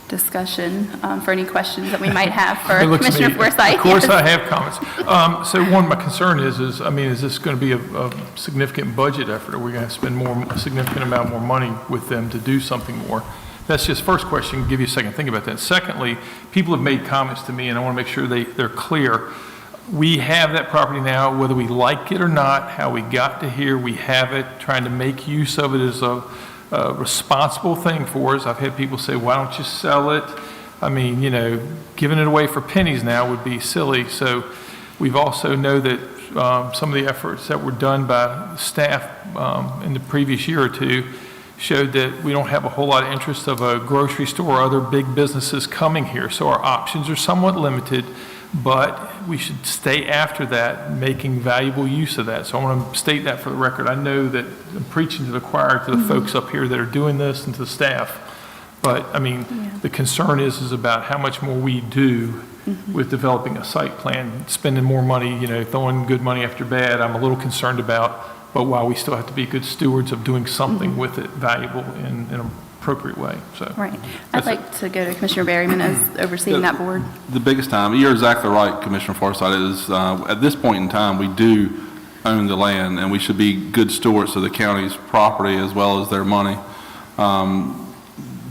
discussion, for any questions that we might have for It looks to Commissioner me- Forsyth. Of course, Yes. I have comments. So one, my concern is, I mean, is this going to be a significant budget effort? Are we going to spend a significant amount more money with them to do something more? That's just first question. Give you a second to think about that. Secondly, people have made comments to me, and I want to make sure they're clear. We have that property now, whether we like it or not, how we got to here, we have it, trying to make use of it as a a responsible thing for us. I've had people say, why don't you sell it? I mean, you know, giving it away for pennies now would be silly. So we've also know that some of the efforts that were done by staff in the previous year or two showed that we don't have a whole lot of interest of a grocery store or other big businesses coming here. So our options are somewhat limited, but we should stay after that, making valuable use of that. So I want to state that for the record. I know that I'm preaching to the choir, to the folks up here that are doing this and to the staff. But I mean, the concern is about how much more we do with developing a site plan, spending more money, you know, throwing good money after bad. I'm a little concerned about, but while we still have to be good stewards of doing something with it valuable in an appropriate way. So Right. I'd like to go to Commissioner Berryman as overseeing that board. The biggest time, you're exactly right, Commissioner Forsythe, is at this point in time, we do own the land, and we should be good stewards of the county's property as well as their money.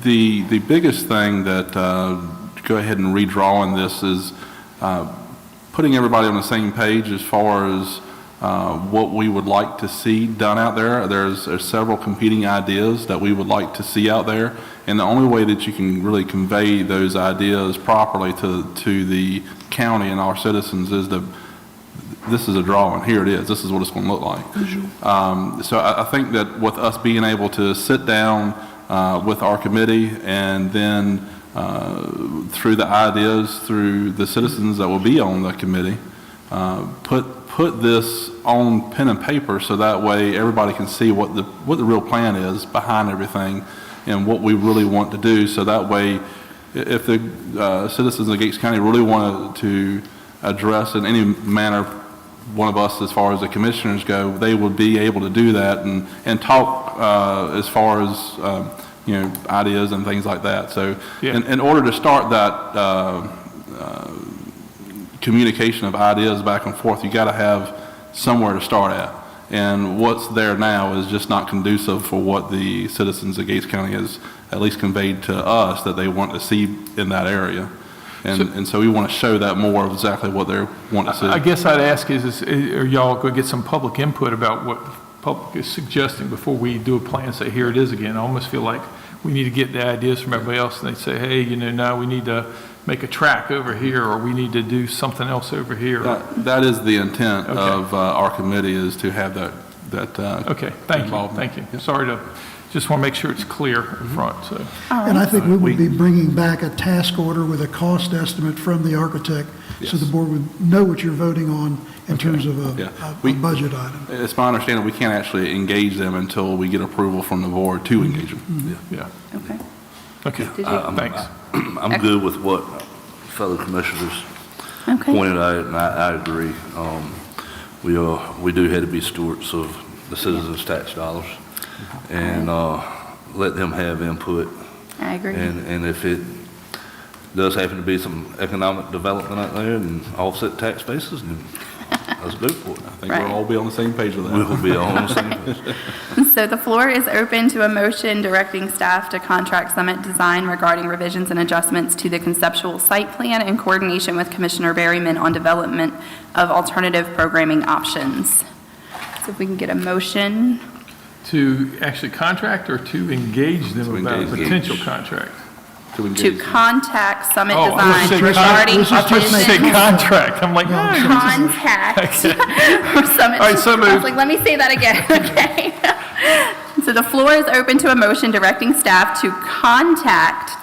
The biggest thing that, go ahead and redraw on this is putting everybody on the same page as far as what we would like to see done out there. There's several competing ideas that we would like to see out there, and the only way that you can really convey those ideas properly to the county and our citizens is this is a drawing, here it is, this is what it's going to look like. So I think that with us being able to sit down with our committee and then through the ideas, through the citizens that will be on the committee, put this on pen and paper so that way everybody can see what the real plan is behind everything and what we really want to do. So that way, if the citizens of Gates County really wanted to address in any manner one of us as far as the commissioners go, they would be able to do that and talk as far as you know, ideas and things like that. So in order to start that communication of ideas back and forth, you got to have somewhere to start at. And what's there now is just not conducive for what the citizens of Gates County has at least conveyed to us that they want to see in that area. And so we want to show that more of exactly what they want to see. I guess I'd ask are y'all going to get some public input about what public is suggesting before we do a plan and say, here it is again? I almost feel like we need to get the ideas from everybody else, and they say, hey, you know, now we need to make a track over here, or we need to do something else over here. That is the intent of our committee, is to have that okay, thank you. Thank you. Sorry to, just want to make sure it's clear up front. So. And I think we would be bringing back a task order with a cost estimate from the architect, so the board would know what you're voting on in terms of a budget item. It's my understanding we can't actually engage them until we get approval from the board to engage them. Okay. Okay, thanks. I'm good with what fellow commissioners pointed out, and I agree. We do have to be stewards of the citizens' tax dollars and let them have input. I agree. And if it does happen to be some economic development out there and offset tax bases, then let's go for it. I think we'll all be on the same page with that. We will be on the same page. So the floor is open to a motion directing staff to contract Summit Design regarding revisions and adjustments to the conceptual site plan in coordination with Commissioner Berryman on development of alternative programming options. So if we can get a motion. To actually contract or to engage them about a potential contract? To contact Summit Oh, I Design was regarding supposed to say revisions. contract. I'm like, Contact Summit. All right, so I was moved. like, let me say that again, okay? So the floor is open to a motion directing staff to contact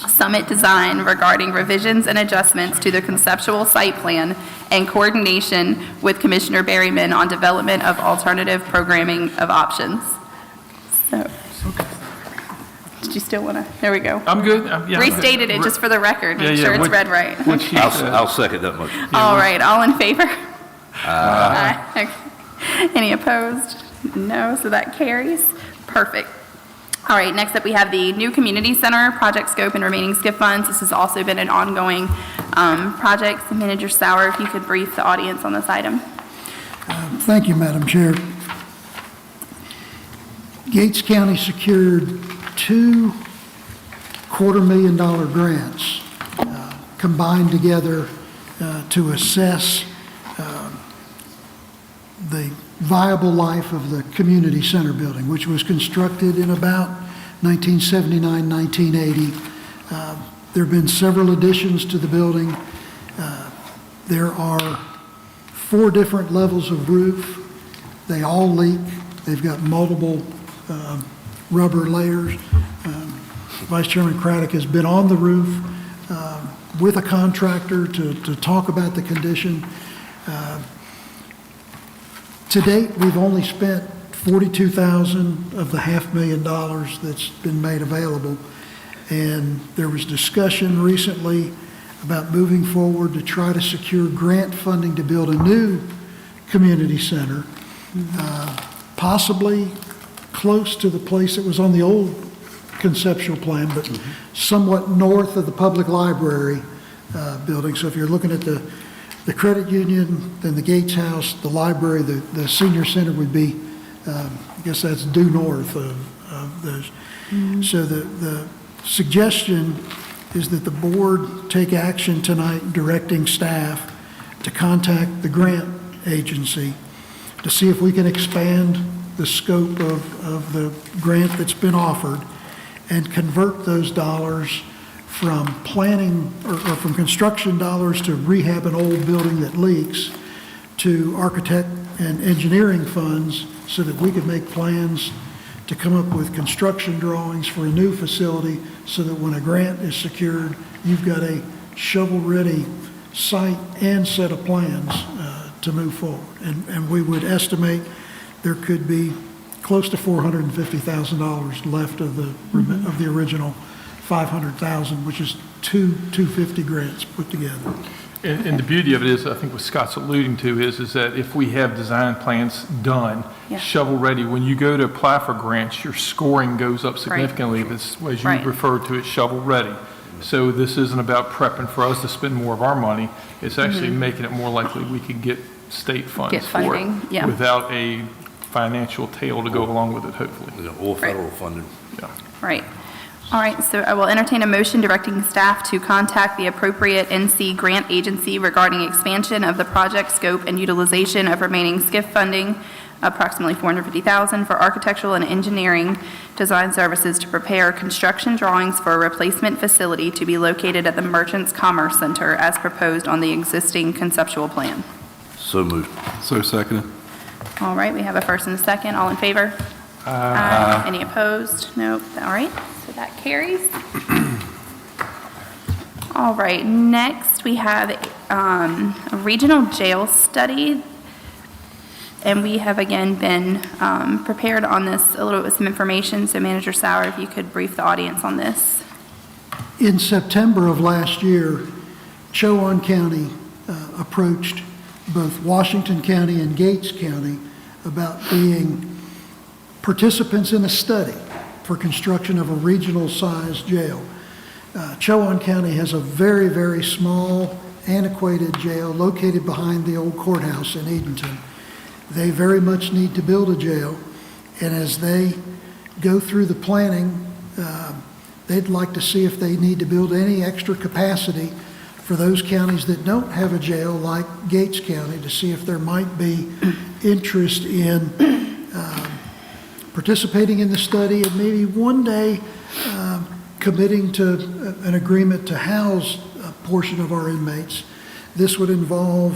Summit Design regarding revisions and adjustments to the conceptual site plan and coordination with Commissioner Berryman on development of alternative programming of options. So, did you still want to, there we go. I'm good. Restated it just for the record, make sure it's read right. I'll second that motion. All right, all in favor? Aye. Okay. Any opposed? No, so that carries. Perfect. All right, next up we have the new community center project scope and remaining SCIF funds. This has also been an ongoing project. So Manager Sauer, if you could brief the audience on this item. Thank you, Madam Chair. Gates County secured 2 $250,000 grants combined together to assess the viable life of the community center building, which was constructed in about 1979, 1980. There have been several additions to the building. There are 4 different levels of roof. They all leak. They've got multiple rubber layers. Vice Chairman Craddock has been on the roof with a contractor to talk about the condition. To date, we've only spent $42,000 of the $500,000 that's been made available. And there was discussion recently about moving forward to try to secure grant funding to build a new community center, possibly close to the place that was on the old conceptual plan, but somewhat north of the public library building. So if you're looking at the credit union, then the Gates House, the library, the senior center would be, I guess that's due north of those. So the suggestion is that the board take action tonight directing staff to contact the grant agency to see if we can expand the scope of the grant that's been offered and convert those dollars from planning or from construction dollars to rehab an old building that leaks to architect and engineering funds so that we could make plans to come up with construction drawings for a new facility so that when a grant is secured, you've got a shovel-ready site and set of plans to move forward. And we would estimate there could be close to $450,000 left of the original $500,000, which is two 250 grants put together. And the beauty of it is, I think what Scott's alluding to is that if we have design plans done, shovel ready, when you go to apply for grants, your scoring goes up significantly. If it's, as you refer to it, shovel ready. So this isn't about prepping for us to spend more of our money. It's actually making it more likely we could get state funds for it without a financial tail to go along with it, hopefully. Or federal funding. Right. All right, so I will entertain a motion directing staff to contact the appropriate NC grant agency regarding expansion of the project scope and utilization of remaining SCIF funding, approximately $450,000 for architectural and engineering design services to prepare construction drawings for a replacement facility to be located at the Merchants Commerce Center as proposed on the existing conceptual plan. So moved. So seconded. All right, we have a first and a second. All in favor? Aye. Any opposed? Nope. All right, so that carries. All right, next we have a regional jail study. And we have again been prepared on this a little bit with some information. So Manager Sauer, if you could brief the audience on this. In September of last year, Chowan County approached both Washington County and Gates County about being participants in a study for construction of a regional-sized jail. Chowan County has a very, very small, antiquated jail located behind the old courthouse in Edenton. They very much need to build a jail, and as they go through the planning, they'd like to see if they need to build any extra capacity for those counties that don't have a jail, like Gates County, to see if there might be interest in participating in the study and maybe one day committing to an agreement to house a portion of our inmates. This would involve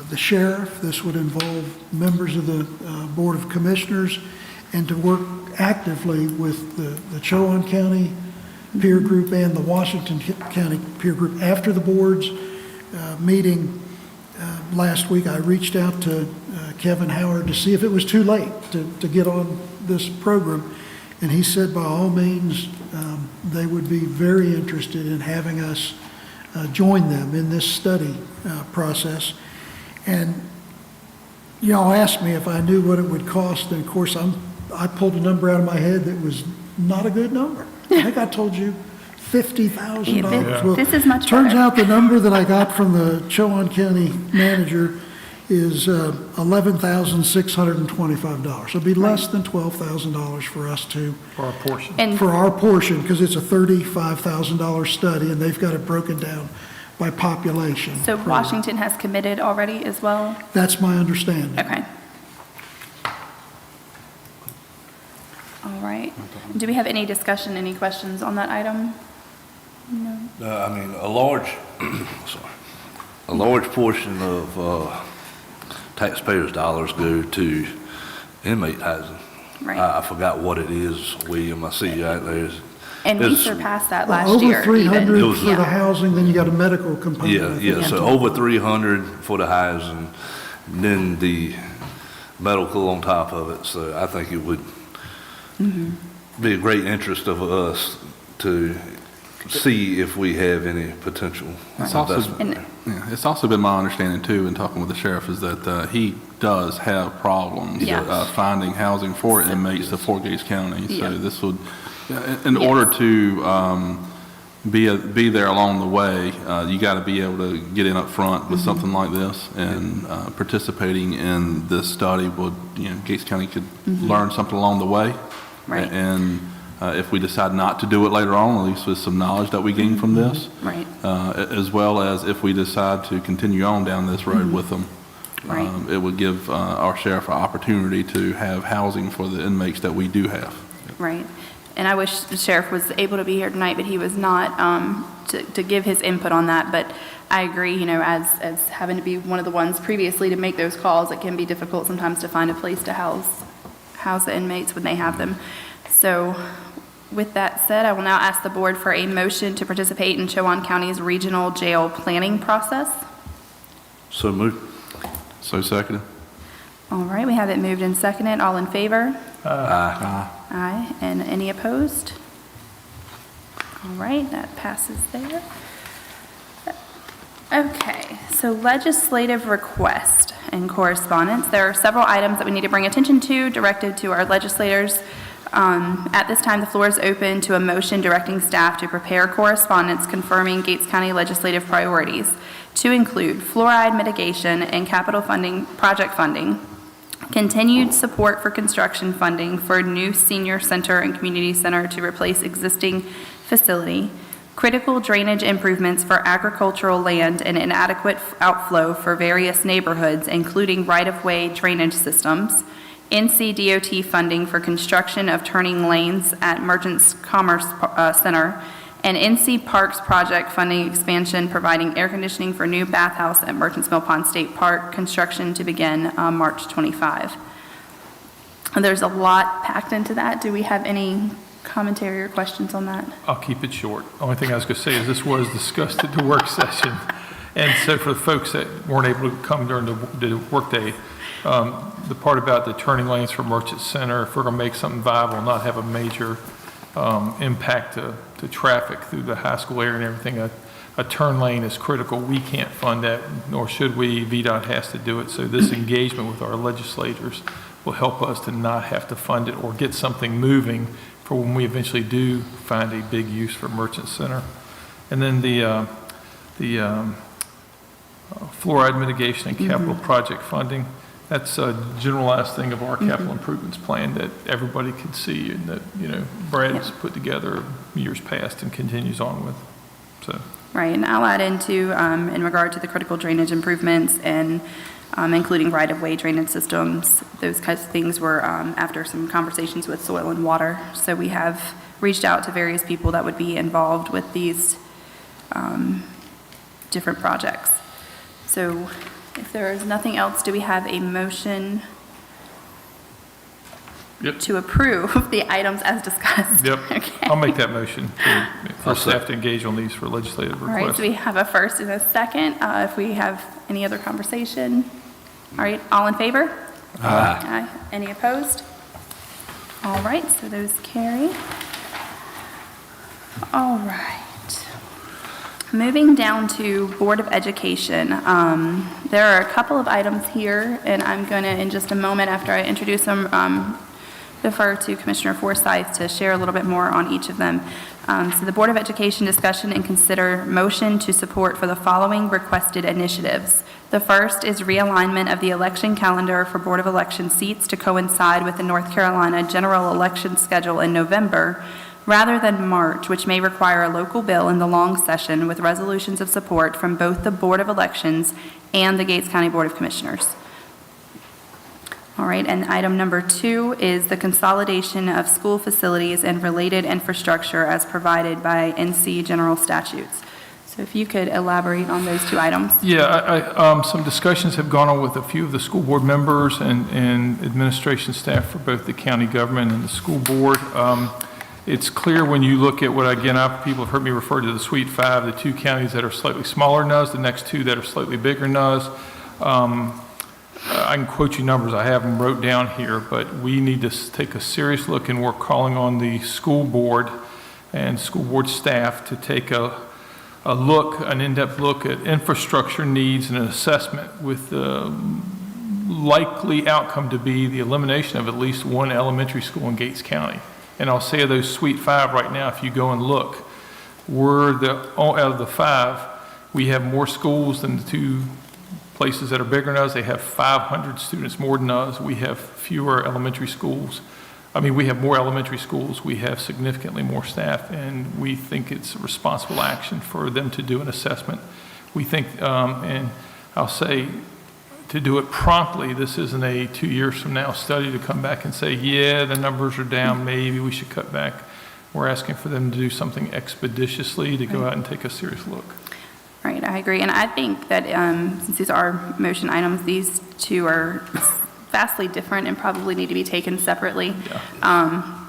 the sheriff, this would involve members of the Board of Commissioners, and to work actively with the Chowan County peer group and the Washington County peer group. After the board's meeting last week, I reached out to Kevin Howard to see if it was too late to get on this program, and he said by all means they would be very interested in having us join them in this study process. And y'all asked me if I knew what it would cost, and of course I pulled a number out of my head that was not a good number. I think I told you $50,000. Well, this is much turns better. out the number that I got from the Chowan County manager is $11,625. So it'd be less than $12,000 for us to, For our portion. And for our portion, because it's a $35,000 study, and they've got it broken down by population. so Washington has committed already as well? That's my understanding. Okay. All right. Do we have any discussion, any questions on that item? No. I mean, a large, sorry, a large portion of taxpayers' dollars go to inmate housing. Right. I forgot what it is, William, I see you out there. And we It's- surpassed that Well, last year. Over 300 even. for the housing, then you got a medical component. Yeah, I think. yeah, so over 300 for the housing, then the medical on top of it. So I think it would be a great interest of us to see if we have any potential It's also, investment there. yeah, it's also been my understanding too, in talking with the sheriff, is that he does have problems Yeah. finding housing for inmates of Fort Gates County. Yeah. So this would, in order to be there along the way, you got to be able to get in up front with something like this, and participating in this study would, Gates County could learn something along the way. Right. And if we decide not to do it later on, at least with some knowledge that we gain from this. Right. As well as if we decide to continue on down this road with them. Right. It would give our sheriff an opportunity to have housing for the inmates that we do have. Right. And I wish the sheriff was able to be here tonight, but he was not, to give his input on that. But I agree, as having to be one of the ones previously to make those calls, it can be difficult sometimes to find a place to house the inmates when they have them. So with that said, I will now ask the board for a motion to participate in Chowan County's regional jail planning process. So moved. So seconded. All right, we have it moved and seconded. All in favor? Aye. Aye. And any opposed? All right, that passes there. Okay, so legislative request and correspondence. There are several items that we need to bring attention to, directed to our legislators. At this time, the floor is open to a motion directing staff to prepare correspondence confirming Gates County legislative priorities to include fluoride mitigation and capital funding, project funding, continued support for construction funding for a new senior center and community center to replace existing facility, critical drainage improvements for agricultural land and inadequate outflow for various neighborhoods, including right-of-way drainage systems, NCDOT funding for construction of turning lanes at Merchants Commerce Center, and NC Parks project funding expansion, providing air conditioning for new bathhouse at Merchants Mill Pond State Park, construction to begin March 25. And there's a lot packed into that. Do we have any commentary or questions on that? I'll keep it short. Only thing I was going to say is this was discussed at the work session. And so for the folks that weren't able to come during the workday, the part about the turning lanes for Merchant Center, if we're going to make something viable, not have a major impact to traffic through the high school area and everything, a turn lane is critical. We can't fund that, nor should we. VDOT has to do it. So this engagement with our legislators will help us to not have to fund it or get something moving for when we eventually do find a big use for Merchant Center. And then the fluoride mitigation and capital project funding, that's a generalized thing of our capital improvements plan that everybody can see and that, Brad has put together years past and continues on with, so. Right, and I'll add into, in regard to the critical drainage improvements and including right-of-way drainage systems, those kinds of things were after some conversations with Soil and Water. So we have reached out to various people that would be involved with these different projects. So if there is nothing else, do we have a motion to approve the items as discussed? Yep, Okay. I'll make that motion for I'll staff to engage on these for legislative All right, requests. so we have a first and a second. If we have any other conversation. All right, all in favor? Aye. Aye. Any opposed? All right, so those carry. All right. Moving down to Board of Education, there are a couple of items here, and I'm going to, in just a moment after I introduce them, defer to Commissioner Forsyth to share a little bit more on each of them. So the Board of Education discussion and consider motion to support for the following requested initiatives. The first is realignment of the election calendar for Board of Election seats to coincide with the North Carolina general election schedule in November, rather than March, which may require a local bill in the long session with resolutions of support from both the Board of Elections and the Gates County Board of Commissioners. All right, and item number 2 is the consolidation of school facilities and related infrastructure as provided by NC General Statutes. So if you could elaborate on those 2 items. Yeah, some discussions have gone on with a few of the school board members and administration staff for both the county government and the school board. It's clear when you look at what, again, people have heard me refer to the Suite 5, the 2 counties that are slightly smaller than us, the next 2 that are slightly bigger than us. I can quote you numbers, I have them wrote down here, but we need to take a serious look, and we're calling on the school board and school board staff to take an in-depth look at infrastructure needs and an assessment with the likely outcome to be the elimination of at least 1 elementary school in Gates County. And I'll say of those Suite 5 right now, if you go and look, out of the 5, we have more schools than the 2 places that are bigger than us. They have 500 students more than us. We have fewer elementary schools. We have more elementary schools. We have significantly more staff, and we think it's a responsible action for them to do an assessment. We think, and I'll say, to do it promptly, this isn't a 2 years from now study to come back and say, yeah, the numbers are down, maybe we should cut back. We're asking for them to do something expeditiously, to go out and take a serious look. Right, I agree. And I think that since these are motion items, these 2 are vastly different and probably need to be taken separately. Yeah.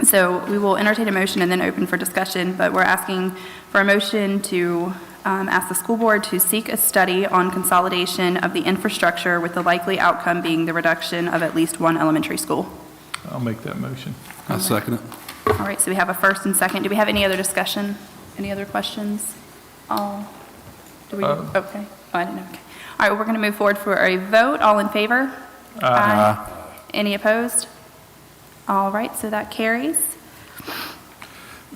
So we will entertain a motion and then open for discussion, but we're asking for a motion to ask the school board to seek a study on consolidation of the infrastructure with the likely outcome being the reduction of at least 1 elementary school. I'll make that motion. I second it. All right, so we have a first and second. Do we have any other discussion? Any other questions? Okay. Oh, I didn't know. Okay. All right, well, we're going to move forward for a vote. All in favor? Aye. Any opposed? All right, so that carries.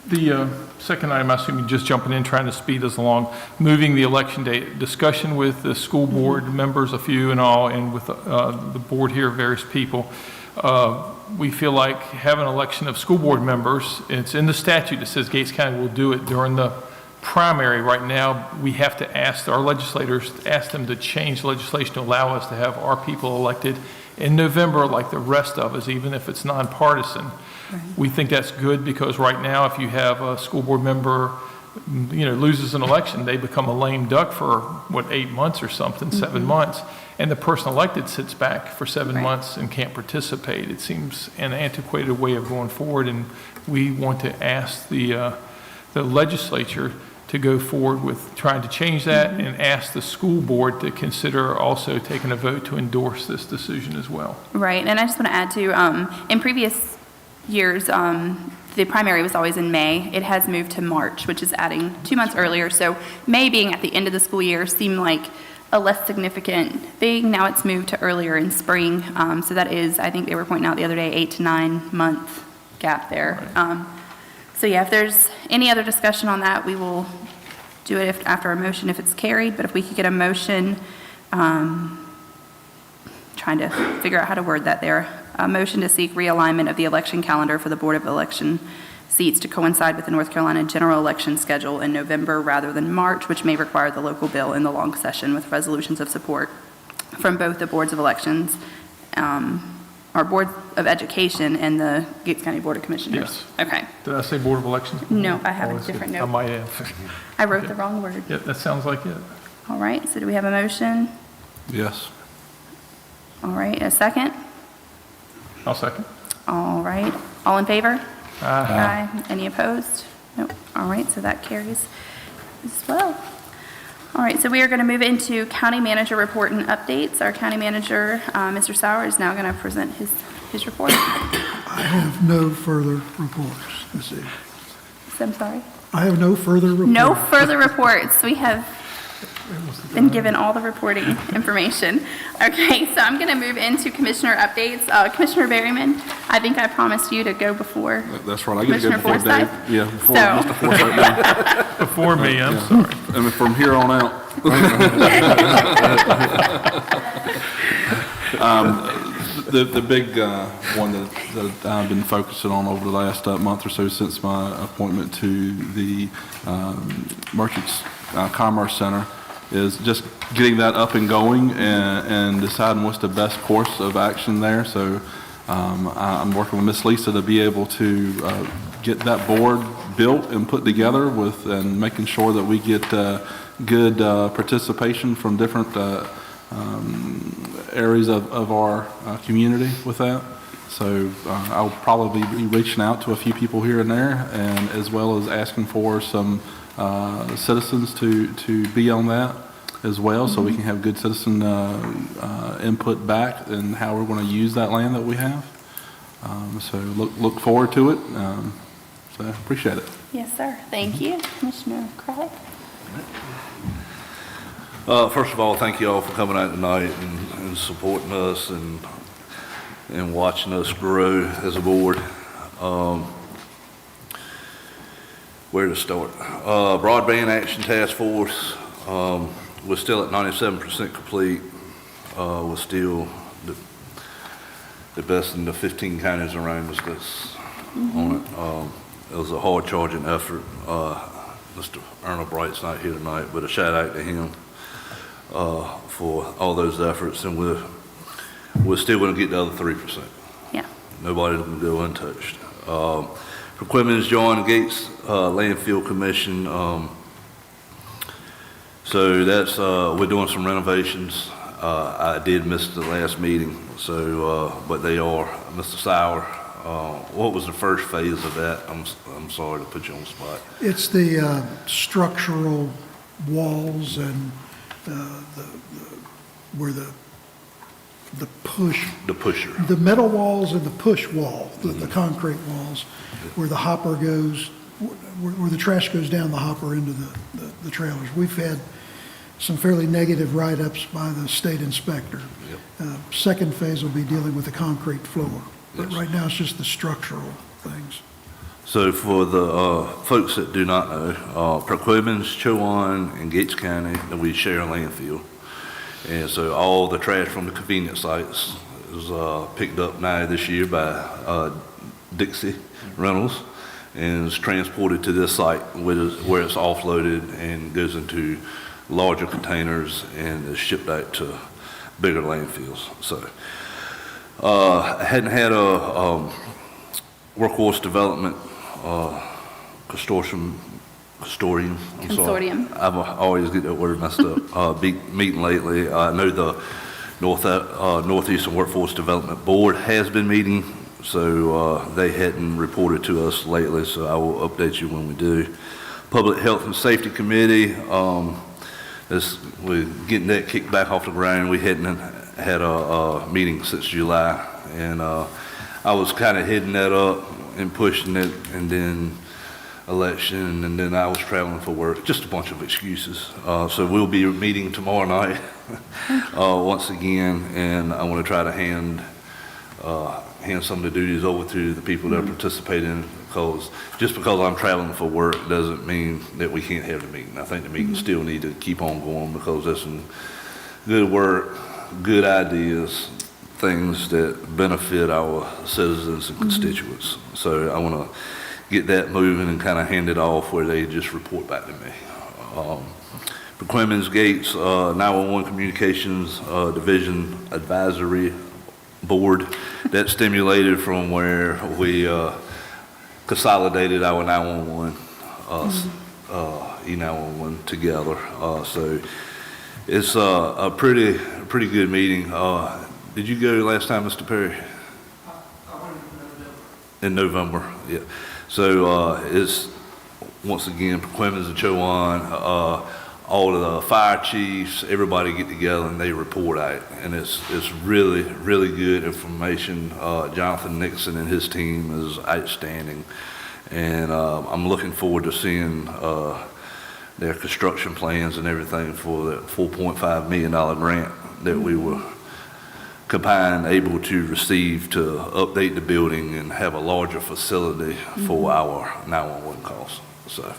The second item, I assume you're just jumping in, trying to speed us along, moving the election date. Discussion with the school board members, a few and all, and with the board here, various people. We feel like having an election of school board members, it's in the statute that says Gates County will do it during the primary. Right now, we have to ask our legislators, ask them to change legislation to allow us to have our people elected in November like the rest of us, even if it's nonpartisan. Right. We think that's good because right now, if you have a school board member, loses an election, they become a lame duck for, 8 months or something, 7 months, and the person elected sits back for 7 months and can't participate. It seems an antiquated way of going forward, and we want to ask the legislature to go forward with trying to change that and ask the school board to consider also taking a vote to endorse this decision as well. Right, and I just want to add to, in previous years, the primary was always in May. It has moved to March, which is adding 2 months earlier. So May being at the end of the school year seemed like a less significant thing. Now it's moved to earlier in spring. So that is, I think they were pointing out the other day, 8 to 9 month gap there. Right. So yeah, if there's any other discussion on that, we will do it after a motion if it's carried. But if we could get a motion, trying to figure out how to word that there, a motion to seek realignment of the election calendar for the Board of Election seats to coincide with the North Carolina general election schedule in November rather than March, which may require the local bill in the long session with resolutions of support from both the boards of elections, our Board of Education and the Gates County Board of Commissioners. Yes. Okay. Did I say Board of Elections? No, I have a different note. I might have. I wrote the wrong word. Yeah, that sounds like it. All right, so do we have a motion? Yes. All right, a second? I'll second. All right, all in favor? Aye. Aye. Any opposed? Nope. All right, so that carries as well. All right, so we are going to move into county manager report and updates. Our county manager, Mr. Sauer, is now going to present his report. I have no further reports this evening. So I'm sorry? I have no further reports. No further reports. We have been given all the reporting information. Okay, so I'm going to move into commissioner updates. Commissioner Berryman, I think I promised you to go before. That's right. I get to go Commissioner before Dave. Forsythe? Yeah, before So- Mr. Forsythe does. Before me, I'm sorry. And from here on out. The big one that I've been focusing on over the last month or so since my appointment to the Merchants Commerce Center is just getting that up and going and deciding what's the best course of action there. So I'm working with Miss Lisa to be able to get that board built and put together and making sure that we get good participation from different areas of our community with that. So I'll probably be reaching out to a few people here and there, and as well as asking for some citizens to be on that as well, so we can have good citizen input back in how we're going to use that land that we have. So look forward to it. So appreciate it. Yes, sir. Thank you. Commissioner Craddock? First of all, thank you all for coming out tonight and supporting us and watching us grow as a board. Where to start? Broadband Action Task Force, we're still at 97% complete. We're still the best in the 15 counties around us that's on it. It was a hard-charging effort. Mr. Arnold Bright's not here tonight, but a shout-out to him for all those efforts, and we're still going to get the other 3%. Yeah. Nobody's going to go untouched. Equipment is joined the Gates Landfill Commission. So that's we're doing some renovations. I did miss the last meeting, so but they are. Mr. Sauer, what was the first phase of that? I'm sorry to put you on the spot. It's the structural walls and where the pusher. The metal walls and the push wall, the concrete walls, where the hopper goes, where the trash goes down the hopper into the trailers. We've had some fairly negative write-ups by the state inspector. Yep. Second phase will be dealing with the concrete floor. But Yes. right now, it's just the structural things. So for the folks that do not know, Perquimans, Chowan, and Gates County, that we share a landfill. And so all the trash from the convenience sites is picked up now this year by Dixie Reynolds and is transported to this site where it's offloaded and goes into larger containers and is shipped out to bigger landfills. So I hadn't had a workforce development consortium. I'm sorry. Consortium. I've always get that word messed up. Meeting lately. I know the Northeastern Workforce Development Board has been meeting, so they hadn't reported to us lately, so I will update you when we do. Public Health and Safety Committee, we're getting that kicked back off the ground. We hadn't had a meeting since July, and I was kind of heading that up and pushing it, and then election, and then I was traveling for work, just a bunch of excuses. So we'll be meeting tomorrow night once again, and I want to try to hand some of the duties over to the people that are participating, because just because I'm traveling for work doesn't mean that we can't have the meeting. I think the meetings still need to keep on going, because there's some good work, good ideas, things that benefit our citizens and constituents. So I want to get that moving and kind of hand it off where they just report back to me. Perquimans Gates 911 Communications Division Advisory Board, that stimulated from where we consolidated our 911 E911 together. So it's a pretty good meeting. Did you go last time, Mr. Perry? I went in November. Yeah. So it's, once again, Perquimans and Chowan, all of the fire chiefs, everybody get together and they report out. And it's really, really good information. Jonathan Nixon and his team is outstanding. And I'm looking forward to seeing their construction plans and everything for that $4.5 million grant that we were able to receive to update the building and have a larger facility for our 911 calls. So,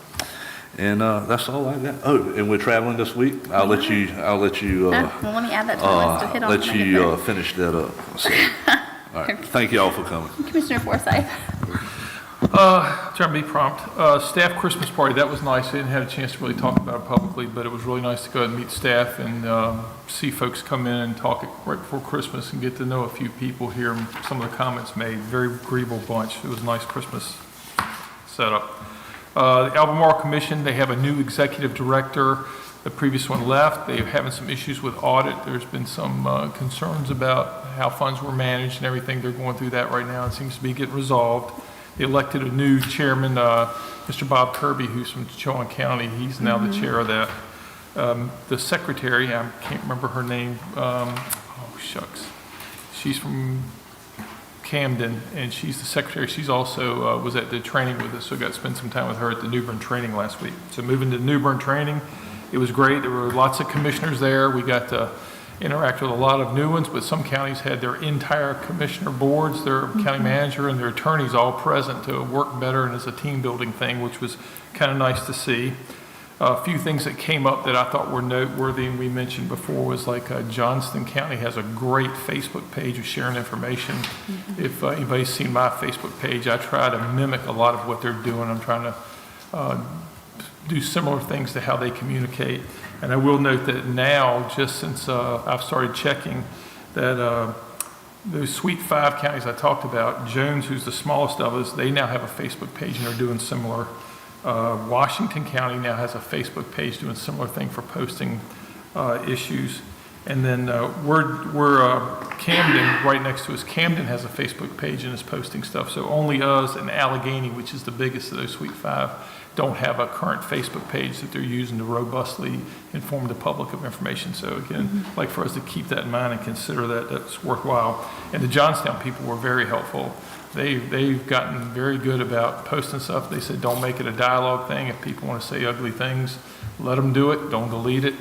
and that's all I got. Oh, and we're traveling this week. I'll let you. Well, let me add that to my list to hit on. Let you finish that up. So, all right. Thank you all for coming. Commissioner Forsyth. Trying to be prompt. Staff Christmas party, that was nice. I didn't have a chance to really talk about it publicly, but it was really nice to go and meet staff and see folks come in and talk right before Christmas and get to know a few people, hear some of the comments made. Very agreeable bunch. It was a nice Christmas setup. The Albemarle Commission, they have a new executive director. The previous one left. They're having some issues with audit. There's been some concerns about how funds were managed and everything. They're going through that right now. It seems to be getting resolved. They elected a new chairman, Mr. Bob Kirby, who's from Chowan County. He's now the chair of that. The secretary, I can't remember her name. Oh, shucks. She's from Camden, and she's the secretary. She's also was at the training with us, so I got to spend some time with her at the New Bern training last week. So moving to New Bern training, it was great. There were lots of commissioners there. We got to interact with a lot of new ones, but some counties had their entire commissioner boards, their county manager, and their attorneys all present to work better and as a team building thing, which was kind of nice to see. A few things that came up that I thought were noteworthy and we mentioned before was like Johnston County has a great Facebook page of sharing information. If anybody's seen my Facebook page, I try to mimic a lot of what they're doing. I'm trying to do similar things to how they communicate. And I will note that now, just since I've started checking, that those Sweet 5 counties I talked about, Jones, who's the smallest of us, they now have a Facebook page and they're doing similar. Washington County now has a Facebook page doing similar thing for posting issues. And then we're Camden, right next to us, Camden has a Facebook page and is posting stuff. So only us and Allegheny, which is the biggest of those Sweet 5, don't have a current Facebook page that they're using to robustly inform the public of information. So again, like for us to keep that in mind and consider that that's worthwhile. And the Johnstown people were very helpful. They've gotten very good about posting stuff. They said, don't make it a dialogue thing. If people want to say ugly things, let them do it. Don't delete it,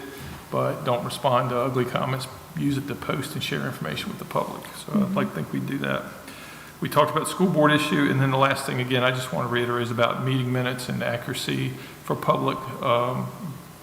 but don't respond to ugly comments. Use it to post and share information with the public. So I'd like to think we'd do that. We talked about the school board issue, and then the last thing, again, I just want to reiterate is about meeting minutes and accuracy for public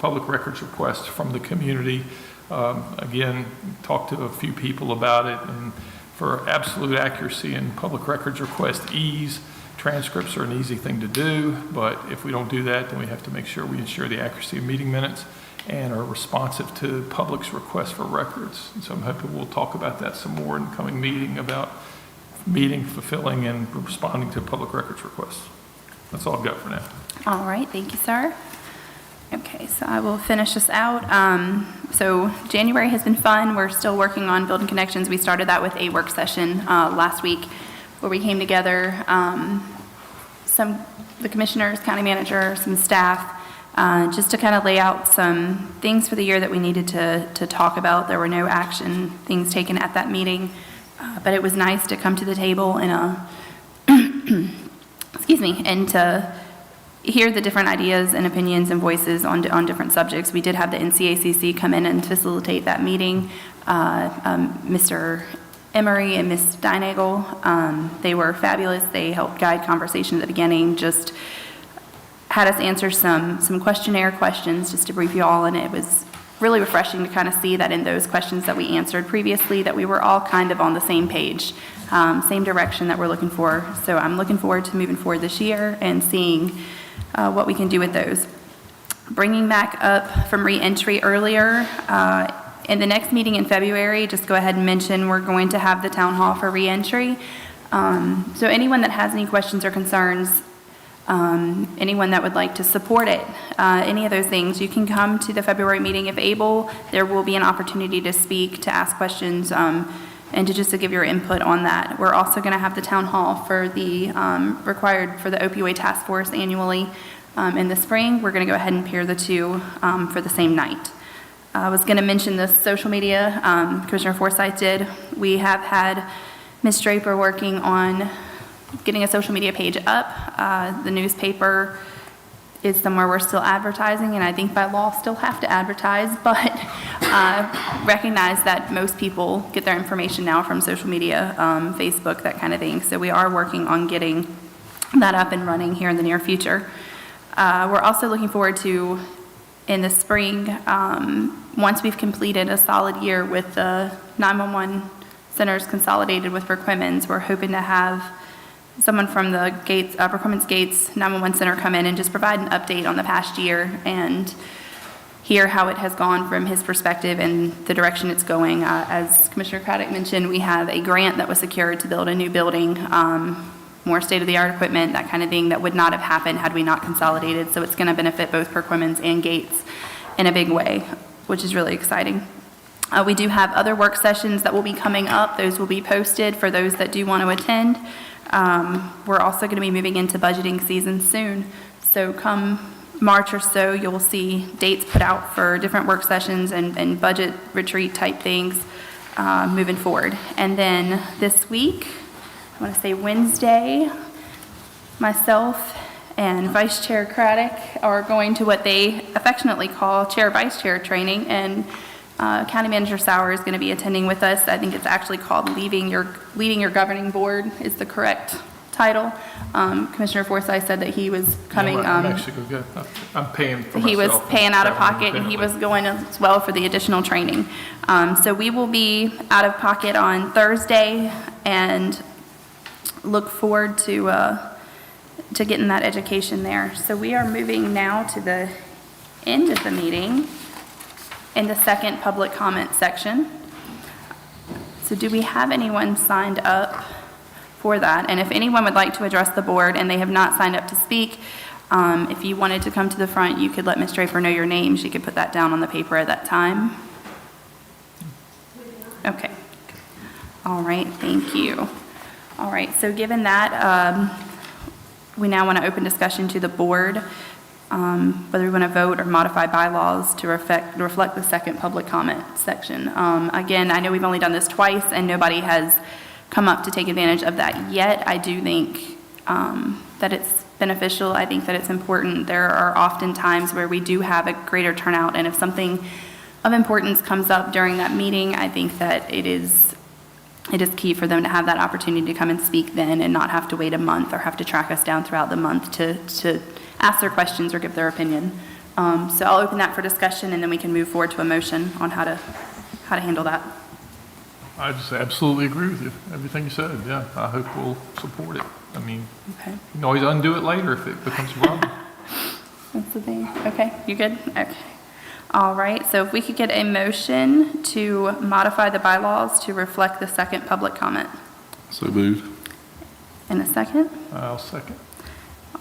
records requests from the community. Again, talked to a few people about it, and for absolute accuracy and public records request ease, transcripts are an easy thing to do, but if we don't do that, then we have to make sure we ensure the accuracy of meeting minutes and are responsive to public's requests for records. And so I'm hoping we'll talk about that some more in the coming meeting about meeting, fulfilling, and responding to public records requests. That's all I've got for now. All right, thank you, sir. Okay, so I will finish this out. So January has been fun. We're still working on building connections. We started that with a work session last week where we came together, the commissioners, county manager, some staff, just to kind of lay out some things for the year that we needed to talk about. There were no action things taken at that meeting. But it was nice to come to the table and and to hear the different ideas and opinions and voices on different subjects. We did have the NCACC come in and facilitate that meeting. Mr. Emery and Ms. Deinagel, they were fabulous. They helped guide conversation at the beginning, just had us answer some questionnaire questions just to brief you all, and it was really refreshing to kind of see that in those questions that we answered previously, that we were all kind of on the same page, same direction that we're looking for. So I'm looking forward to moving forward this year and seeing what we can do with those. Bringing back up from re-entry earlier, in the next meeting in February, just go ahead and mention we're going to have the town hall for re-entry. So anyone that has any questions or concerns, anyone that would like to support it, any of those things, you can come to the February meeting if able. There will be an opportunity to speak, to ask questions, and to give your input on that. We're also going to have the town hall for the required for the opioid task force annually in the spring. We're going to go ahead and pair the two for the same night. I was going to mention the social media. Commissioner Forsyth did. We have had Ms. Draper working on getting a social media page up. The newspaper is somewhere we're still advertising, and I think by law still have to advertise, but recognize that most people get their information now from social media, Facebook, that kind of thing. So we are working on getting that up and running here in the near future. We're also looking forward to, in the spring, once we've completed a solid year with the 911 centers consolidated with Rick Women's, we're hoping to have someone from the Gates, Performance Gates 911 Center come in and just provide an update on the past year and hear how it has gone from his perspective and the direction it's going. As Commissioner Craddock mentioned, we have a grant that was secured to build a new building, more state-of-the-art equipment, that kind of thing that would not have happened had we not consolidated. So it's going to benefit both Perquimans and Gates in a big way, which is really exciting. We do have other work sessions that will be coming up. Those will be posted for those that do want to attend. We're also going to be moving into budgeting season soon. So come March or so, you'll see dates put out for different work sessions and budget retreat type things moving forward. And then this week, I want to say Wednesday, myself and Vice Chair Craddock are going to what they affectionately call Chair-Vice Chair training, and County Manager Sauer is going to be attending with us. I think it's actually called Leading Your Governing Board is the correct title. Commissioner Forsyth said that he was coming. I'm actually good. I'm paying for myself. He was paying out of pocket, and he was going as well for the additional training. So we will be out of pocket on Thursday, and look forward to getting that education there. So we are moving now to the end of the meeting in the second public comment section. So do we have anyone signed up for that? And if anyone would like to address the board and they have not signed up to speak, if you wanted to come to the front, you could let Ms. Draper know your name. She could put that down on the paper at that time. Okay. All right, thank you. All right, so given that, we now want to open discussion to the board, whether we want to vote or modify bylaws to reflect the second public comment section. Again, I know we've only done this twice and nobody has come up to take advantage of that yet. I do think that it's beneficial. I think that it's important. There are often times where we do have a greater turnout, and if something of importance comes up during that meeting, I think that it is key for them to have that opportunity to come and speak then and not have to wait a month or have to track us down throughout the month to ask their questions or give their opinion. So I'll open that for discussion, and then we can move forward to a motion on how to handle that. I just absolutely agree with you. Everything you said, yeah. I hope we'll support it. I mean, Okay. you can always undo it later if it becomes a problem. That's the thing. Okay, you good? Okay. All right, so if we could get a motion to modify the bylaws to reflect the second public comment. So moved. In a second? I'll second.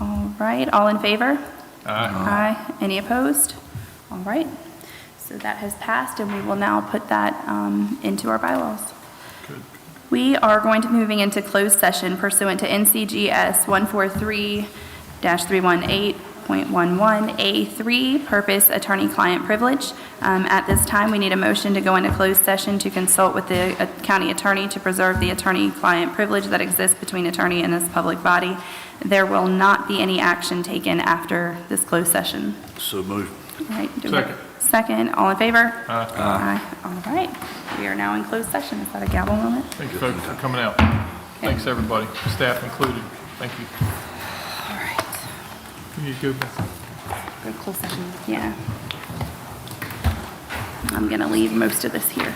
All right, all in favor? Aye. Aye. Any opposed? All right, so that has passed, and we will now put that into our bylaws. Good. We are going to be moving into closed session pursuant to NCGS 143-318.11A3, purpose attorney-client privilege. At this time, we need a motion to go into closed session to consult with the county attorney to preserve the attorney-client privilege that exists between attorney and this public body. There will not be any action taken after this closed session. So moved. All right, do we- Second. Second, all in favor? Aye. Aye. All right, we are now in closed session. Is that a gavel moment? Thank you, folks, for coming out. Thanks, everybody, staff included. Thank you. All right. You need to go back. Go closed session, yeah. I'm gonna leave most of this here.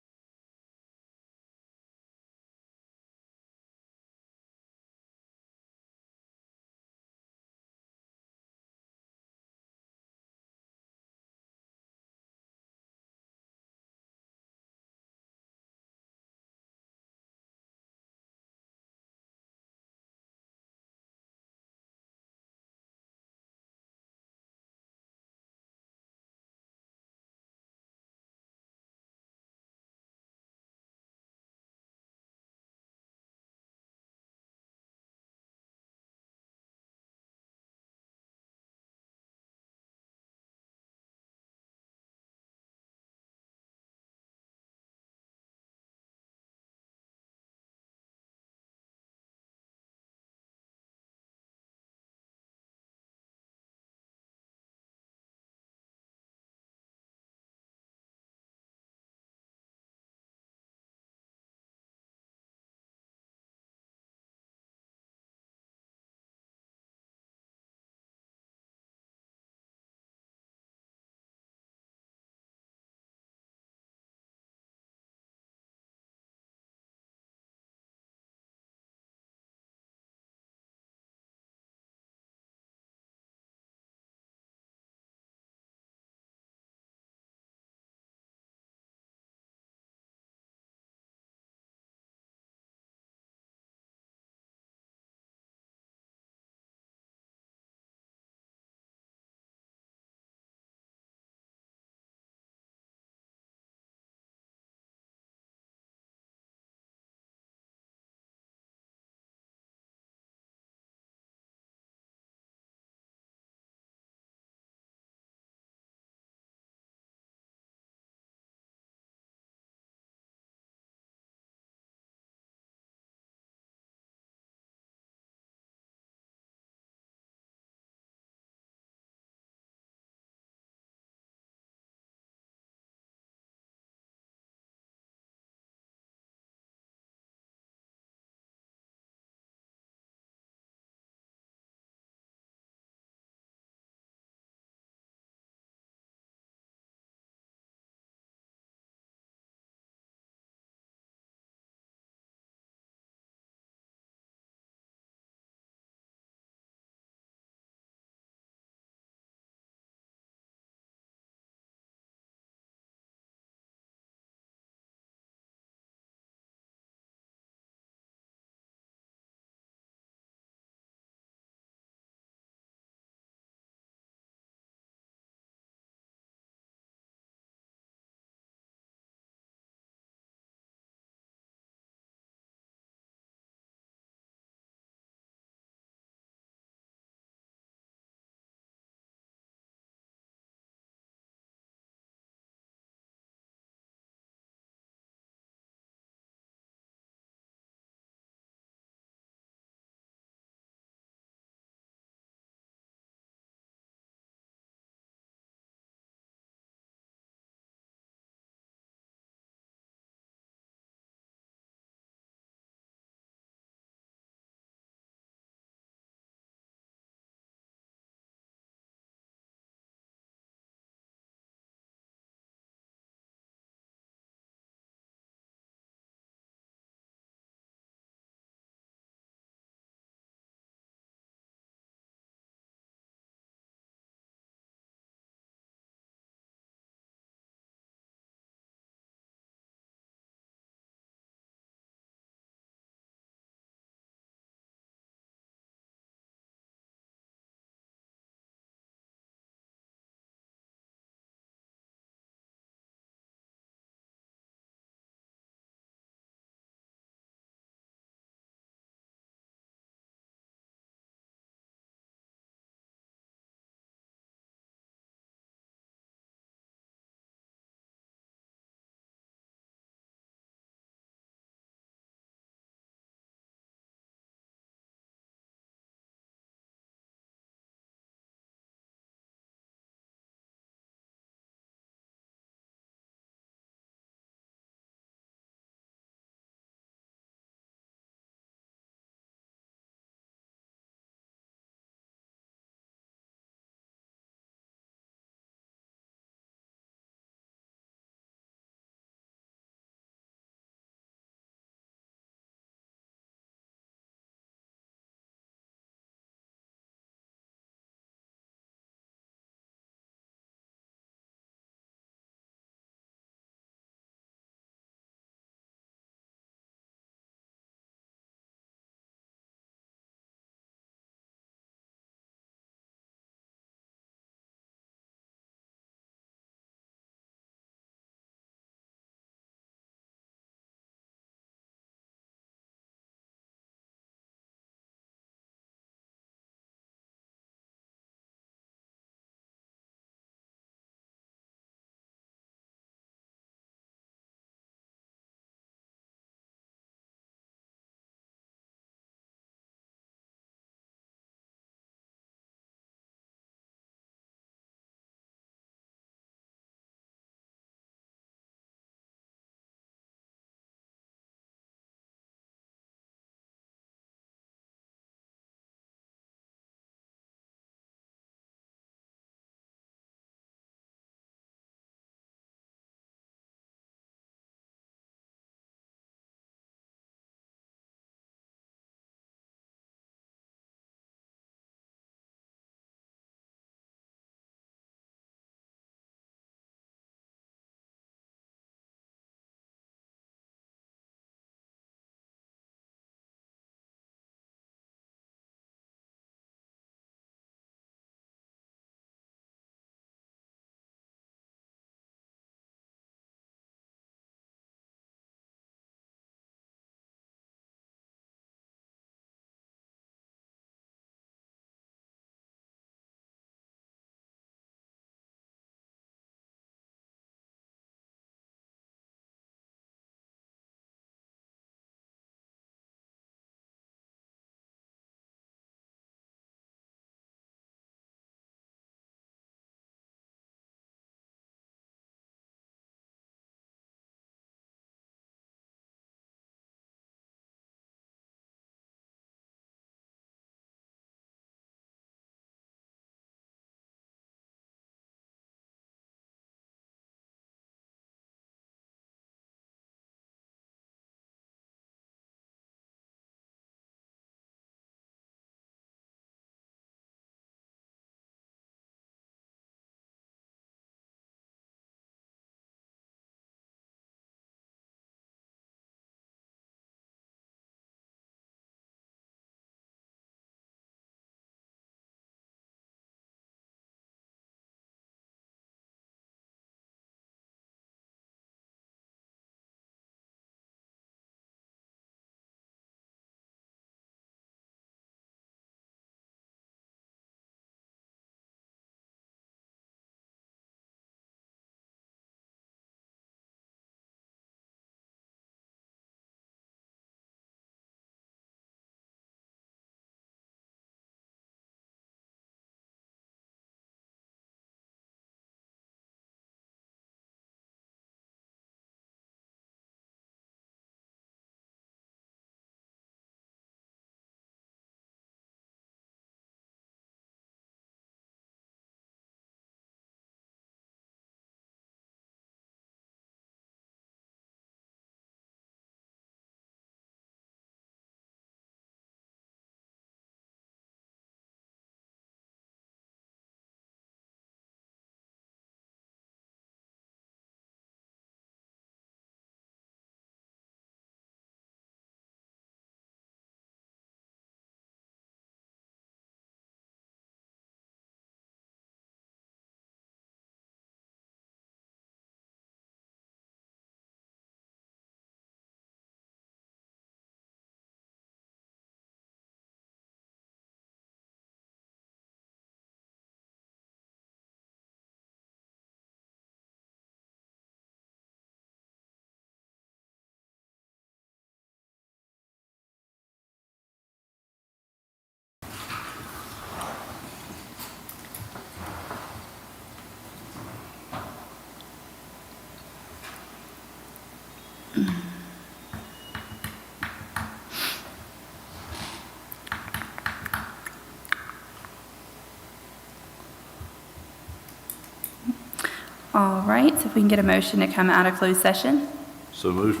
All right, so if we can get a motion to come out of closed session. So moved.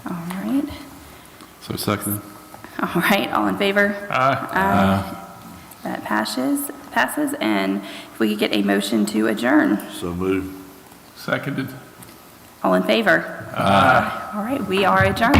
All right. So seconded. All right, all in favor? Aye. That passes, and if we could get a motion to adjourn. So moved. Seconded. All in favor? All right, we are adjourned.